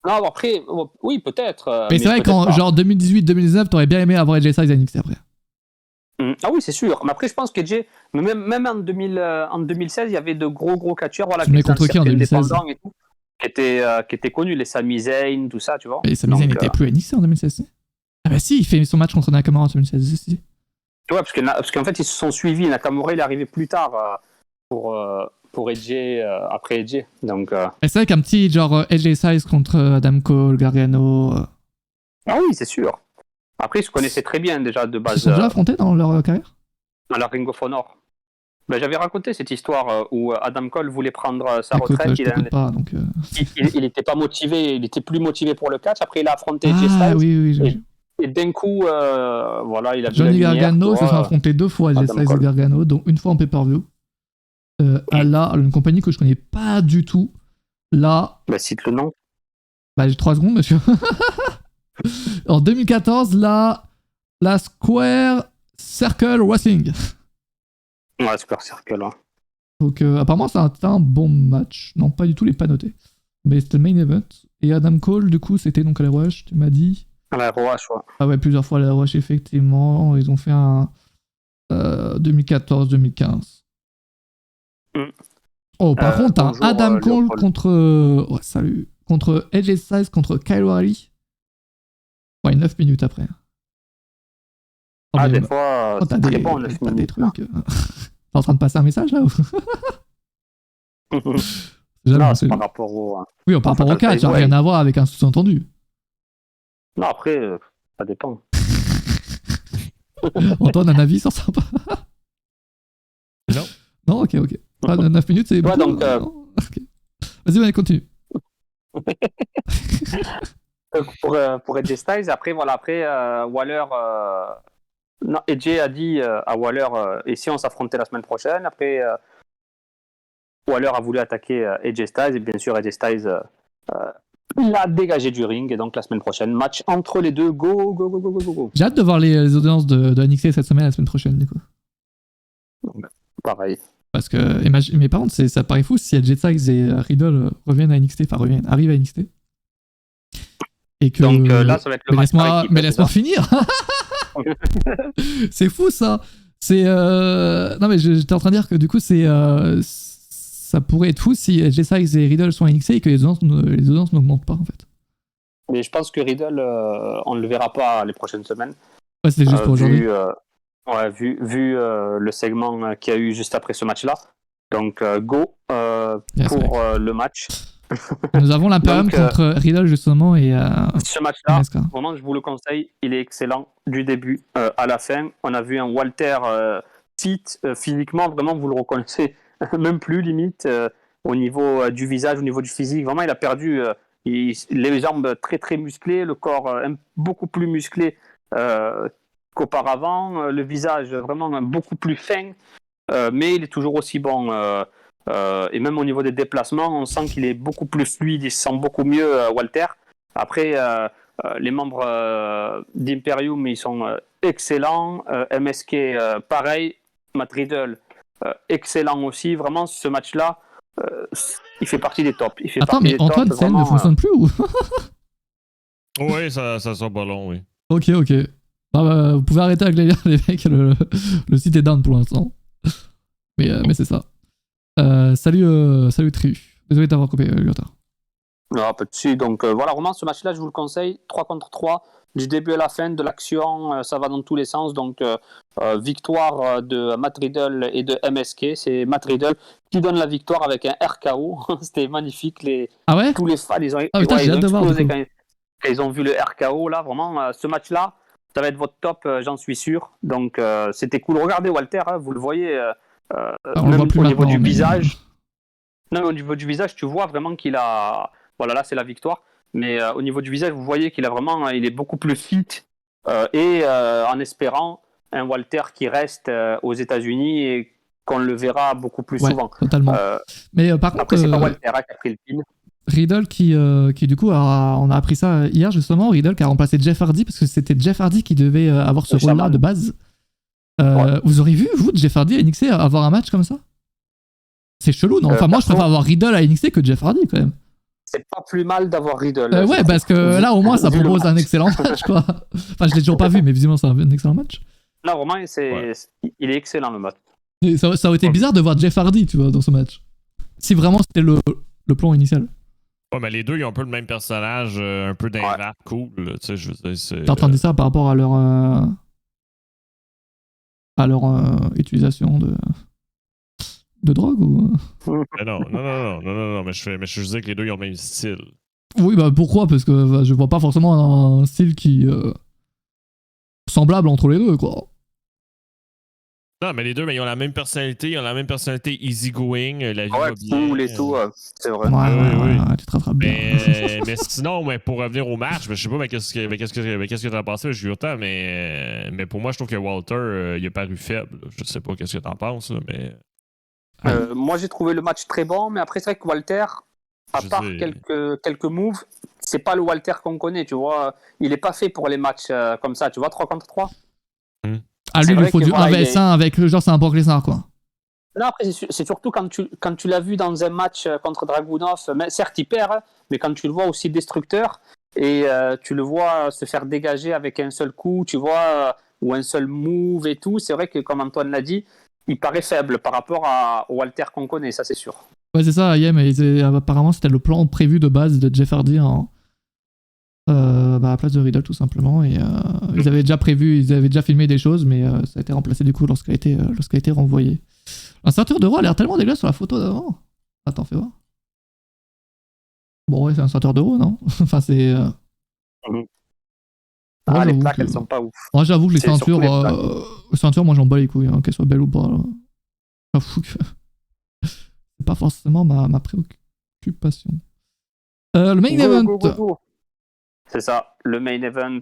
Non, après, oui, peut-être. Mais c'est vrai peut-être qu'en pas. genre 2018-2019, t'aurais bien aimé avoir AJ Styles à NXT après. Ah oui, c'est sûr. Mais après, je pense que même en 2016, il y avait de gros catcheurs, voilà, Tu mets étaient dans contre le qui en circuit 2016? indépendant et tout, qui étaient connus, les Sami Zayn, tout ça, tu vois. Et Sami Zayn Donc, n'était plus à NXT en 2016. Ah bah si, il fait son match contre Nakamura en 2016. Si. Ouais, parce qu'en fait, ils se sont suivis. Nakamura, il est arrivé plus tard pour AJ, après AJ. Donc, Et c'est vrai qu'un petit genre AJ Styles contre Adam Cole, Gargano, ah oui, c'est sûr. Après, ils se connaissaient très bien déjà de ils base se sont déjà affrontés dans leur carrière. à la Ring of Honor. Ben, j'avais raconté cette histoire où Adam Cole voulait prendre sa Écoute, retraite. je t'écoute pas, donc... Il était pas motivé, il était plus motivé pour le catch. Après, il a affronté AJ Ah Styles. oui. Et d'un coup, voilà, il a vu Johnny la lumière, Gargano tu se vois. fait affronter 2 fois AJ Adam Styles et Cole. Gargano, dont une fois en pay-per-view. À une compagnie que je connais pas du tout. Là, Bah, cite le nom. bah, j'ai 3 secondes, monsieur. En 2014, la Square Circle Wrestling. Ouais, Super Circle. Hein. Donc, apparemment, c'est un bon match. Non, pas du tout, les pas notés. Mais c'était le main event. Et Adam Cole, du coup, c'était donc à la Rush, tu m'as dit. À la ROH, ouais. Ah ouais, plusieurs fois à la Rush, effectivement. Ils ont fait un 2014-2015. Oh, par contre, t'as un bonjour, Adam Cole Léopold. contre AJ Styles contre Kyle O'Reilly. Ouais, 9 minutes après. Oh, Ah, mais- des fois, oh, t'as c'est des, très bon, 9 t'as des minutes. trucs. T'es en train de passer un message là ou... Jamais, Non, c'est- c'est par rapport au... Oui, par rapport au catch, ça n'a ouais. rien à voir avec un sous-entendu. Non, après, ça dépend. Antoine, un avis sur ça ou pas? Non. Non, ok. Ah, 9 minutes, c'est Ouais, beaucoup. donc, Non, ok. Vas-y, continue. Pour AJ Styles, après, Waller... Non, AJ a dit à Waller, et si on s'affrontait la semaine prochaine? Après, Waller a voulu attaquer AJ Styles, et bien sûr, AJ Styles l'a dégagé du ring, et donc la semaine prochaine, match entre les deux, go. J'ai hâte de voir les audiences de NXT cette semaine, la semaine prochaine, du coup. Pareil. Parce que, mais par contre, ça paraît fou si AJ Styles et Riddle reviennent à NXT, arrivent à NXT. Et que, Donc là, ça va être le mais match par équipe. laisse-moi finir. C'est fou ça. C'est non mais j'étais en train de dire que du coup ça pourrait être fou si AJ Styles et Riddle sont à NXT et que les audiences n'augmentent pas en fait. Mais je pense que Riddle, on ne le verra pas les prochaines semaines. Ouais, c'était juste pour aujourd'hui. Vu le segment qu'il y a eu juste après ce match-là. Donc go Yes, pour le match. Nous avons l'Imperium Donc, contre Riddle, justement, et ce match-là, MSK. vraiment, je vous le conseille. Il est excellent du début à la fin. On a vu un Walter fit physiquement, vraiment, vous le reconnaissez même plus limite au niveau du visage, au niveau du physique. Vraiment, il a perdu les jambes très très musclées, le corps beaucoup plus musclé qu'auparavant, le visage vraiment beaucoup plus fin, mais il est toujours aussi bon. Et même au niveau des déplacements, on sent qu'il est beaucoup plus fluide, il se sent beaucoup mieux, Walter. Après, les membres d'Imperium, ils sont excellents. MSK, pareil. Matt Riddle, excellent aussi. Vraiment, ce match-là, il fait partie des tops. Il fait Attends, partie mais des Antoine, tops, scène ne vraiment, fonctionne plus ou Oui, ça sort pas long, oui. Ok. Ah bah, vous pouvez arrêter avec les liens, les mecs, le site est down pour l'instant. Mais c'est ça. Salut Triu. Désolé d'avoir coupé, Lyotard. Non, pas de souci. Donc voilà, vraiment, ce match-là, je vous le conseille. 3 contre 3, du début à la fin, de l'action, ça va dans tous les sens. Donc victoire de Matt Riddle et de MSK. C'est Matt Riddle qui donne la victoire avec un RKO. C'était magnifique. Ah ouais? Tous les fans, ils ont, Ah putain, j'ai hâte de voir. explosé quand ils ont vu le RKO. Là, vraiment, ce match-là, ça va être votre top, j'en suis sûr. Donc c'était cool. Regardez Walter, hein, vous le voyez, on le même voit plus au niveau maintenant, du mais- visage. Non, au niveau du visage, tu vois vraiment qu'il a. Voilà, là, c'est la victoire. Mais au niveau du visage, vous voyez qu'il a vraiment, il est beaucoup plus fit. Et en espérant un Walter qui reste aux États-Unis et qu'on le verra beaucoup plus Ouais, souvent. totalement. Mais par contre, Après, c'est pas Walter qui a pris le pin. Riddle qui du coup, on a appris ça hier justement, Riddle qui a remplacé Jeff Hardy parce que c'était Jeff Hardy qui devait avoir ce Le rôle-là chaman. de base. Ouais. Vous auriez vu, vous, Jeff Hardy à NXT avoir un match comme ça? C'est chelou, non? Enfin, moi, je perso- préfère avoir Riddle à NXT que Jeff Hardy quand même. C'est pas plus mal d'avoir Riddle. Ouais, je trouve. parce que là, au moins, ça Vu le propose un match. excellent match, quoi. Enfin, je l'ai toujours pas vu, mais visiblement, c'est un excellent match. Non, vraiment, Ouais. il est excellent le match. Et ça aurait été bizarre de voir Jeff Hardy, tu vois, dans ce match. Si vraiment c'était le plan initial. Ouais, mais les deux, ils ont un peu le même personnage, un peu d'un rap cool, là, tu sais, je veux dire, c'est... T'es en train de dire ça par rapport à leur utilisation de drogue ou... Mais non, mais je veux dire que les deux, ils ont le même style. Oui, bah pourquoi? Parce que je vois pas forcément un style qui... semblable entre les deux, quoi. Non, mais les deux, mais ils ont la même personnalité, easygoing, la vie va Ouais, bien. cool et tout, c'est vrai. Ouais, tu te rattrapes bien. Mais sinon, mais pour revenir au match, je sais pas, mais qu'est-ce que t'en as pensé? Je suis autant, mais pour moi, je trouve que Walter, il a paru faible. Je sais pas qu'est-ce que t'en penses, là, mais... Moi, j'ai trouvé le match très bon, mais après, c'est vrai que Walter, à Je part sais. quelques moves, c'est pas le Walter qu'on connaît, tu vois. Il est pas fait pour les matchs comme ça, tu vois, 3 contre 3. Ah, lui, c'est il lui vrai faut que du voilà, 1vs1 avec le genre, c'est un Brock Lesnar, quoi. Non, après, c'est surtout quand tu l'as vu dans un match contre Dragunov, mais certes, il perd, hein, mais quand tu le vois aussi destructeur, et tu le vois se faire dégager avec un seul coup, tu vois, ou un seul move et tout, c'est vrai que, comme Antoine l'a dit, il paraît faible par rapport au Walter qu'on connaît, ça c'est sûr. Ouais, c'est ça, Ayem, apparemment, c'était le plan prévu de base de Jeff Hardy à la place de Riddle, tout simplement. Et ils avaient déjà filmé des choses, mais ça a été remplacé du coup lorsqu'elle a été renvoyé. Un ceinture de roi a l'air tellement dégueulasse sur la photo d'avant. Attends, fais voir. Bon, ouais, c'est un ceinture de roi, non? Enfin, c'est. Moi, Les j'avoue plaques, que- elles sont pas ouf. Moi, j'avoue que les C'est surtout ceintures, les plaques. moi, j'en bats les couilles, hein, qu'elles soient belles ou pas. Là. J'avoue que c'est pas forcément ma préoccupation. Le main event. Go. C'est ça, le main event,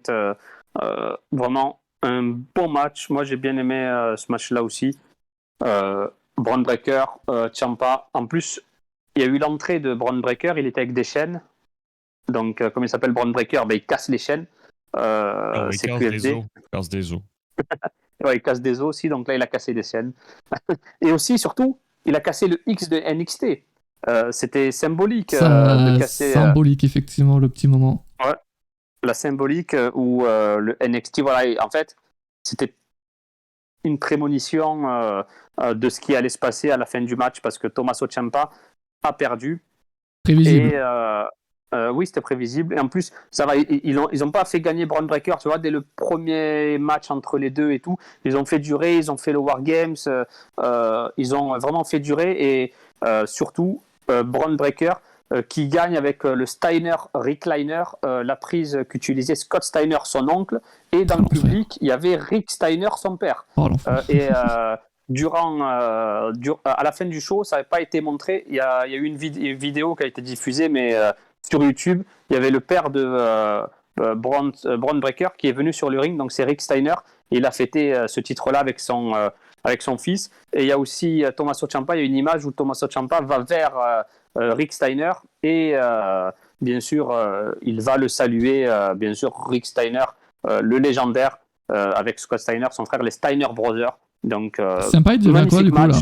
vraiment un bon match. Moi, j'ai bien aimé ce match-là aussi. Braun Breaker, Ciampa. En plus, il y a eu l'entrée de Braun Breaker, il était avec des chaînes. Donc, comme il s'appelle Braun Breaker, ben, il casse les chaînes. il C'est casse QFD. des os. Casse des os. Ouais, il casse des os aussi, donc là, il a cassé des chaînes. Et aussi, surtout, il a cassé le X de NXT. C'était symbolique de casser Symbolique, effectivement, le petit moment. la symbolique où le NXT, voilà, en fait, c'était une prémonition de ce qui allait se passer à la fin du match parce que Tommaso Ciampa a perdu. Prévisible. Et oui, c'était prévisible. Et en plus, ça va, ils ont pas fait gagner Braun Breaker, tu vois, dès le premier match entre les deux et tout. Ils ont fait durer, ils ont fait le War Games, ils ont vraiment fait durer et surtout, Braun Breaker, qui gagne avec le Steiner Recliner, la prise qu'utilisait Scott Steiner, son oncle, et dans le public, il y avait Rick Steiner, son père. Oh, l'enfer. À la fin du show, ça n'avait pas été montré. Il y a eu une vidéo qui a été diffusée, mais sur YouTube, il y avait le père de Braun Breaker qui est venu sur le ring, donc c'est Rick Steiner, et il a fêté ce titre-là avec son fils. Et il y a aussi Tommaso Ciampa, il y a une image où Tommaso Ciampa va vers Rick Steiner et bien sûr, il va le saluer, bien sûr, Rick Steiner, le légendaire, avec Scott Steiner, son frère, les Steiner Brothers. Donc, Sympa, il devient quoi du coup là?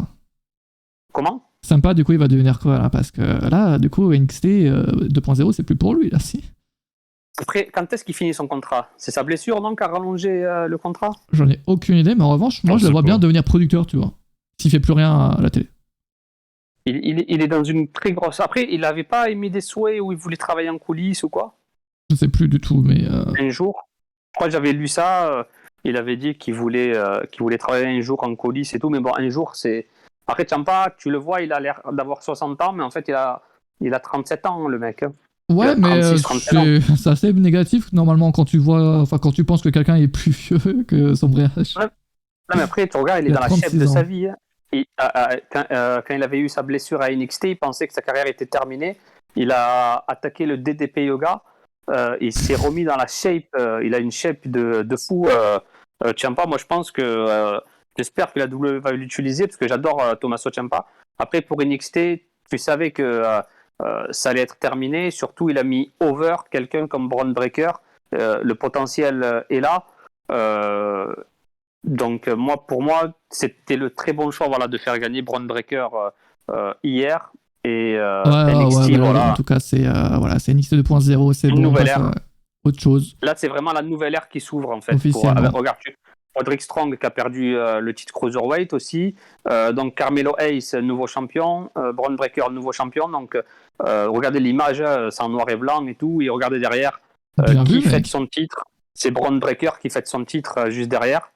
Comment? Sympa, du coup, il va devenir quoi là? Parce que là, du coup, NXT 2.0, c'est plus pour lui là, si. Après, quand est-ce qu'il finit son contrat? C'est sa blessure, non, qui a rallongé le contrat? J'en ai aucune idée, mais en revanche, moi, je le vois bien devenir producteur, tu vois. S'il fait plus rien à la télé. Il est dans une très grosse. Après, il n'avait pas émis des souhaits où il voulait travailler en coulisses ou quoi? Je sais plus du tout, mais. Un jour, je crois que j'avais lu ça. Il avait dit qu'il voulait travailler un jour en coulisses et tout, mais bon, un jour, c'est. Après, Ciampa, tu le vois, il a l'air d'avoir 60 ans, mais en fait, il a 37 ans, le mec. Ouais, mais 36, c'est assez négatif normalement quand tu penses que quelqu'un est plus vieux que son vrai âge. Ouais. Non, mais après, tu regardes, il est dans la chef de sa vie. Hein. Quand il avait eu sa blessure à NXT, il pensait que sa carrière était terminée. Il a attaqué le DDP Yoga. Il s'est remis dans la shape. Il a une shape de fou. Ciampa, moi, je pense que j'espère que la WWE va l'utiliser parce que j'adore Tommaso Ciampa. Après, pour NXT, tu savais que ça allait être terminé. Surtout, il a mis over quelqu'un comme Braun Breaker. Le potentiel est là. Donc, pour moi, c'était le très bon choix de faire gagner Braun Breaker hier. Et NXT, voilà. En tout cas, c'est NXT 2.0, c'est une bon. Nouvelle ère. Autre chose. Là, c'est vraiment la nouvelle ère qui s'ouvre, en fait. Regarde, Roderick Strong qui a perdu le titre Cruiserweight aussi. Donc, Carmelo Hayes, nouveau champion. Braun Breaker, nouveau champion. Donc, regardez l'image, c'est en noir et blanc et tout. Et regardez derrière qui fête son titre. C'est Braun Breaker qui fête son titre juste derrière.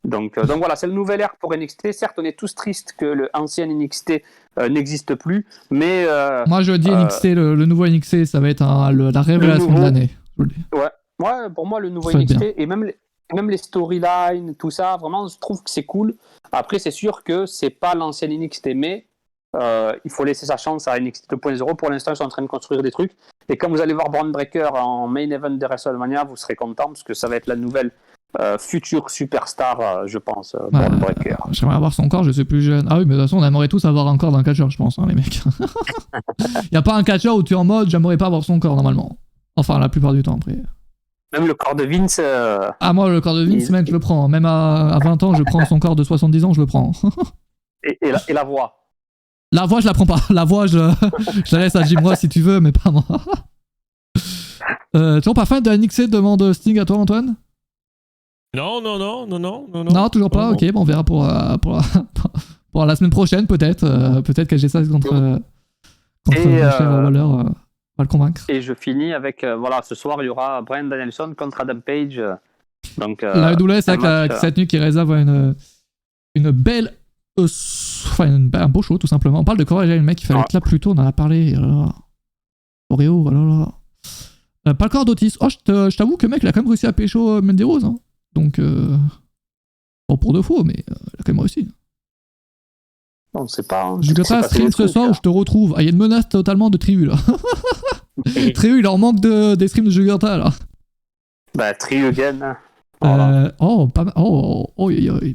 Donc voilà, c'est le nouvel ère pour NXT. Certes, on est tous tristes que l'ancien NXT n'existe plus, mais... moi, je dis NXT, le nouveau NXT, ça va être la révélation de l'année. Ouais, pour moi, le nouveau NXT, et même les storylines, tout ça, vraiment, je trouve que c'est cool. Après, c'est sûr que c'est pas l'ancien NXT, mais il faut laisser sa chance à NXT 2.0. Pour l'instant, ils sont en train de construire des trucs. Et quand vous allez voir Braun Breaker en main event de WrestleMania, vous serez content, parce que ça va être la nouvelle... futur superstar, je pense, Braun Breaker. J'aimerais avoir son corps, je suis plus jeune. Ah oui, mais de toute façon, on aimerait tous avoir un corps d'un catcheur, je pense, hein, les mecs. Y a pas un catcheur où tu es en mode, j'aimerais pas avoir son corps, normalement. Enfin, la plupart du temps, après. Même le corps de Vince... Ah, moi, le corps de Vince, mec, je le prends. Même à 20 ans, je prends son corps de 70 ans, je le prends. et la voix? La voix, je la prends pas. La voix, je la laisse à Jim Ross si tu veux, mais pas moi. Toujours pas fan de NXT, demande Sting à toi, Antoine? Non. Non, toujours pas. Ok, bon, on verra pour la semaine prochaine, peut-être. Peut-être que j'ai ça contre Michel Waller. On va le convaincre. Et je finis avec, ce soir, il y aura Bryan Danielson contre Adam Page. Donc, la EWS, c'est vrai que cette nuit qui réserve une belle... un beau show, tout simplement. On parle de Corey Jane, le mec, il fallait être là plus tôt, on en a parlé. Oreo, oh là là. Pas le corps d'Otis. Oh, je t'avoue que, mec, il a quand même réussi à pécho Menderos, hein. Donc, bon, pour de faux, mais il a quand même réussi. On sait pas. Hein. Je ne pas stream ce soir où je te retrouve. Ah, il y a une menace totalement de Tribu, là. Tribu, il leur manque des streams de Jugurta, là. Bah, Tribu again. Voilà. Pas mal.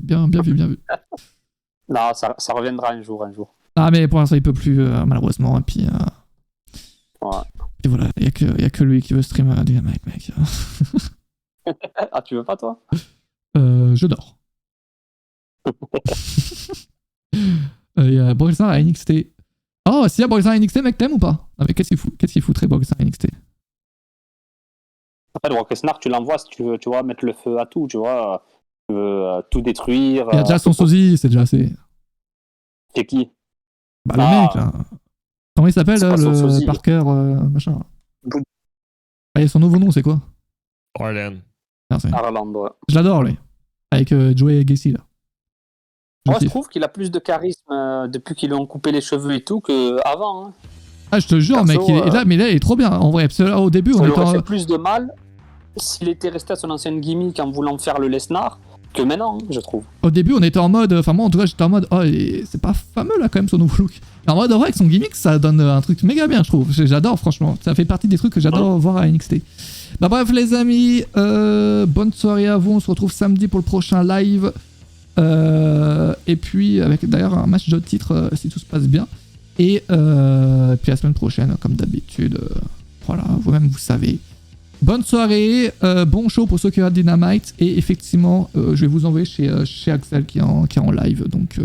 Bien vu. Non, ça reviendra un jour. Ah, mais pour l'instant, il peut plus, malheureusement. Et puis, et voilà, il y a que lui qui veut stream Dynamite, mec. Ah, tu veux pas, toi? Je dors. Il y a Broxar à NXT. Oh, s'il y a Broxar à NXT, mec, t'aimes ou pas? Ah, mais qu'est-ce qu'il foutrait Broxar à NXT? En fait, Broxar, tu l'envoies si tu veux, tu vois, mettre le feu à tout, tu vois. Tu veux tout détruire. Il y a déjà son sosie, c'est déjà assez. C'est qui? Bah, le mec, là. Comment il s'appelle, le Parker, machin? Ah, il y a son nouveau nom, c'est quoi? Arlen. Arland, ouais. Je l'adore, lui. Avec Joey Gacy, là. Moi, je trouve qu'il a plus de charisme depuis qu'ils lui ont coupé les cheveux et tout qu'avant. Hein. Ah, je te jure, Perso, mec, mais là, il est trop bien, en vrai. Parce que là, au début, Ça on lui était aurait en... fait plus de mal s'il était resté à son ancienne gimmick en voulant faire le Lesnar que maintenant, je trouve. Au début, on était en mode... Enfin, moi, en tout cas, j'étais en mode... Oh, c'est pas fameux, là, quand même, son nouveau look. En mode, en vrai, avec son gimmick, ça donne un truc méga bien, je trouve. J'adore, franchement. Ça fait partie des trucs que j'adore voir à NXT. Bah bref, les amis, bonne soirée à vous. On se retrouve samedi pour le prochain live. Et puis, avec d'ailleurs un match de titre, si tout se passe bien. Et puis la semaine prochaine, comme d'habitude. Voilà, vous-même, vous savez. Bonne soirée, bon show pour ceux qui regardent Dynamite. Et effectivement, je vais vous envoyer chez Axel qui est en live. Donc,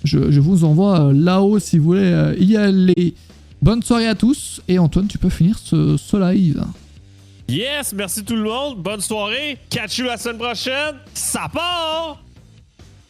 je vous envoie là-haut si vous voulez y aller. Bonne soirée à tous. Et Antoine, tu peux finir ce live. Yes, merci tout le monde. Bonne soirée. Catch you la semaine prochaine. Ça part!